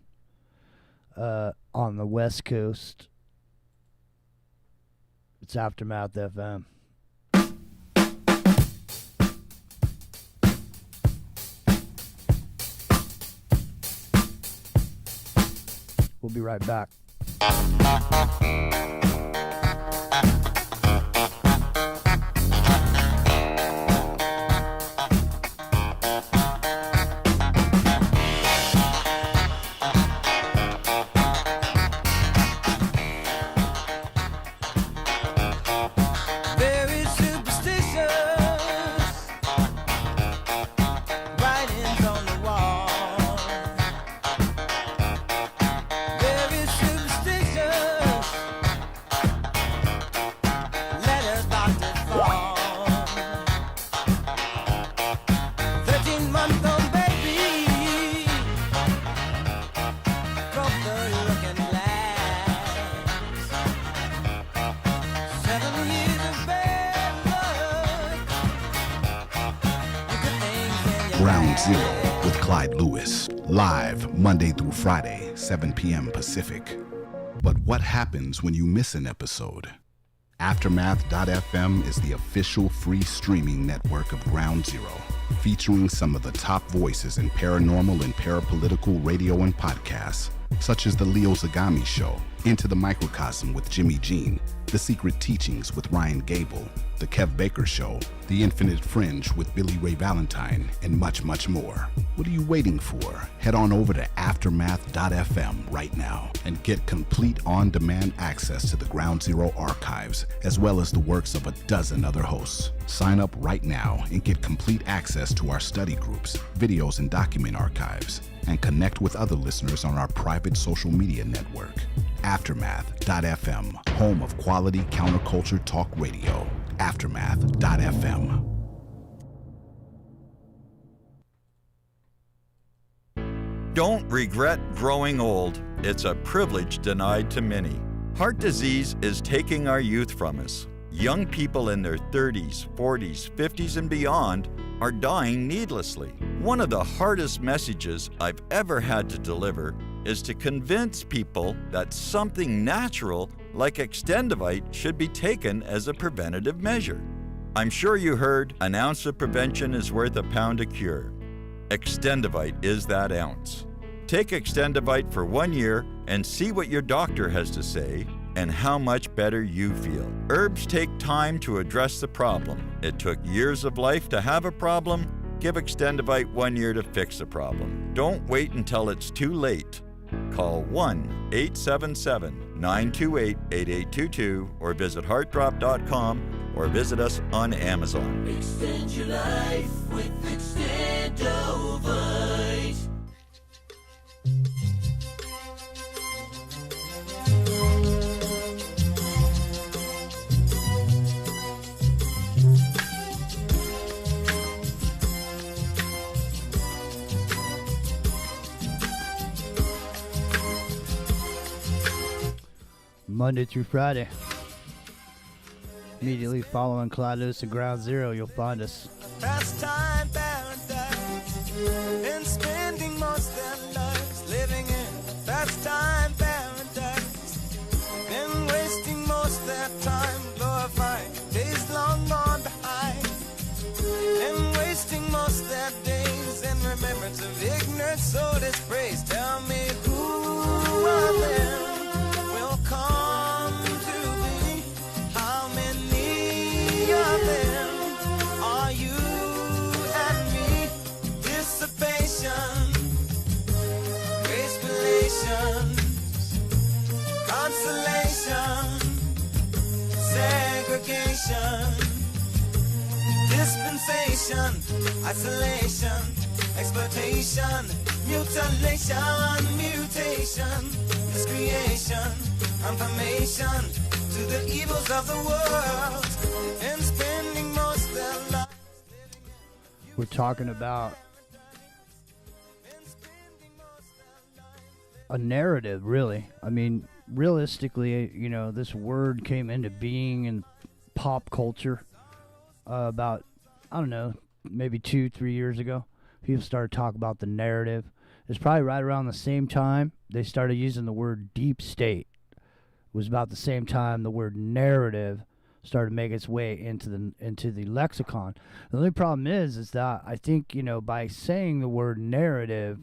on the West Coast. It's Aftermath FM. We'll be right back. Ground Zero with Clyde Lewis, live Monday through Friday, 7 p.m. Pacific. But what happens when you miss an episode? Aftermath.fm is the official free streaming network of Ground Zero, featuring some of the top voices in paranormal and parapolitical radio and podcasts, such as The Leo Zagami Show, Into the Microcosm with Jimmy Jean, The Secret Teachings with Ryan Gable, The Kev Baker Show, The Infinite Fringe with Billy Ray Valentine, and much, much more. What are you waiting for? Head on over to Aftermath.fm right now and get complete on-demand access to the Ground Zero archives, as well as the works of a dozen other hosts. Sign up right now and get complete access to our study groups, videos, and document archives, and connect with other listeners on our private social media network. Aftermath.fm, home of quality counterculture talk radio. Aftermath.fm. Don't regret growing old. It's a privilege denied to many. Heart disease is taking our youth from us. Young people in their 30s, 40s, 50s, and beyond are dying needlessly. One of the hardest messages I've ever had to deliver is to convince people that something natural like Extendivite should be taken as a preventative measure. I'm sure you heard an ounce of prevention is worth a pound of cure. Extendivite is that ounce. Take Extendivite for 1 year and see what your doctor has to say and how much better you feel. Herbs take time to address the problem. It took years of life to have a problem. Give Extendivite 1 year to fix the problem. Don't wait until it's too late. Call 1-877-928-8822 or visit heartdrop.com or visit us on Amazon. Extend your life with Extendovite. Monday through Friday. Immediately following Clyde Lewis at Ground Zero, you'll find us. Pastime paradise, and spending most their lives living in pastime paradise, and wasting most their time glorifying days long gone behind, and wasting most their days in remembrance of ignorance, so dispraise. Tell me who of them will come to thee? How many of them are you and me? Dissipation, gracefulation, consolation, segregation, dispensation, isolation, exploitation, mutilation, mutation, miscreation, confirmation to the evils of the world, and spending most their lives. We're talking about a narrative, really. I mean, realistically, you know, this word came into being in pop culture about, I don't know, maybe 2-3 years ago. People started talking about the narrative. It's probably right around the same time they started using the word deep state. It was about the same time the word narrative started to make its way into the lexicon. The only problem is that I think, you know, by saying the word narrative,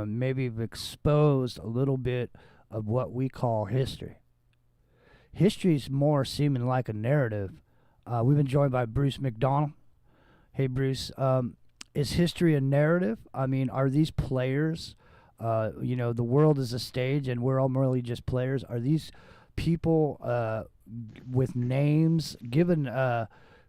maybe we've exposed a little bit of what we call history. History's more seeming like a narrative. We've been joined by Bruce McDonald. Hey, Bruce, is history a narrative? I mean, are these players, you know, the world is a stage and we're all merely just players. Are these people with names given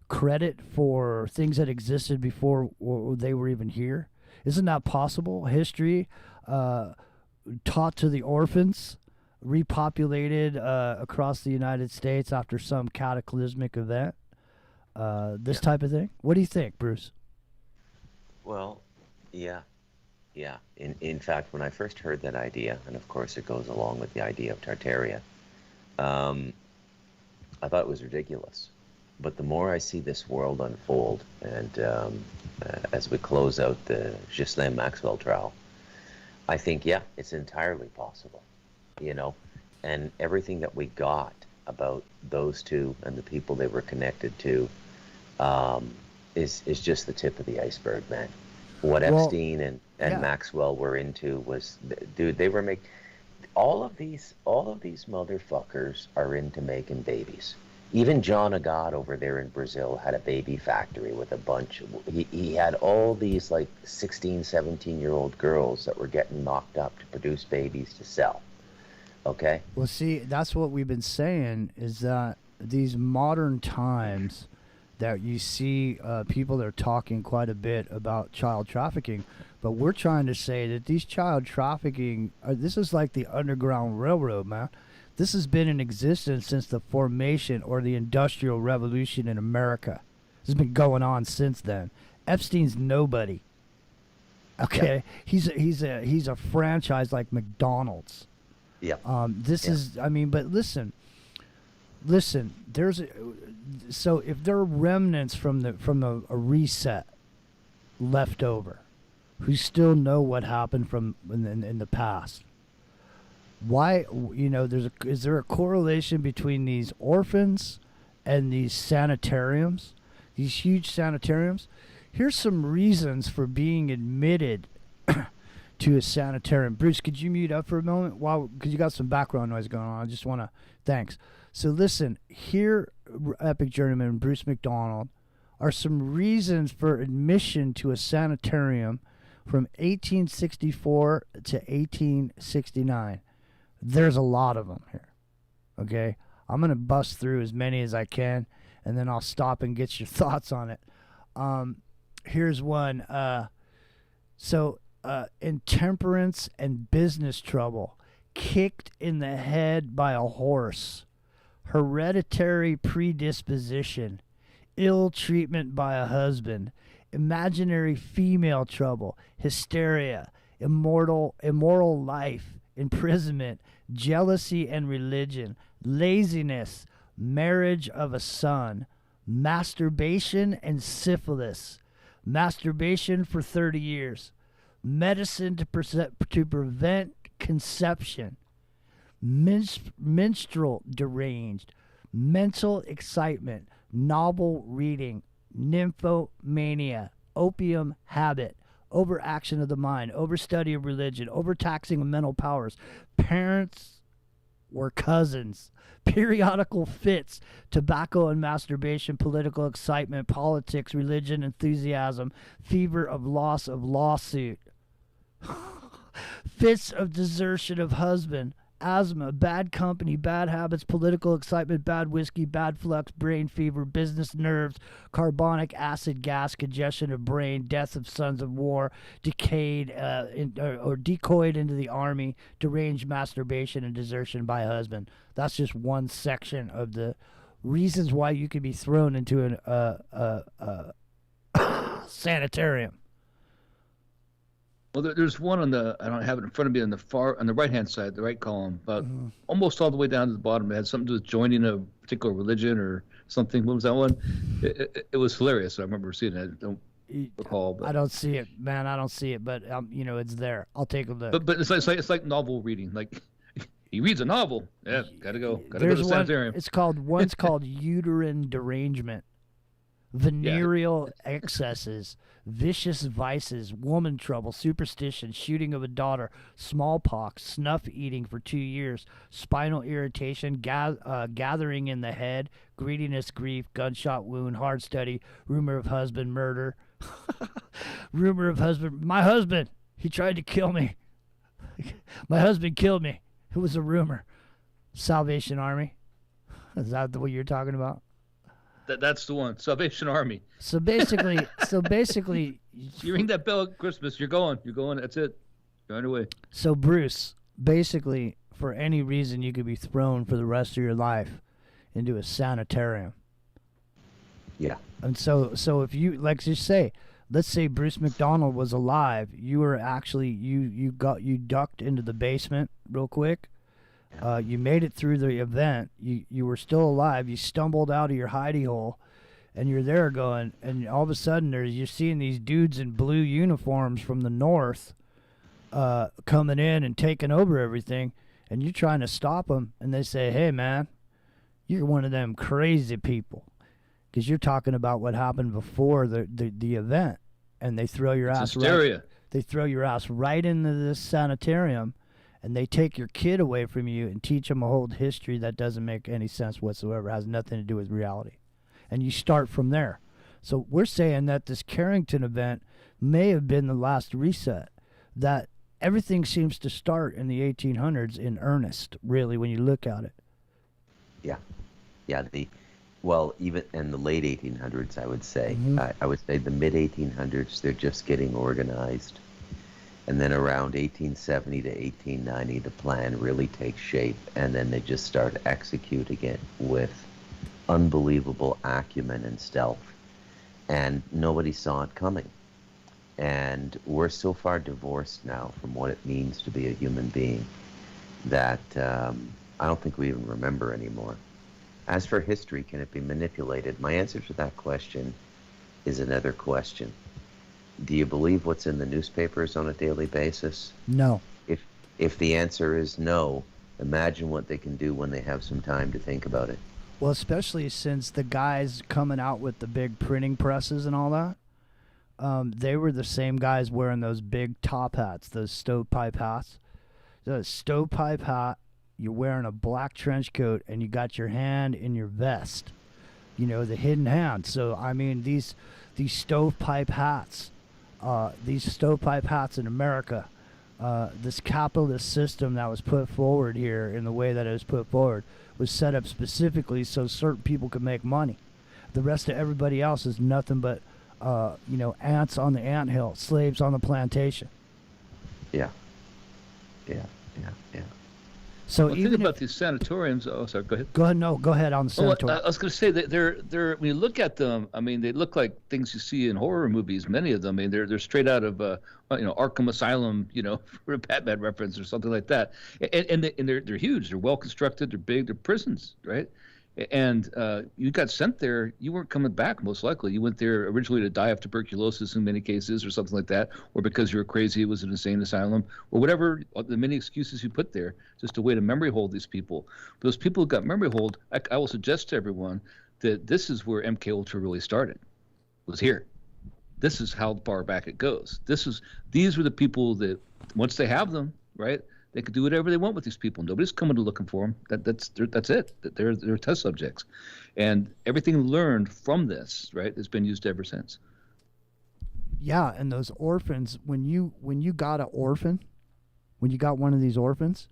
credit for things that existed before they were even here? Isn't that possible? History taught to the orphans, repopulated across the United States after some cataclysmic event, this type of thing. What do you think, Bruce? Well, yeah. In fact, when I first heard that idea, and of course it goes along with the idea of Tartaria, I thought it was ridiculous. But the more I see this world unfold, and as we close out the Ghislaine Maxwell trial, I think, yeah, it's entirely possible, you know, and everything that we got about those two and the people they were connected to is just the tip of the iceberg, man. What Epstein and Maxwell were into was, dude, they were all of these motherfuckers are into making babies. Even John Agad over there in Brazil had a baby factory with a bunch of, he had all these like 16, 17-year-old girls that were getting knocked up to produce babies to sell. Okay? Well, see, that's what we've been saying, is that these modern times that you see people that are talking quite a bit about child trafficking, but we're trying to say that these child trafficking, this is like the Underground Railroad, man. This has been in existence since the formation or the Industrial Revolution in America. This has been going on since then. Epstein's nobody. Okay, yeah. He's a franchise like McDonald's. Yeah. This is, I mean, but listen. So if there are remnants from a reset left over, who still know what happened from in the past, why, you know, is there a correlation between these orphans and these sanitariums, these huge sanitariums? Here's some reasons for being admitted to a sanitarium. Bruce, could you mute up for a moment? Because you got some background noise going on. I just want to, thanks. So listen, here, Epic Journeyman, Bruce McDonald, are some reasons for admission to a sanitarium from 1864 to 1869. There's a lot of them here, okay? I'm going to bust through as many as I can, and then I'll stop and get your thoughts on it. Here's one. Intemperance and business trouble, kicked in the head by a horse, hereditary predisposition, ill treatment by a husband, imaginary female trouble, hysteria, immoral life, imprisonment, jealousy and religion, laziness, marriage of a son, masturbation and syphilis, masturbation for 30 years, medicine to prevent conception, menstrual deranged, mental excitement, novel reading, nymphomania, opium habit, overaction of the mind, overstudy of religion, overtaxing of mental powers, parents or cousins, periodical fits, tobacco and masturbation, political excitement, politics, religion, enthusiasm, fever of loss of lawsuit, fits of desertion of husband, asthma, bad company, bad habits, political excitement, bad whiskey, bad flux, brain fever, business nerves, carbonic acid gas, congestion of brain, death of sons of war, decoyed into the army, deranged masturbation, and desertion by husband. That's just one section of the reasons why you could be thrown into an sanitarium. Well, there's one on the, I don't have it in front of me, on the right-hand side, the right column, but almost all the way down to the bottom. It had something to do with joining a particular religion or something. What was that one? It was hilarious. I remember seeing it. I don't recall. But. I don't see it, man. I don't see it, but it's there. I'll take a look. But it's like novel reading. Like he reads a novel. Yeah, gotta go to the sanitarium. One's called uterine derangement, venereal excesses, vicious vices, woman trouble, superstition, shooting of a daughter, smallpox, snuff eating for 2 years, spinal irritation, gathering in the head, greediness, grief, gunshot wound, hard study, rumor of husband murder, rumor of husband. My husband, he tried to kill me. My husband killed me. It was a rumor. Salvation Army. Is that what you're talking about? That's the one. Salvation Army. So basically, you ring that bell at Christmas. You're going. That's it. You're on your way. So Bruce, basically, for any reason, you could be thrown for the rest of your life into a sanitarium. Yeah. And so if you, like, just say, let's say Bruce McDonald was alive, you were actually you ducked into the basement real quick. You made it through the event. You were still alive. You stumbled out of your hidey hole, and you're there going. And all of a sudden, you're seeing these dudes in blue uniforms from the north, coming in and taking over everything. And you're trying to stop them, and they say, "Hey, man, you're one of them crazy people, because you're talking about what happened before the event." And they throw your ass hysteria. They throw your ass right into this sanitarium. And they take your kid away from you and teach them a whole history that doesn't make any sense whatsoever, has nothing to do with reality. And you start from there. So we're saying that this Carrington event may have been the last reset, that everything seems to start in the 1800s in earnest, really, when you look at it. Yeah. Yeah, even in the late 1800s, I would say. I would say the mid-1800s, they're just getting organized. And then around 1870 to 1890, the plan really takes shape, and then they just start executing it with unbelievable acumen and stealth. And nobody saw it coming. And we're so far divorced now from what it means to be a human being that I don't think we even remember anymore. As for history, can it be manipulated? My answer to that question is another question. Do you believe what's in the newspapers on a daily basis? No. If the answer is no, imagine what they can do when they have some time to think about it. Well, especially since the guys coming out with the big printing presses and all that, they were the same guys wearing those big top hats, those stovepipe hats. The stovepipe hat, you're wearing a black trench coat, and you got your hand in your vest. The hidden hand. So, I mean, these stovepipe hats, in America, this capitalist system that was put forward here in the way that it was put forward was set up specifically so certain people could make money. The rest of everybody else is nothing but, ants on the anthill, slaves on the plantation. Yeah. So even about these sanatoriums. Oh, sorry. Go ahead. Go ahead. No, go ahead on the sanatorium. I was going to say that they're when you look at them, I mean, they look like things you see in horror movies. Many of them, I mean, they're straight out of Arkham Asylum, for a Batman reference or something like that. And they're huge. They're well constructed. They're big. They're prisons, right? And you got sent there, you weren't coming back, most likely. You went there originally to die of tuberculosis in many cases or something like that, or because you were crazy, it was an insane asylum, or whatever, the many excuses you put there, just a way to memory hold these people. But those people who got memory hold, I will suggest to everyone that this is where MK Ultra really started, was here. This is how far back it goes. These were the people that, once they have them, right, they could do whatever they want with these people. Nobody's coming to looking for them. That's it. They're test subjects, and everything learned from this, right, has been used ever since. Yeah, and those orphans. When you got an orphan, when you got one of these orphans,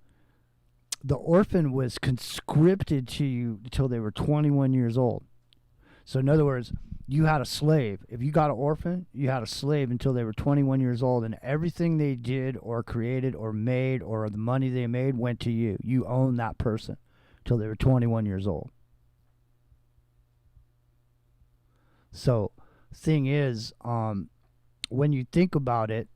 the orphan was conscripted to you until they were 21 years old. So in other words, you had a slave. If you got an orphan, you had a slave until they were 21 years old, and everything they did or created or made or the money they made went to you. You owned that person until they were 21 years old. So thing is, when you think about it,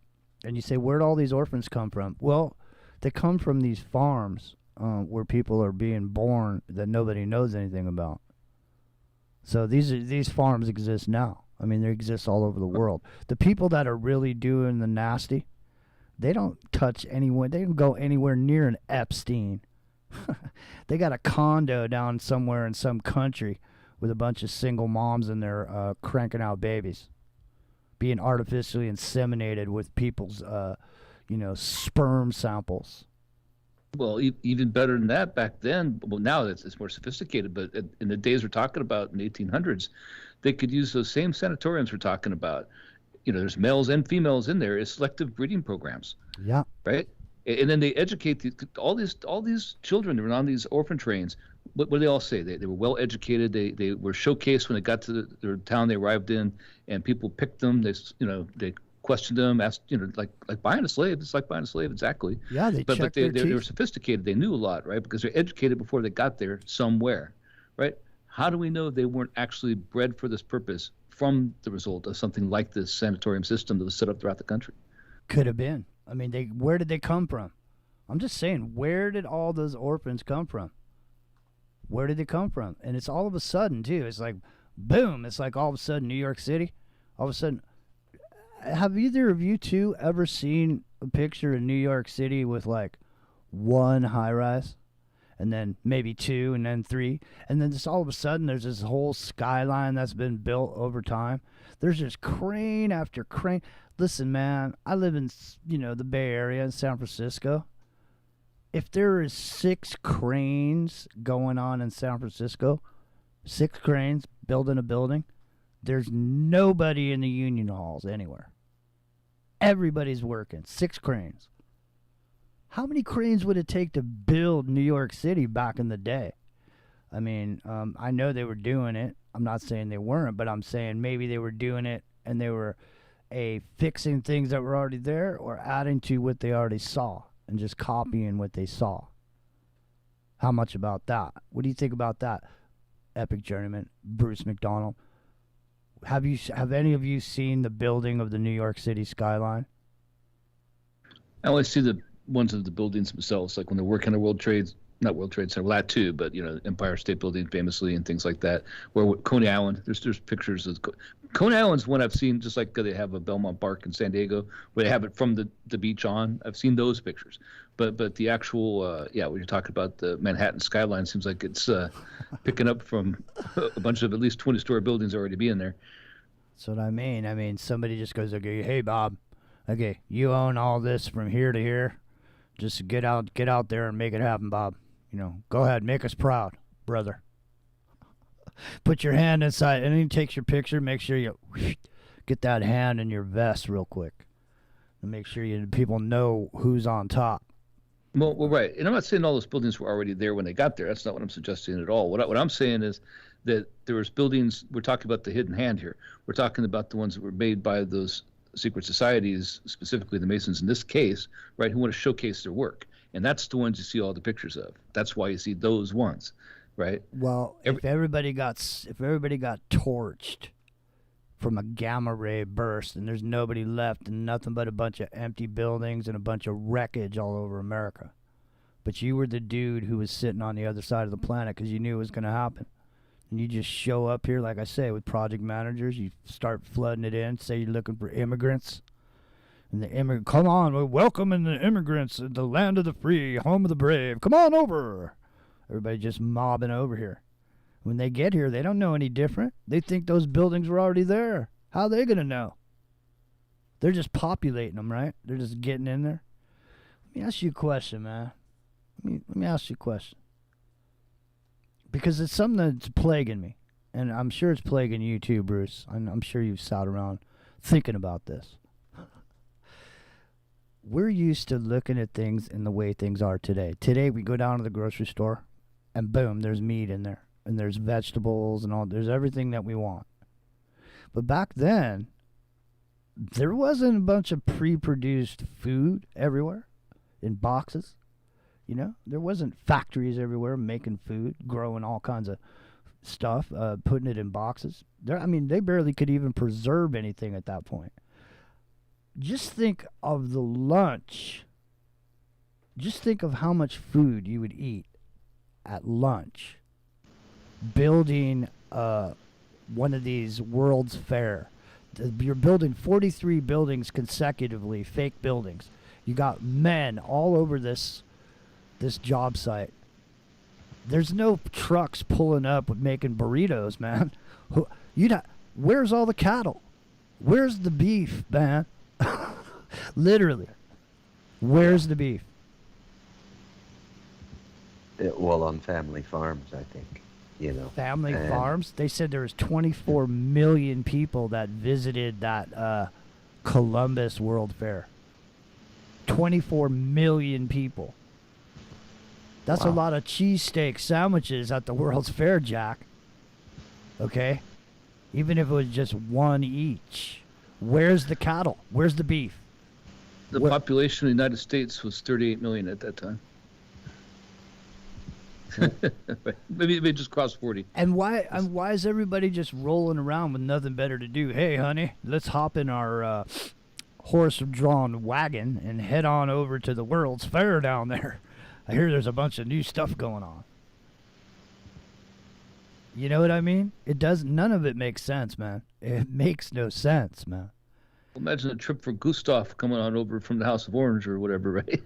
And you say, where'd all these orphans come from? Well, they come from these farms where people are being born that nobody knows anything about. So these farms exist now. I mean, they exist all over the world. The people that are really doing the nasty, they don't touch anyone. They don't go anywhere near an Epstein. They got a condo down somewhere in some country with a bunch of single moms in there cranking out babies, being artificially inseminated with people's, sperm samples. Well, even better than that back then. Well, now it's more sophisticated, but in the days we're talking about in the 1800s, they could use those same sanatoriums we're talking about. There's males and females in there. It's selective breeding programs. Yeah. Right. And then they educate all these children that were on these orphan trains. What do they all say? They were well educated. They were showcased when they got to their town they arrived in, and people picked them. They questioned them, asked, like buying a slave. It's like buying a slave, exactly. Yeah, but they were sophisticated. They knew a lot, right? Because they're educated before they got there somewhere, right? How do we know they weren't actually bred for this purpose from the result of something like this sanatorium system that was set up throughout the country? Could have been. I mean, where did they come from? I'm just saying, where did all those orphans come from? Where did they come from? And it's all of a sudden, too. It's like, boom. It's like all of a sudden New York City. All of a sudden. Have either of you two ever seen a picture of New York City with like one high rise and then maybe two and then three? And then just all of a sudden there's this whole skyline that's been built over time. There's just crane after crane. Listen, man, I live in, the Bay Area in San Francisco. If there is 6 cranes going on in San Francisco, 6 cranes building a building, there's nobody in the union halls anywhere. Everybody's working. 6 cranes. How many cranes would it take to build New York City back in the day? I mean, I know they were doing it. I'm not saying they weren't, but I'm saying maybe they were doing it and they were fixing things that were already there or adding to what they already saw and just copying what they saw. How much about that? What do you think about that, Epic Journeyman, Bruce McDonald? Have any of you seen the building of the New York City skyline? I only see the ones of the buildings themselves, like when they're working on not World Trade Center, well, that too, but Empire State Building famously and things like that. Where Coney Island, there's pictures of Coney Island's one I've seen, just like they have a Belmont Park in San Diego, where they have it from the beach on. I've seen those pictures, but the actual when you're talking about the Manhattan skyline, seems like it's picking up from a bunch of at least 20-story buildings already being there. That's what I mean. I mean, somebody just goes, okay, hey Bob, okay, you own all this from here to here. Just get out there and make it happen, Bob. Go ahead, make us proud, brother. Put your hand inside, and then he takes your picture. Make sure you get that hand in your vest real quick, and make sure people know who's on top. Well, right. And I'm not saying all those buildings were already there when they got there. That's not what I'm suggesting at all. What I'm saying is that there was buildings. We're talking about the hidden hand here. We're talking about the ones that were made by those secret societies, specifically the Masons in this case, right, who want to showcase their work. And that's the ones you see all the pictures of. That's why you see those ones, right? Well, if everybody got torched from a gamma ray burst and there's nobody left and nothing but a bunch of empty buildings and a bunch of wreckage all over America, but you were the dude who was sitting on the other side of the planet because you knew it was going to happen. And you just show up here, like I say, with project managers. You start flooding it in. Say you're looking for immigrants. And come on, we're welcoming the immigrants, the land of the free, home of the brave. Come on over. Everybody just mobbing over here. When they get here, they don't know any different. They think those buildings were already there. How are they going to know? They're just populating them, right? They're just getting in there. Let me ask you a question, man. Let me ask you a question. Because it's something that's plaguing me. And I'm sure it's plaguing you too, Bruce. I'm sure you've sat around thinking about this. We're used to looking at things in the way things are today. Today we go down to the grocery store and boom, there's meat in there. And there's vegetables and all. There's everything that we want. But back then, there wasn't a bunch of pre-produced food everywhere in boxes. There wasn't factories everywhere making food, growing all kinds of stuff, putting it in boxes. They barely could even preserve anything at that point. just think of the lunch. Just think of how much food you would eat at lunch building one of these World's Fair. You're building 43 buildings consecutively, fake buildings. You got men all over this job site. There's no trucks pulling up with making burritos, man. Where's all the cattle? Where's the beef, man? Literally. Where's the beef? Well, on family farms, I think. Family farms. They said there was 24 million people that visited that Columbus World Fair. 24 million people. That's a lot of cheesesteak sandwiches at the World's Fair, Jack. Okay? Even if it was just one each. Where's the cattle? Where's the beef? The population of the United States was 38 million at that time. Maybe it just crossed 40. And why is everybody just rolling around with nothing better to do? Hey, honey, let's hop in our horse-drawn wagon and head on over to the World's Fair down there. I hear there's a bunch of new stuff going on. You know what I mean? None of it makes sense, man. It makes no sense, man. Imagine a trip for Gustav coming on over from the House of Orange or whatever, right?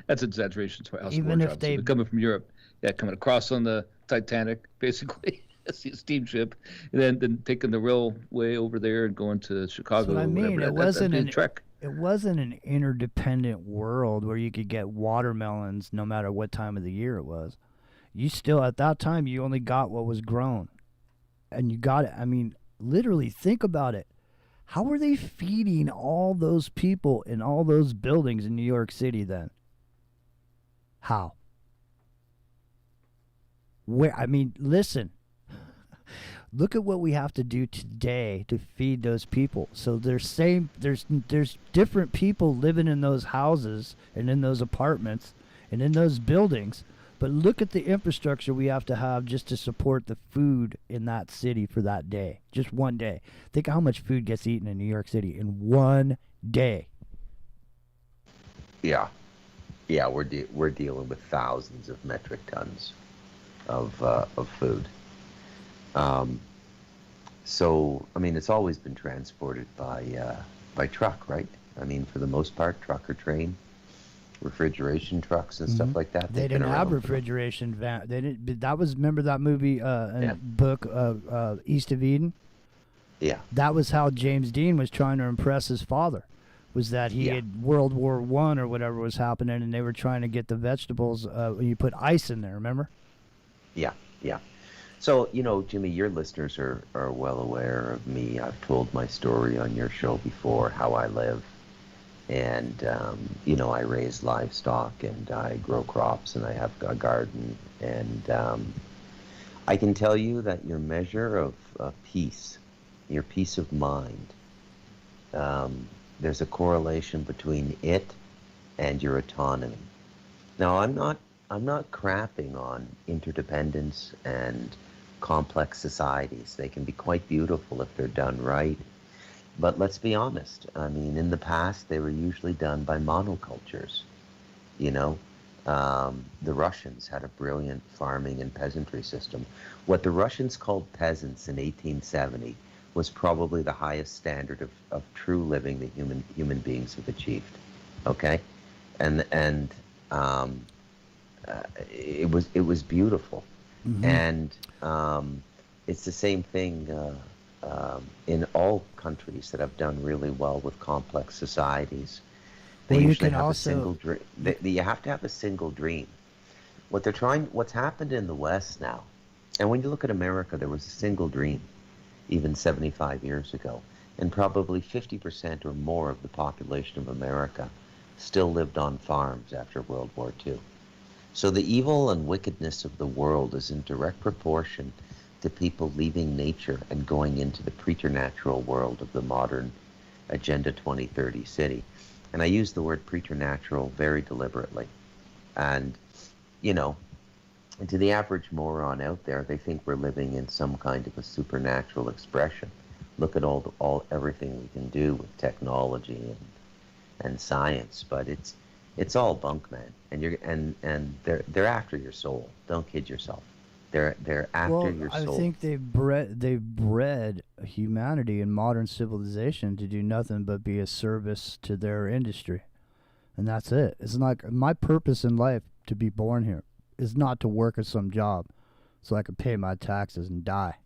That's exaggeration. Sorry, House Even of Orange, if they coming from Europe, coming across on the Titanic, basically, see a steamship, and then taking the railway over there and going to Chicago. That's what I mean. Whatever. It wasn't a trek. It wasn't an interdependent world where you could get watermelons no matter what time of the year it was. You still, at that time, you only got what was grown. And you got it. I mean, literally, think about it. How were they feeding all those people in all those buildings in New York City then? How? Listen. Look at what we have to do today to feed those people. So there's different people living in those houses and in those apartments and in those buildings. But look at the infrastructure we have to have just to support the food in that city for that day. Just one day. Think of how much food gets eaten in New York City in one day. Yeah, we're dealing with thousands of metric tons of food. So I mean, it's always been transported by truck, right? I mean, for the most part, truck or train. Refrigeration trucks and stuff like that. They didn't have refrigeration van. They didn't. That was, remember that movie book East of Eden? Yeah. That was how James Dean was trying to impress his father. Was that he had World War I or whatever was happening, and they were trying to get the vegetables. You put ice in there. Remember? Yeah. So Jimmy, your listeners are well aware of me. I've told my story on your show before, how I live. And, I raise livestock and I grow crops and I have a garden. And I can tell you that your measure of peace, your peace of mind, there's a correlation between it and your autonomy. Now, I'm not crapping on interdependence and complex societies. They can be quite beautiful if they're done right. But let's be honest. I mean, in the past, they were usually done by monocultures. The Russians had a brilliant farming and peasantry system. What the Russians called peasants in 1870 was probably the highest standard of true living that human beings have achieved. Okay, and it was beautiful, and it's the same thing. In all countries that have done really well with complex societies, they usually have a single dream. You have to have a single dream. What's happened in the West now, and when you look at America, there was a single dream, even 75 years ago, and probably 50% or more of the population of America still lived on farms after World War II. So the evil and wickedness of the world is in direct proportion to people leaving nature and going into the preternatural world of the modern Agenda 2030 city. And I use the word preternatural very deliberately. And, to the average moron out there, they think we're living in some kind of a supernatural expression. Look at everything we can do with technology and and science, but it's all bunk, man. And they're after your soul. Don't kid yourself. They're after your soul. I think they've bred humanity and modern civilization to do nothing but be a service to their industry, and that's it. It's not my purpose in life to be born here is not to work at some job so I can pay my taxes and die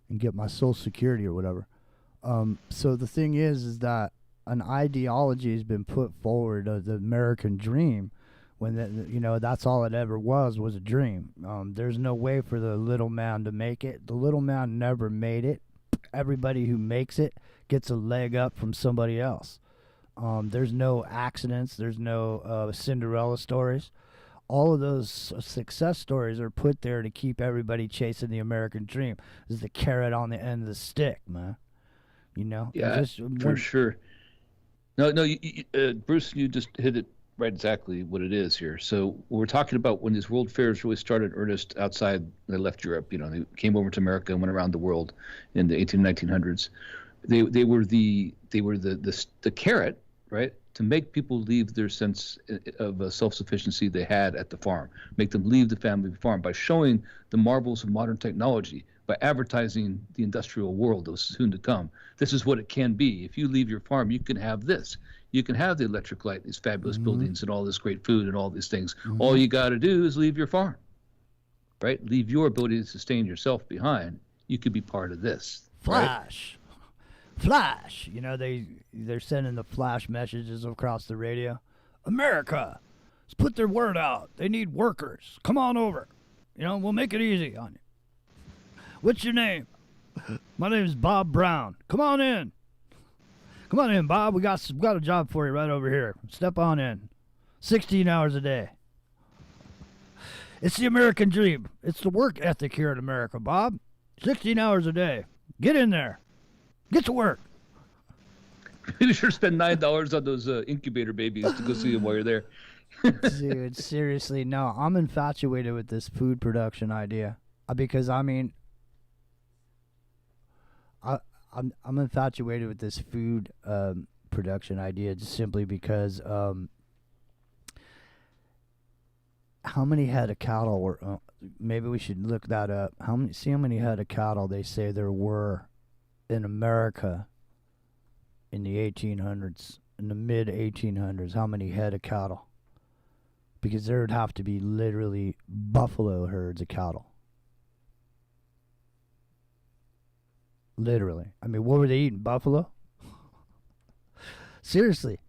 and get my Social Security or whatever. So the thing is that an ideology has been put forward of the American dream, when that's all it ever was a dream. There's no way for the little man to make it. The little man never made it. Everybody who makes it gets a leg up from somebody else. There's no accidents. There's no Cinderella stories. All of those success stories are put there to keep everybody chasing the American dream. This is the carrot on the end of the stick, man. Yeah, for sure. No, Bruce, you just hit it right exactly what it is here. So we're talking about when these world fairs really started in earnest outside. They left Europe. They came over to America and went around the world in the 1900s. They were the carrot, right, to make people leave their sense of self-sufficiency they had at the farm, make them leave the family farm by showing the marvels of modern technology, by advertising the industrial world that was soon to come. This is what it can be. If you leave your farm, you can have this. You can have the electric light, these fabulous buildings, and all this great food and all these things. All you got to do is leave your farm, right? Leave your ability to sustain yourself behind. You could be part of this. Flash. Right? Flash. They're sending the flash messages across the radio. America, let's put their word out. They need workers. Come on over. We'll make it easy on you. What's your name? My name is Bob Brown. Come on in. Come on in, Bob. We got a job for you right over here. Step on in. 16 hours a day. It's the American dream. It's the work ethic here in America, Bob. 16 hours a day. Get in there. Get to work. You sure spend $9 on those incubator babies to go see them while you're there. Dude, seriously, no. I'm infatuated with this food production idea because I'm infatuated with this food production idea just simply because how many head of cattle were? Maybe we should look that up. See how many head of cattle they say there were in America in the 1800s, in the mid 1800s. How many head of cattle? Because there would have to be literally buffalo herds of cattle. Literally. I mean, what were they eating? Buffalo? Seriously.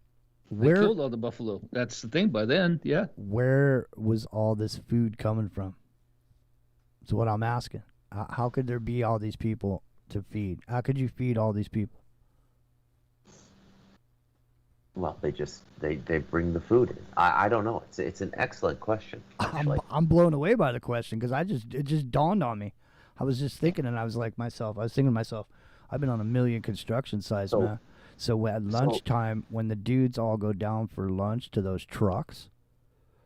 They killed all the buffalo. That's the thing by then, yeah. Where was all this food coming from? That's what I'm asking. How could there be all these people to feed? How could you feed all these people? Well, they bring the food in. I don't know. It's an excellent question. I'm blown away by the question because it just dawned on me. I was just thinking, and I was thinking to myself, I've been on a million construction sites, man. So at lunchtime, when the dudes all go down for lunch to those trucks,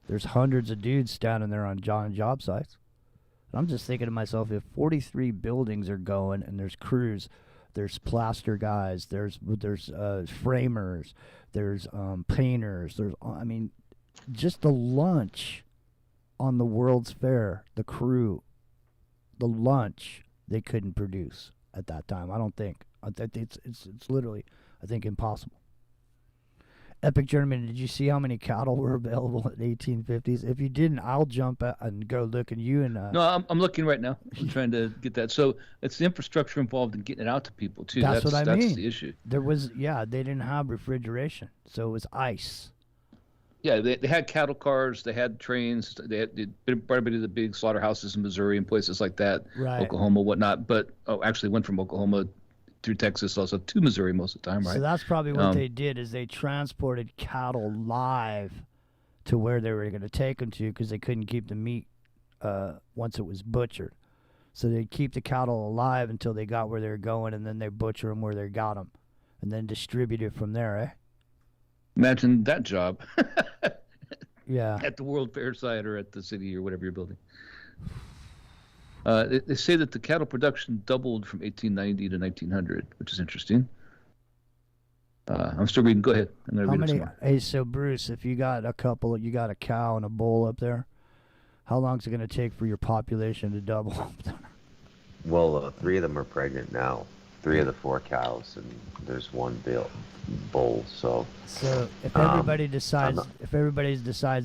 there's hundreds of dudes standing there on job sites. And I'm just thinking to myself, if 43 buildings are going and there's crews, there's plaster guys, there's framers, there's painters, just the lunch on the World's Fair, the crew, the lunch they couldn't produce at that time. I don't think. It's literally, I think, impossible. Epic Journeyman, did you see how many cattle were available in the 1850s? If you didn't, I'll jump out and go look, and you and No, I'm looking right now. I'm trying to get that. So it's the infrastructure involved in getting it out to people too. That's what I mean. That's the issue. They didn't have refrigeration, so it was ice. Yeah, they had cattle cars, they had trains, they had probably the big slaughterhouses in Missouri and places like that, right. Oklahoma, whatnot. But actually went from Oklahoma through Texas, also to Missouri most of the time, right? So that's probably what they did, is they transported cattle live to where they were going to take them to, because they couldn't keep the meat once it was butchered. So they'd keep the cattle alive until they got where they were going, and then they butcher them where they got them, and then distribute it from there, eh? Imagine that job. Yeah. At the World Fair site or at the city or whatever you're building. They say that the cattle production doubled from 1890 to 1900, which is interesting. I'm still reading. Go ahead. I'm going to read it some more. Hey, so Bruce, if you got a cow and a bull up there, how long is it going to take for your population to double? Well, 3 of them are pregnant now. 3 of the 4 cows, and there's 1 bull. So if everybody decides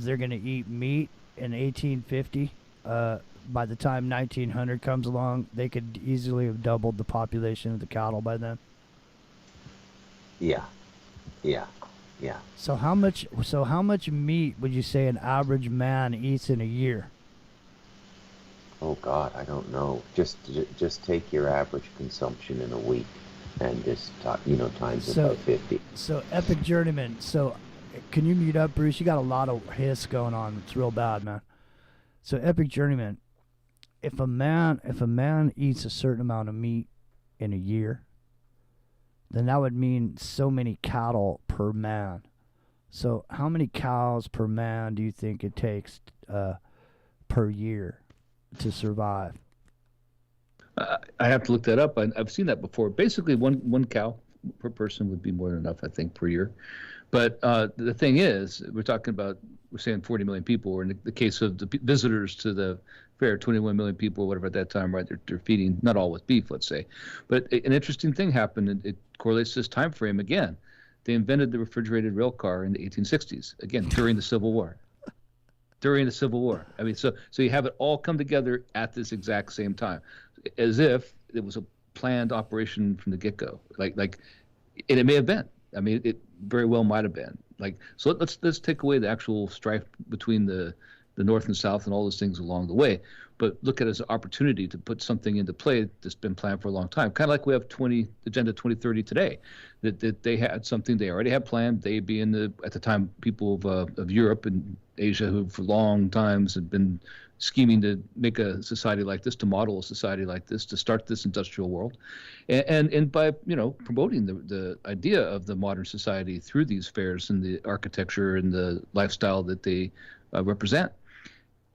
they're going to eat meat in 1850, by the time 1900 comes along, they could easily have doubled the population of the cattle by then. Yeah. So how much meat would you say an average man eats in a year? Oh God, I don't know. Just take your average consumption in a week, and just times it by 50. So Epic Journeyman. So can you mute up, Bruce? You got a lot of hiss going on. It's real bad, man. So Epic Journeyman, if a man eats a certain amount of meat in a year, then that would mean so many cattle per man. So how many cows per man do you think it takes per year to survive? I have to look that up. I've seen that before. Basically, one cow per person would be more than enough, I think, per year. But the thing is, we're saying 40 million people, or in the case of the visitors to the fair, 21 million people, or whatever at that time, right? They're feeding, not all with beef, let's say. But an interesting thing happened, and it correlates to this time frame again. They invented the refrigerated rail car in the 1860s, again, during the Civil War. I mean, so you have it all come together at this exact same time, as if it was a planned operation from the get-go. Like, and it may have been. I mean, it very well might have been. So let's take away the actual strife between the North and South and all those things along the way, but look at it as an opportunity to put something into play that's been planned for a long time. Kind of like we have Agenda 2030 today, that they had something they already had planned. They being at the time people of Europe and Asia who for long times had been scheming to make a society like this, to model a society like this, to start this industrial world, and by promoting the idea of the modern society through these fairs and the architecture and the lifestyle that they represent.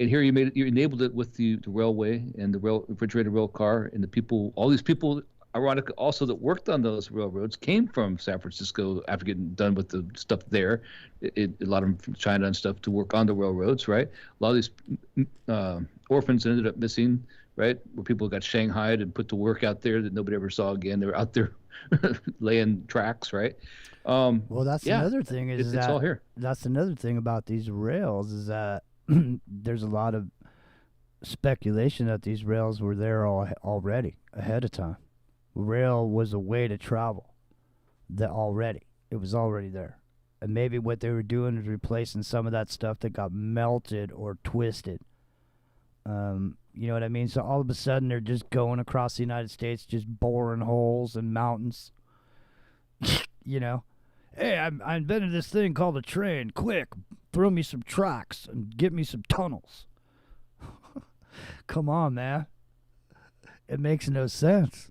And here you enabled it with the railway and the refrigerated rail car, and all these people, ironically also that worked on those railroads, came from San Francisco after getting done with the stuff there. A lot of them from China and stuff to work on the railroads, right? A lot of these orphans ended up missing, right? Where people got shanghaied and put to work out there that nobody ever saw again. They were out there laying tracks, right? Well, that's another thing it's all here. That's another thing about these rails is that there's a lot of speculation that these rails were there already ahead of time. Rail was a way to travel. It was already there. And maybe what they were doing is replacing some of that stuff that got melted or twisted. You know what I mean? So all of a sudden they're just going across the United States, just boring holes in mountains. Hey, I invented this thing called a train. Quick, throw me some tracks and get me some tunnels. Come on, man. It makes no sense.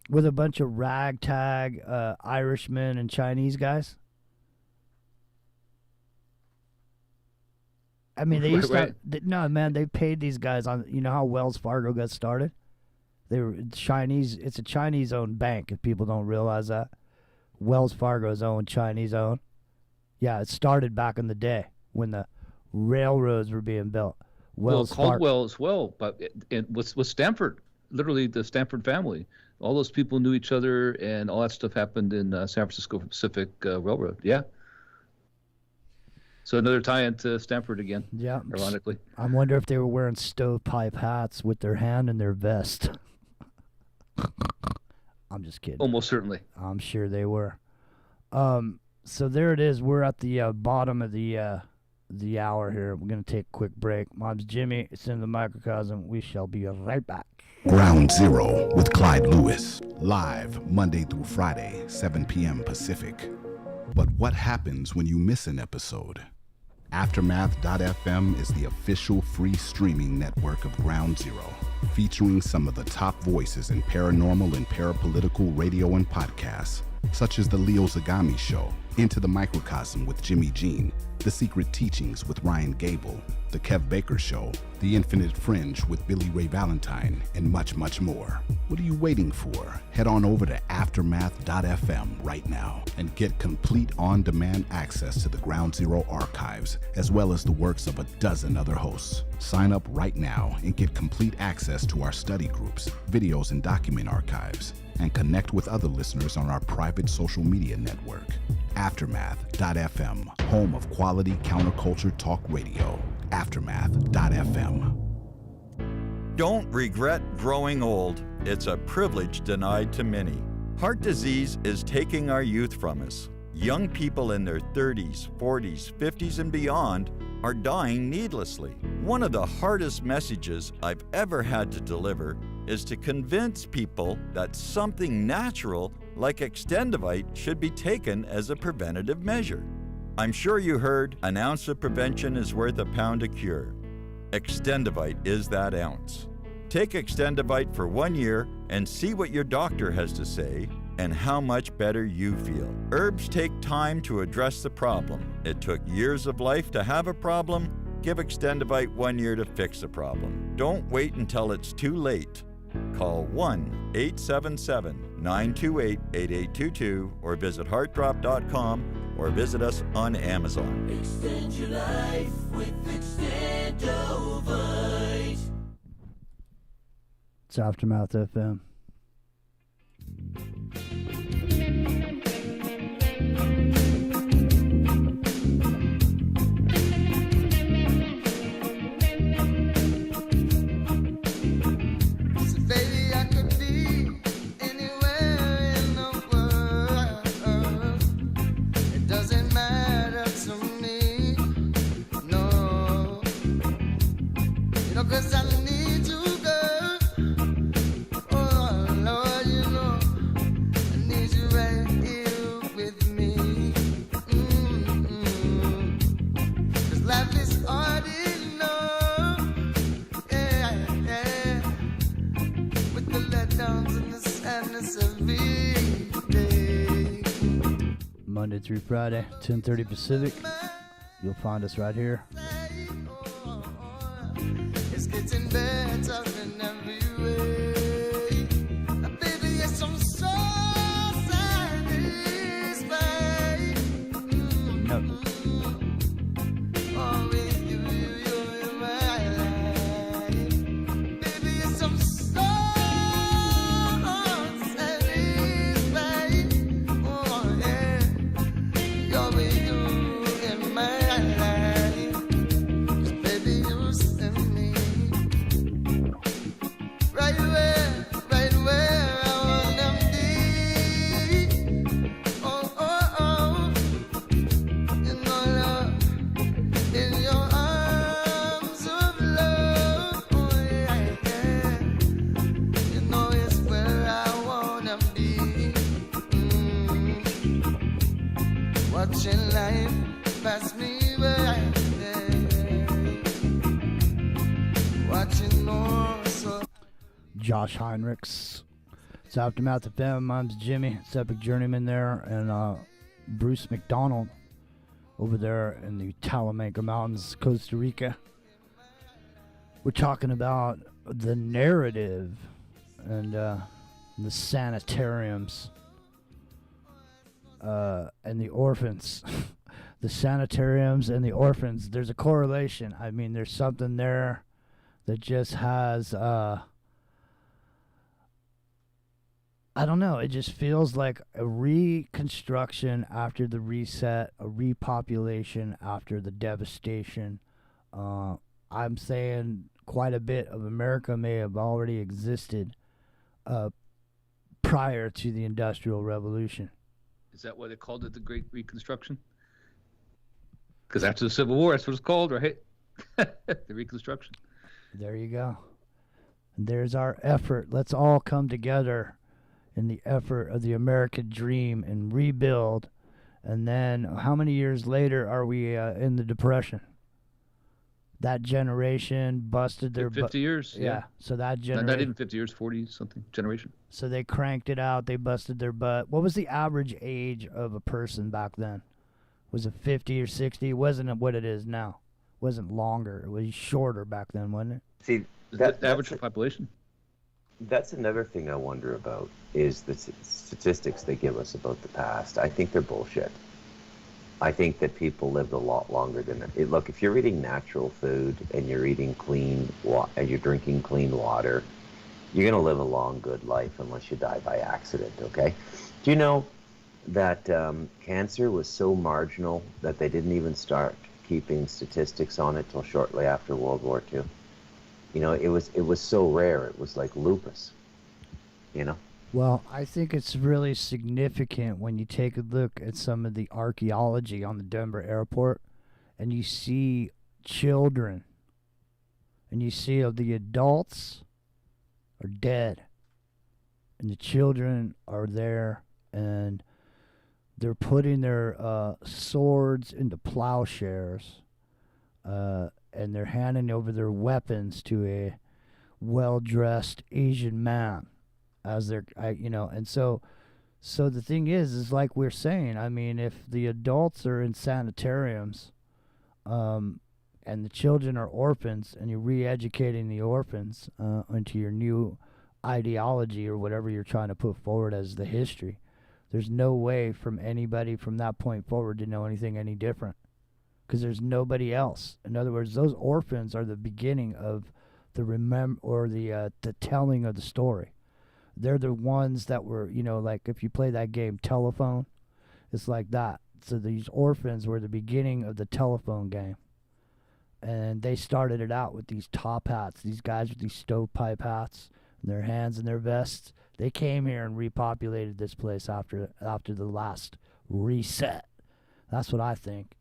With a bunch of ragtag Irishmen and Chinese guys. I mean, they used to. No, man, they paid these guys on. You know how Wells Fargo got started? They were Chinese. It's a Chinese-owned bank. If people don't realize that, Wells Fargo's owned, Chinese-owned. Yeah, it started back in the day when the railroads were being built. Caldwell as well, but with Stanford, literally the Stanford family. All those people knew each other, and all that stuff happened in San Francisco Pacific Railroad. Yeah. So another tie-in to Stanford again. Yeah. Ironically. I wonder if they were wearing stovepipe hats with their hand in their vest. I'm just kidding. Almost certainly. I'm sure they were. So there it is. We're at the bottom of the hour here. We're going to take a quick break. Mom's Jimmy. It's in the microcosm. We shall be right back. Ground Zero with Clyde Lewis. Live Monday through Friday, 7 p.m. Pacific. But what happens when you miss an episode? Aftermath.fm is the official free streaming network of Ground Zero, featuring some of the top voices in paranormal and parapolitical radio and podcasts, such as The Leo Zagami Show, Into the Microcosm with Jimmy Jean, The Secret Teachings with Ryan Gable, The Kev Baker Show, The Infinite Fringe with Billy Ray Valentine, and much, much more. What are you waiting for? Head on over to aftermath.fm right now and get complete on-demand access to the Ground Zero archives, as well as the works of a dozen other hosts. Sign up right now and get complete access to our study groups, videos, and document archives, and connect with other listeners on our private social media network. Aftermath.fm, home of quality counterculture talk radio. Aftermath.fm. Don't regret growing old. It's a privilege denied to many. Heart disease is taking our youth from us. Young people in their 30s, 40s, 50s, and beyond are dying needlessly. One of the hardest messages I've ever had to deliver is to convince people that something natural like Extendivite should be taken as a preventative measure. I'm sure you heard, an ounce of prevention is worth a pound of cure. Extendivite is that ounce. Take Extendivite for 1 year and see what your doctor has to say and how much better you feel. Herbs take time to address the problem. It took years of life to have a problem. Give Extendivite 1 year to fix the problem. Don't wait until it's too late. Call 1-877-928-8822 or visit heartdrop.com or visit us on Amazon. Extend your life with Extendovite. It's Aftermath FM. Cause I need you, girl. Oh Lord, you know I need you right here with me. Cause life is hard enough, yeah, yeah. With the letdowns and the sadness of each day. Monday through Friday, 10:30 Pacific. You'll find us right here. It's getting better in every way. Baby, yes, I'm so satisfied. Oh, with you, you're my life. Baby, yes, I'm so satisfied. Oh, yeah. You're with you in my life. 'Cause baby, you send me right where I want them be. Oh, oh, oh. You know, love, in your arms of love. Oh, yeah, yeah. You know it's where I wanna be. Watching life pass me by. Watching more so. Josh Heinrichs. It's Aftermath FM. Mine's Jimmy. It's Epic Journeyman there. And Bruce McDonald over there in the Talamanca Mountains, Costa Rica. We're talking about the narrative and the sanitariums and the orphans. The sanitariums and the orphans. There's a correlation. I mean, there's something there that just has I don't know, it just feels like a reconstruction after the reset, a repopulation after the devastation. I'm saying quite a bit of America may have already existed prior to the Industrial Revolution. Is that why they called it the Great Reconstruction? Because after the Civil War, that's what it's called, right? The Reconstruction. There you go. And there's our effort. Let's all come together in the effort of the American dream and rebuild. And then how many years later are we in the Depression? that generation busted their 50 years. Yeah. So that Not generation. even 50 years, 40 something generation. So they cranked it out. They busted their butt. What was the average age of a person back then? Was it 50 or 60? It wasn't what it is now. It wasn't longer. It was shorter back then, wasn't it? See, The average population. that's another thing I wonder about is the statistics they give us about the past. I think they're bullshit. I think that people lived a lot longer than it. Look, if you're eating natural food and you're eating clean and you're drinking clean water, you're going to live a long, good life unless you die by accident, okay? Do you know that cancer was so marginal that they didn't even start keeping statistics on it till shortly after World War II? You know, it was so rare. It was like lupus, you know? Well, I think it's really significant when you take a look at some of the archaeology on the Denver airport and you see children and you see the adults are dead and the children are there and they're putting their swords into plowshares and they're handing over their weapons to a well-dressed Asian man as they're, and so the thing is like we're saying, I mean, if the adults are in sanitariums, and the children are orphans, and you're re-educating the orphans into your new ideology or whatever you're trying to put forward as the history, there's no way from anybody from that point forward to know anything any different, because there's nobody else. In other words, those orphans are the beginning of the the telling of the story. They're the ones that were, like if you play that game Telephone, it's like that. So these orphans were the beginning of the telephone game. And they started it out with these top hats, these guys with these stovepipe hats, and their hands in their vests. They came here and repopulated this place after the last reset. That's what I think.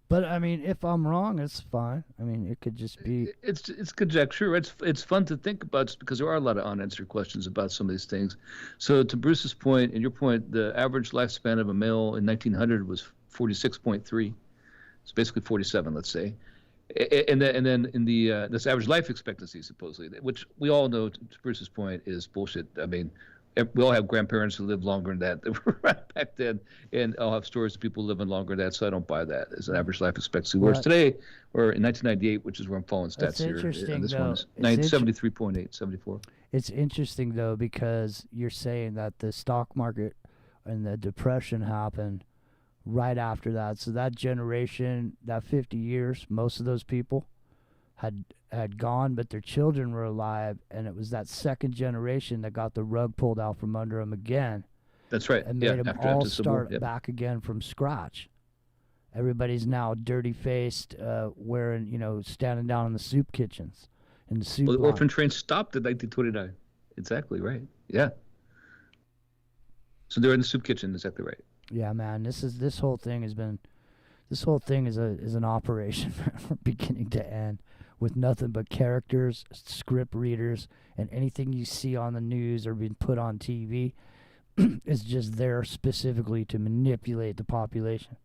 But I mean, if I'm wrong, it's fine. I mean, it could just be. It's conjecture. It's fun to think about just because there are a lot of unanswered questions about some of these things. So to Bruce's point and your point, the average lifespan of a male in 1900 was 46.3. It's basically 47, let's say. And then in the this average life expectancy supposedly, which we all know, to Bruce's point, is bullshit. I mean, we all have grandparents who lived longer than that right back then, and I'll have stories of people living longer than that, so I don't buy that as an average life expectancy. Whereas today, or in 1998, which is where I'm following stats here, and this one is 73.8, 74. It's interesting, though, because you're saying that the stock market and the depression happened right after that. So that generation, that 50 years, most of those people had gone, but their children were alive, and it was that second generation that got the rug pulled out from under them again. That's right. And made them all start back again from scratch. Everybody's now dirty-faced, wearing, standing down in the soup kitchens. In the soup the line. orphan train stopped in 1929. Exactly right. Yeah. So they're in the soup kitchen. Exactly right. Yeah, man. This whole thing is an operation from beginning to end, with nothing but characters, script readers, and anything you see on the news or being put on TV is just there specifically to manipulate the population.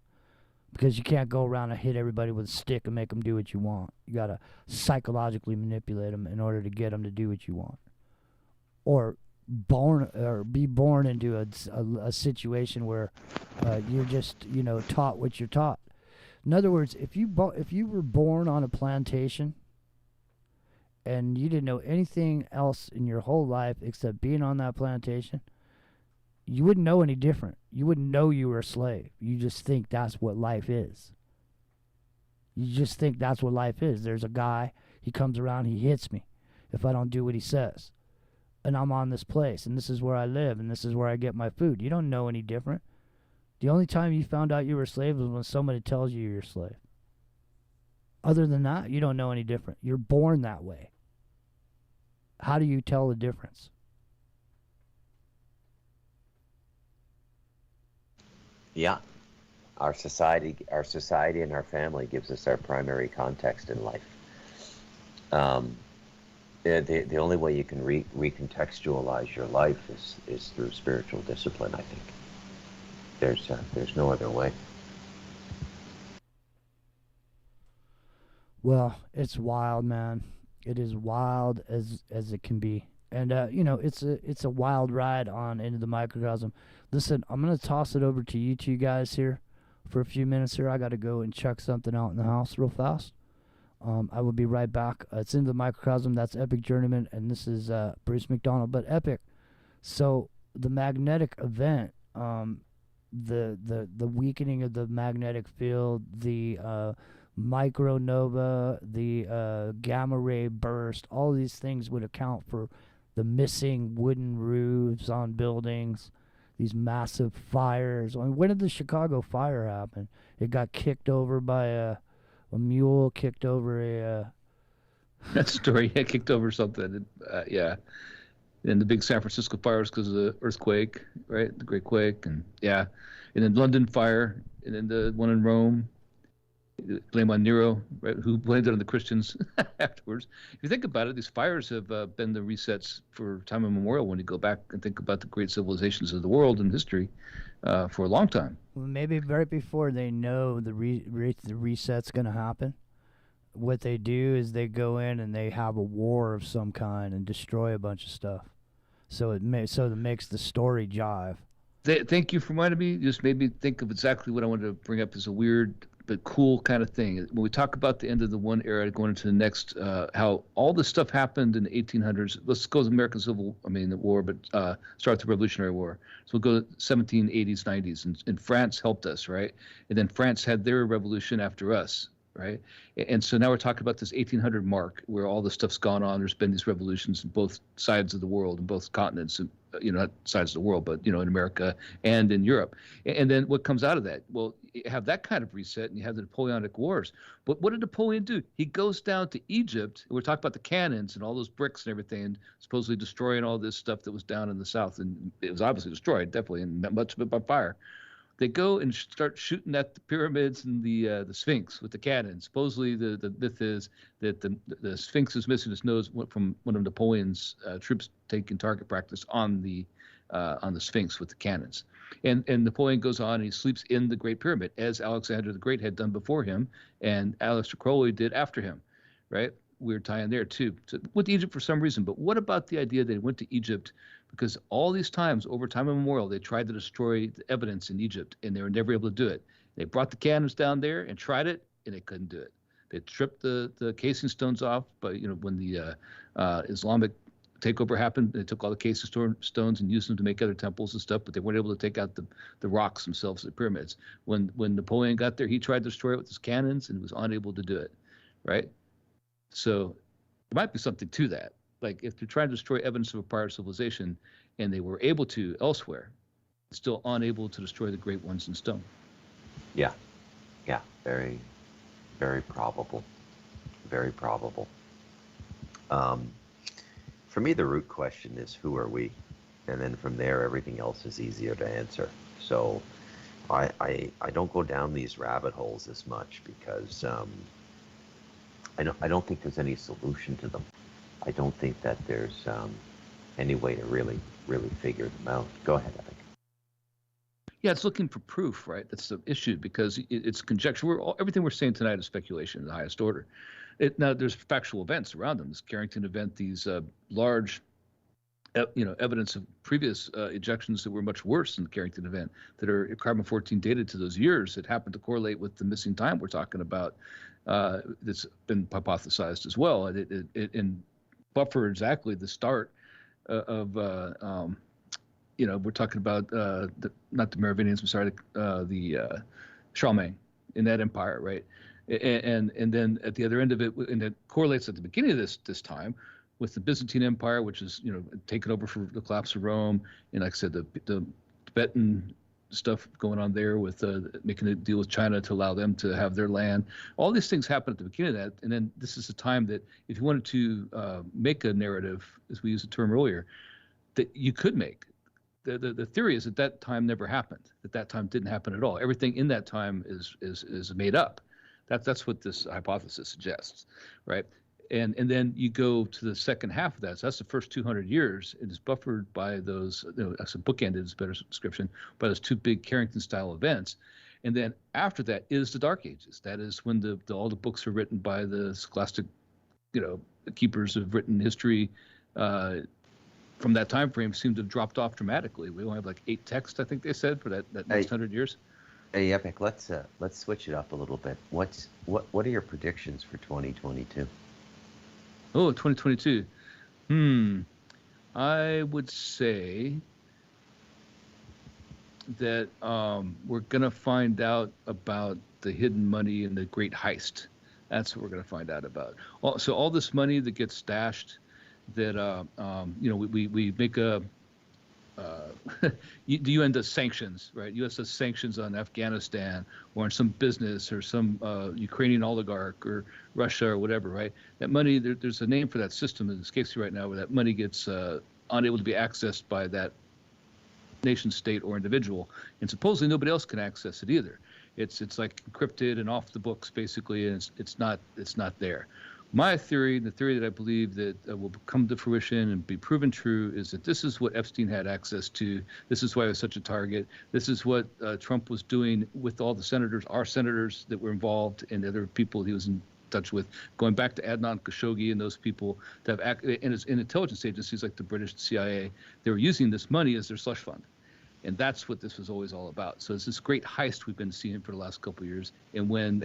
Because you can't go around and hit everybody with a stick and make them do what you want. You gotta psychologically manipulate them in order to get them to do what you want, or be born into a situation where you're just taught what you're taught. In other words, if you were born on a plantation and you didn't know anything else in your whole life except being on that plantation, you wouldn't know any different. You wouldn't know you were a slave. You just think that's what life is. You just think that's what life is. There's a guy, he comes around, he hits me if I don't do what he says. And I'm on this place, and this is where I live, and this is where I get my food. You don't know any different. The only time you found out you were a slave was when somebody tells you you're a slave. Other than that, you don't know any different. You're born that way. How do you tell the difference? Yeah. Our society and our family gives us our primary context in life. The only way you can recontextualize your life is through spiritual discipline, I think. There's no other way. Well, it's wild, man. It is wild as it can be. And it's a wild ride on Into the Microcosm. Listen, I'm gonna toss it over to you two guys here for a few minutes here. I got to go and check something out in the house real fast. I will be right back. It's Into the Microcosm. That's Epic Journeyman, and this is Bruce McDonald. But Epic. So the magnetic event, the weakening of the magnetic field, the micronova, the gamma ray burst, all these things would account for the missing wooden roofs on buildings, these massive fires. I mean, when did the Chicago fire happen? It got kicked over by a mule, kicked over a... That story, yeah, kicked over something. Yeah. And the big San Francisco fires because of the earthquake, right? The Great Quake, and yeah. And then London fire, and then the one in Rome. Blame on Nero, right? Who blamed it on the Christians afterwards. If you think about it, these fires have been the resets for time immemorial when you go back and think about the great civilizations of the world in history for a long time. Well, maybe right before they know the reset's going to happen, what they do is they go in and they have a war of some kind and destroy a bunch of stuff. So it makes the story jive. Thank you for reminding me. Just made me think of exactly what I wanted to bring up as a weird but cool kind of thing. When we talk about the end of the one era going into the next, how all this stuff happened in the 1800s. Let's go to the War, but start the Revolutionary War. So we'll go to 1780s, 90s, and France helped us, right? And then France had their revolution after us, right? And so now we're talking about this 1800 mark where all this stuff's gone on. There's been these revolutions in both sides of the world, in both continents, and not sides of the world, but in America and in Europe. And then what comes out of that? Well, you have that kind of reset, and you have the Napoleonic Wars. But what did Napoleon do? He goes down to Egypt. And we're talking about the cannons and all those bricks and everything, and supposedly destroying all this stuff that was down in the south. And it was obviously destroyed, definitely, and much of it by fire. They go and start shooting at the pyramids and the Sphinx with the cannons. Supposedly, the myth is that the Sphinx is missing its nose from one of Napoleon's troops taking target practice on the Sphinx with the cannons. And Napoleon goes on and he sleeps in the Great Pyramid, as Alexander the Great had done before him, and Aleister Crowley did after him, right? Weird tie in there too. So went to Egypt for some reason, but what about the idea that he went to Egypt? Because all these times, over time immemorial, they tried to destroy the evidence in Egypt, and they were never able to do it. They brought the cannons down there and tried it, and they couldn't do it. They tripped the casing stones off, but when the Islamic takeover happened, they took all the casing stones and used them to make other temples and stuff, but they weren't able to take out the rocks themselves, the pyramids. When Napoleon got there, he tried to destroy it with his cannons and was unable to do it, right? So there might be something to that. Like if they're trying to destroy evidence of a prior civilization and they were able to elsewhere, still unable to destroy the great ones in stone. Yeah. Very, very probable. Very probable. For me, the root question is, who are we? And then from there, everything else is easier to answer. So I don't go down these rabbit holes as much because I don't think there's any solution to them. I don't think that there's any way to really figure them out. Go ahead, Epic. Yeah, it's looking for proof, right? That's the issue, because it's conjecture. Everything we're saying tonight is speculation in the highest order. Now, there's factual events around them. This Carrington event, these large, evidence of previous ejections that were much worse than the Carrington event, that are carbon-14 dated to those years that happen to correlate with the missing time we're talking about. That's been hypothesized as well. And buffer exactly the start of we're talking about not the Merovingians, I'm sorry, the Charlemagne in that empire, right? And then at the other end of it, and it correlates at the beginning of this time with the Byzantine Empire, which is taken over for the collapse of Rome, and like I said, the Tibetan stuff going on there with making a deal with China to allow them to have their land. All these things happen at the beginning of that, and then this is a time that if you wanted to make a narrative, as we used the term earlier, that you could make. The theory is that time never happened, that time didn't happen at all. Everything in that time is made up. That's what this hypothesis suggests, right? And then you go to the second half of that. So that's the first 200 years. It is buffered by those, that's a bookended is a better description, by those two big Carrington-style events. And then after that is the Dark Ages. That is when all the books are written by the scholastic, the keepers of written history. From that time frame, seem to have dropped off dramatically. We only have like 8 texts, I think they said, for that next 100 years. Hey, Epic, let's switch it up a little bit. What are your predictions for 2022? Oh, 2022. I would say that we're going to find out about the hidden money and the great heist. That's what we're going to find out about. So all this money that gets stashed, that we make the UN does sanctions, right? U.S. does sanctions on Afghanistan or on some business or some Ukrainian oligarch or Russia or whatever, right? That money, there's a name for that system that escapes you right now, where that money gets unable to be accessed by that nation state or individual, and supposedly nobody else can access it either. It's like encrypted and off the books basically, and it's not there. My theory, the theory that I believe that will come to fruition and be proven true, is that this is what Epstein had access to. This is why he was such a target. This is what Trump was doing with all the senators, our senators that were involved, and the other people he was in touch with, going back to Adnan Khashoggi and those people that have in intelligence agencies like the British CIA. They were using this money as their slush fund. And that's what this was always all about. So it's this great heist we've been seeing for the last couple of years. And when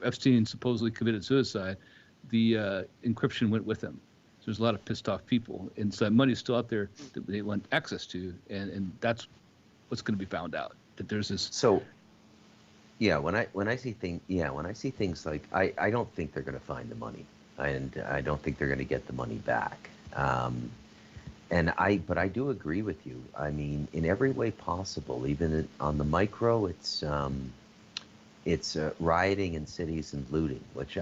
Epstein supposedly committed suicide, the encryption went with him. So there's a lot of pissed off people, and so that money's still out there that they want access to, and that's what's going to be found out. That there's this. So, when I see things like I don't think they're going to find the money, and I don't think they're going to get the money back. But I do agree with you. I mean, in every way possible, even on the micro, it's rioting in cities and looting, which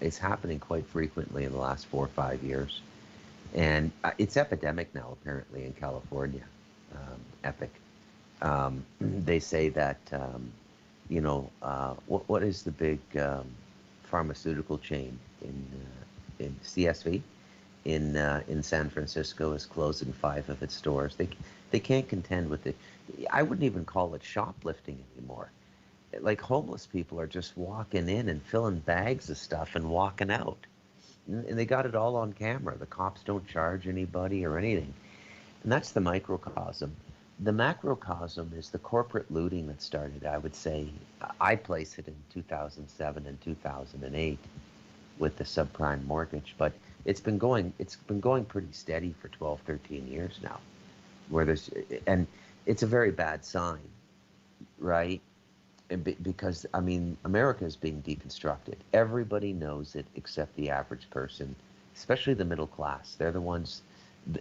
is happening quite frequently in the last 4 or 5 years, and it's epidemic now apparently in California. Epic. They say that what is the big pharmaceutical chain in CSV in San Francisco is closing 5 of its stores. They can't contend with it. I wouldn't even call it shoplifting anymore. Like, homeless people are just walking in and filling bags of stuff and walking out. And they got it all on camera. The cops don't charge anybody or anything. And that's the microcosm. The macrocosm is the corporate looting that started, I would say, I place it in 2007 and 2008 with the subprime mortgage. But it's been going pretty steady for 12, 13 years now. And it's a very bad sign, right? Because, I mean, America is being deconstructed. Everybody knows it except the average person, especially the middle class. They're the ones,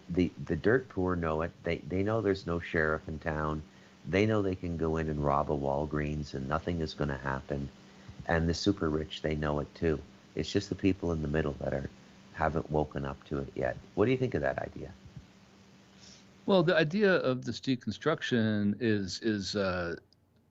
the dirt poor know it. They know there's no sheriff in town. They know they can go in and rob a Walgreens and nothing is going to happen. And the super rich, they know it too. It's just the people in the middle that haven't woken up to it yet. What do you think of that idea? Well, the idea of this deconstruction is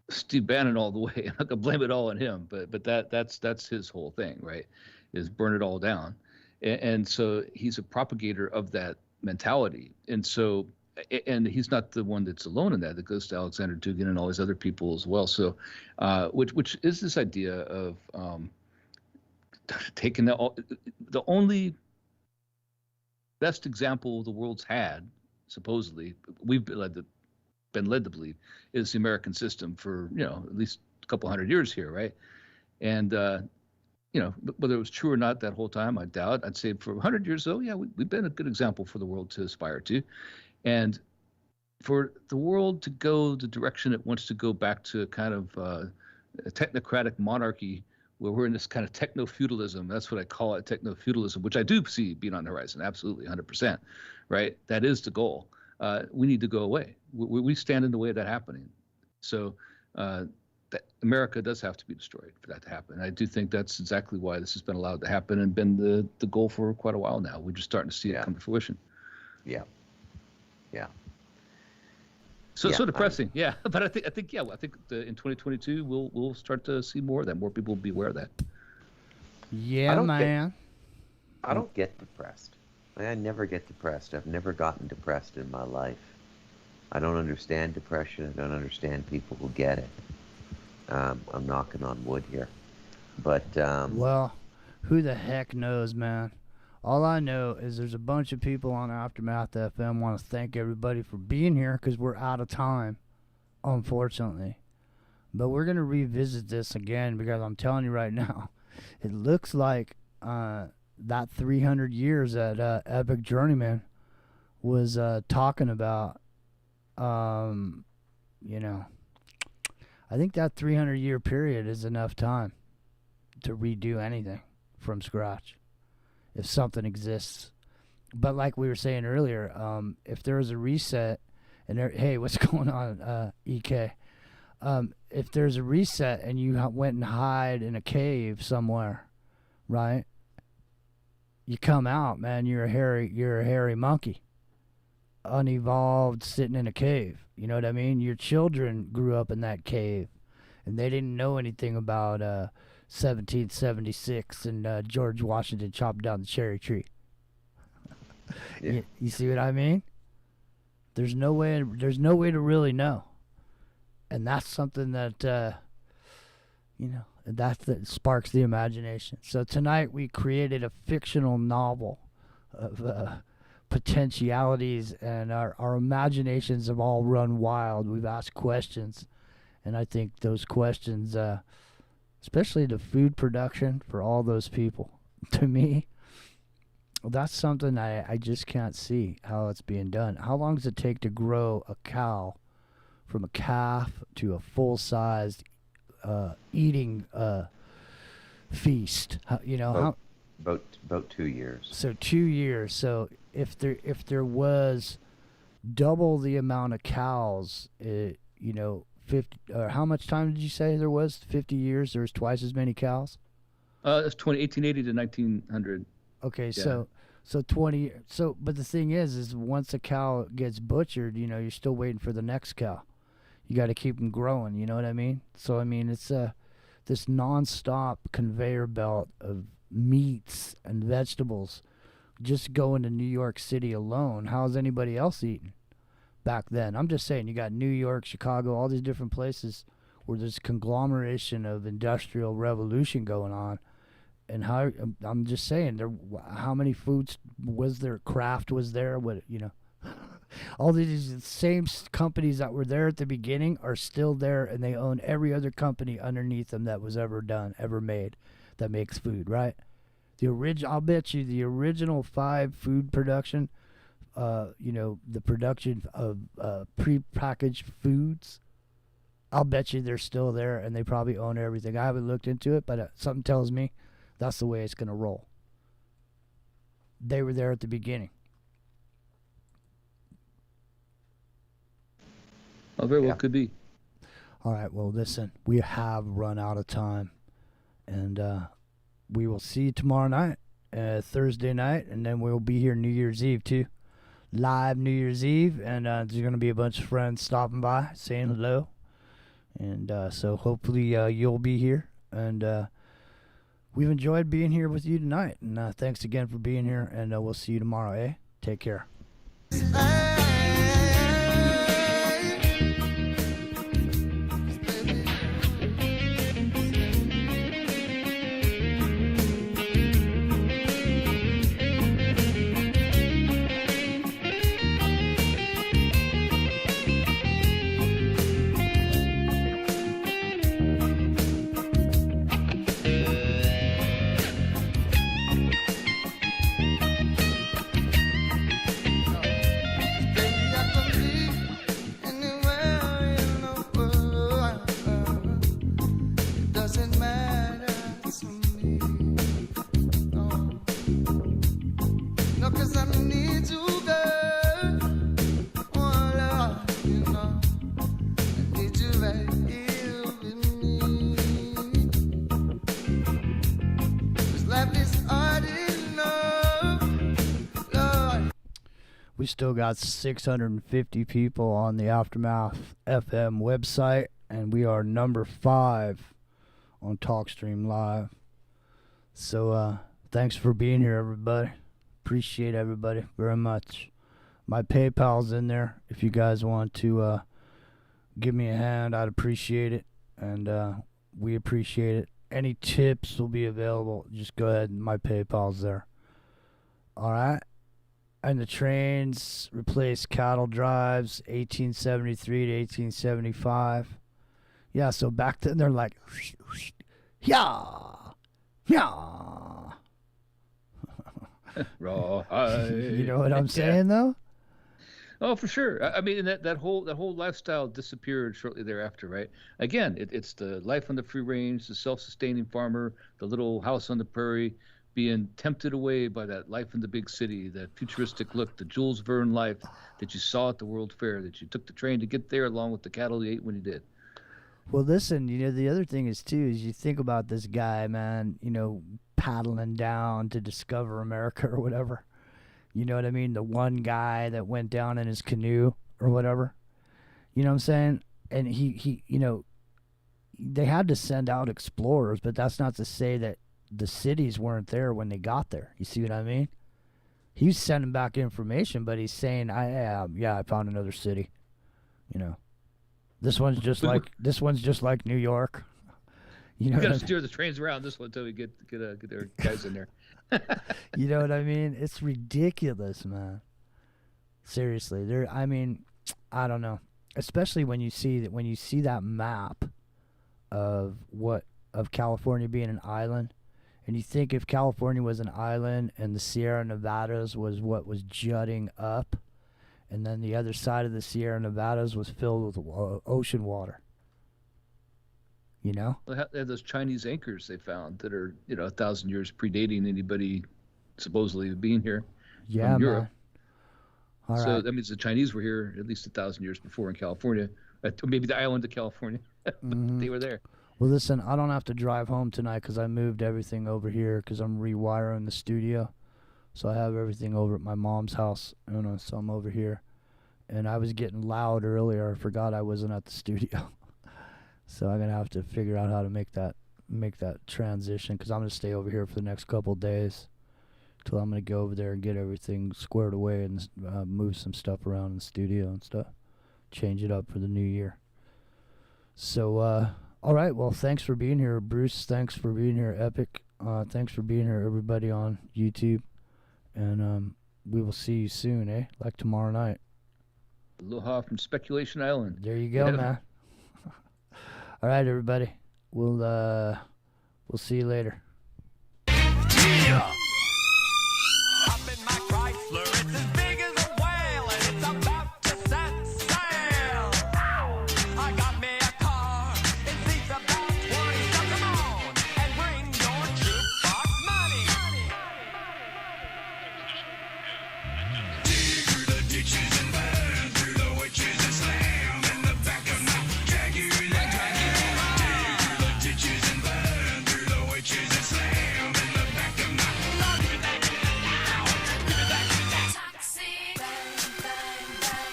Steve Bannon all the way. I'm not gonna blame it all on him, but that's his whole thing, right? Is burn it all down, and so he's a propagator of that mentality, and he's not the one that's alone in that. That goes to Alexander Dugin and all these other people as well. So, which is this idea of taking the only best example the world's had, supposedly we've been led to believe, is the American system for at least a couple hundred years here, right? And whether it was true or not that whole time, I doubt. I'd say for 100 years though, yeah, we've been a good example for the world to aspire to, and for the world to go the direction it wants to go back to, kind of a technocratic monarchy where we're in this kind of techno-feudalism. That's what I call it, techno-feudalism, which I do see being on the horizon, absolutely, 100%, right? That is the goal. We need to go away. We stand in the way of that happening. So America does have to be destroyed for that to happen. I do think that's exactly why this has been allowed to happen and been the goal for quite a while now. We're just starting to see it come to fruition. Yeah. So depressing, But I think in 2022 we'll start to see more of that. More people will be aware of that. Yeah, man. I don't get depressed. I never get depressed. I've never gotten depressed in my life. I don't understand depression. I don't understand people who get it. I'm knocking on wood here. But well, who the heck knows, man? All I know is there's a bunch of people on Aftermath FM want to thank everybody for being here because we're out of time, unfortunately. But we're going to revisit this again because I'm telling you right now, it looks like that 300 years that Epic Journeyman was talking about, you know, I think that 300-year period is enough time to redo anything from scratch if something exists. But like we were saying earlier, if there was a reset, and hey, what's going on, EK? If there's a reset and you went and hide in a cave somewhere, right? You come out, man. You're a hairy monkey, unevolved, sitting in a cave. You know what I mean? Your children grew up in that cave, and they didn't know anything about 1776 and George Washington chopped down the cherry tree. Yeah. You see what I mean? There's no way to really know. And that's something that, that sparks the imagination. So tonight we created a fictional novel of potentialities, and our imaginations have all run wild. We've asked questions, and I think those questions, especially the food production for all those people, to me, that's something I just can't see how it's being done. How long does it take to grow a cow from a calf to a full-sized eating feast? About 2 years. So 2 years. So if there was double the amount of cows, 50. Or how much time did you say there was? 50 years. There was twice as many cows. It's 1880 to 1900. Okay, Yeah. so 20. So, but the thing is once a cow gets butchered, you're still waiting for the next cow. You got to keep them growing. You know what I mean? So I mean, it's this nonstop conveyor belt of meats and vegetables. Just going to New York City alone, how's anybody else eating back then? I'm just saying, you got New York, Chicago, all these different places where there's conglomeration of industrial revolution going on. And how I'm just saying, how many foods was there? Kraft was there. All these same companies that were there at the beginning are still there, and they own every other company underneath them that was ever made, that makes food, right? I'll bet you the original 5 food production, the production of pre-packaged foods, I'll bet you they're still there, and they probably own everything. I haven't looked into it, but something tells me that's the way it's going to roll. They were there at the beginning. Oh, very well, could be. All right, well, listen, we have run out of time, and we will see you tomorrow night, Thursday night, and then we'll be here New Year's Eve, too. Live New Year's Eve, and there's going to be a bunch of friends stopping by, saying hello, and so hopefully you'll be here, and we've enjoyed being here with you tonight, and thanks again for being here, and we'll see you tomorrow, eh? Take care. We still got 650 people on the Aftermath FM website, and we are number 5 on TalkStream Live. So thanks for being here, everybody. Appreciate everybody very much. My PayPal's in there if you guys want to give me a hand. I'd appreciate it. and we appreciate it. Any tips will be available. Just go ahead, and my PayPal's there. All right. And the trains replaced cattle drives, 1873 to 1875. Yeah, so back then they're like, yeah, yeah. Rawhide. You know what I'm saying, though? Oh, for sure. I mean, that whole lifestyle disappeared shortly thereafter, right? Again, it's the life on the free range, the self-sustaining farmer, the little house on the prairie, being tempted away by that life in the big city, that futuristic look, the Jules Verne life that you saw at the World Fair, that you took the train to get there along with the cattle you ate when you did. Well, listen, the other thing is, too, is you think about this guy, man, paddling down to discover America or whatever. You know what I mean? The one guy that went down in his canoe or whatever. You know what I'm saying? And he they had to send out explorers, but that's not to say that the cities weren't there when they got there. You see what I mean? He's sending back information, but he's saying, I found another city. This one's just like New York. You got to steer the trains around this one until we get their guys in there. You know what I mean? It's ridiculous, man. Seriously, I don't know. Especially when you see that map of California being an island, and you think if California was an island and the Sierra Nevadas was what was jutting up, and then the other side of the Sierra Nevadas was filled with ocean water. They have those Chinese anchors they found that are 1,000 years predating anybody supposedly being here from Europe. All so right. that means the Chinese were here at least 1,000 years before in California, maybe the island of California, but they were there. Well, listen, I don't have to drive home tonight because I moved everything over here because I'm rewiring the studio. So I have everything over at my mom's house, so I'm over here. And I was getting loud earlier. I forgot I wasn't at the studio. So I'm going to have to figure out how to make that transition because I'm going to stay over here for the next couple of days till I'm going to go over there and get everything squared away and move some stuff around in the studio and stuff. Change it up for the new year. So, all right. Well, thanks for being here, Bruce. Thanks for being here, Epic. Thanks for being here, everybody on YouTube. And we will see you soon, like tomorrow night. Aloha from Speculation Island. There you go, man. All right, everybody. We'll see you later. Yeah.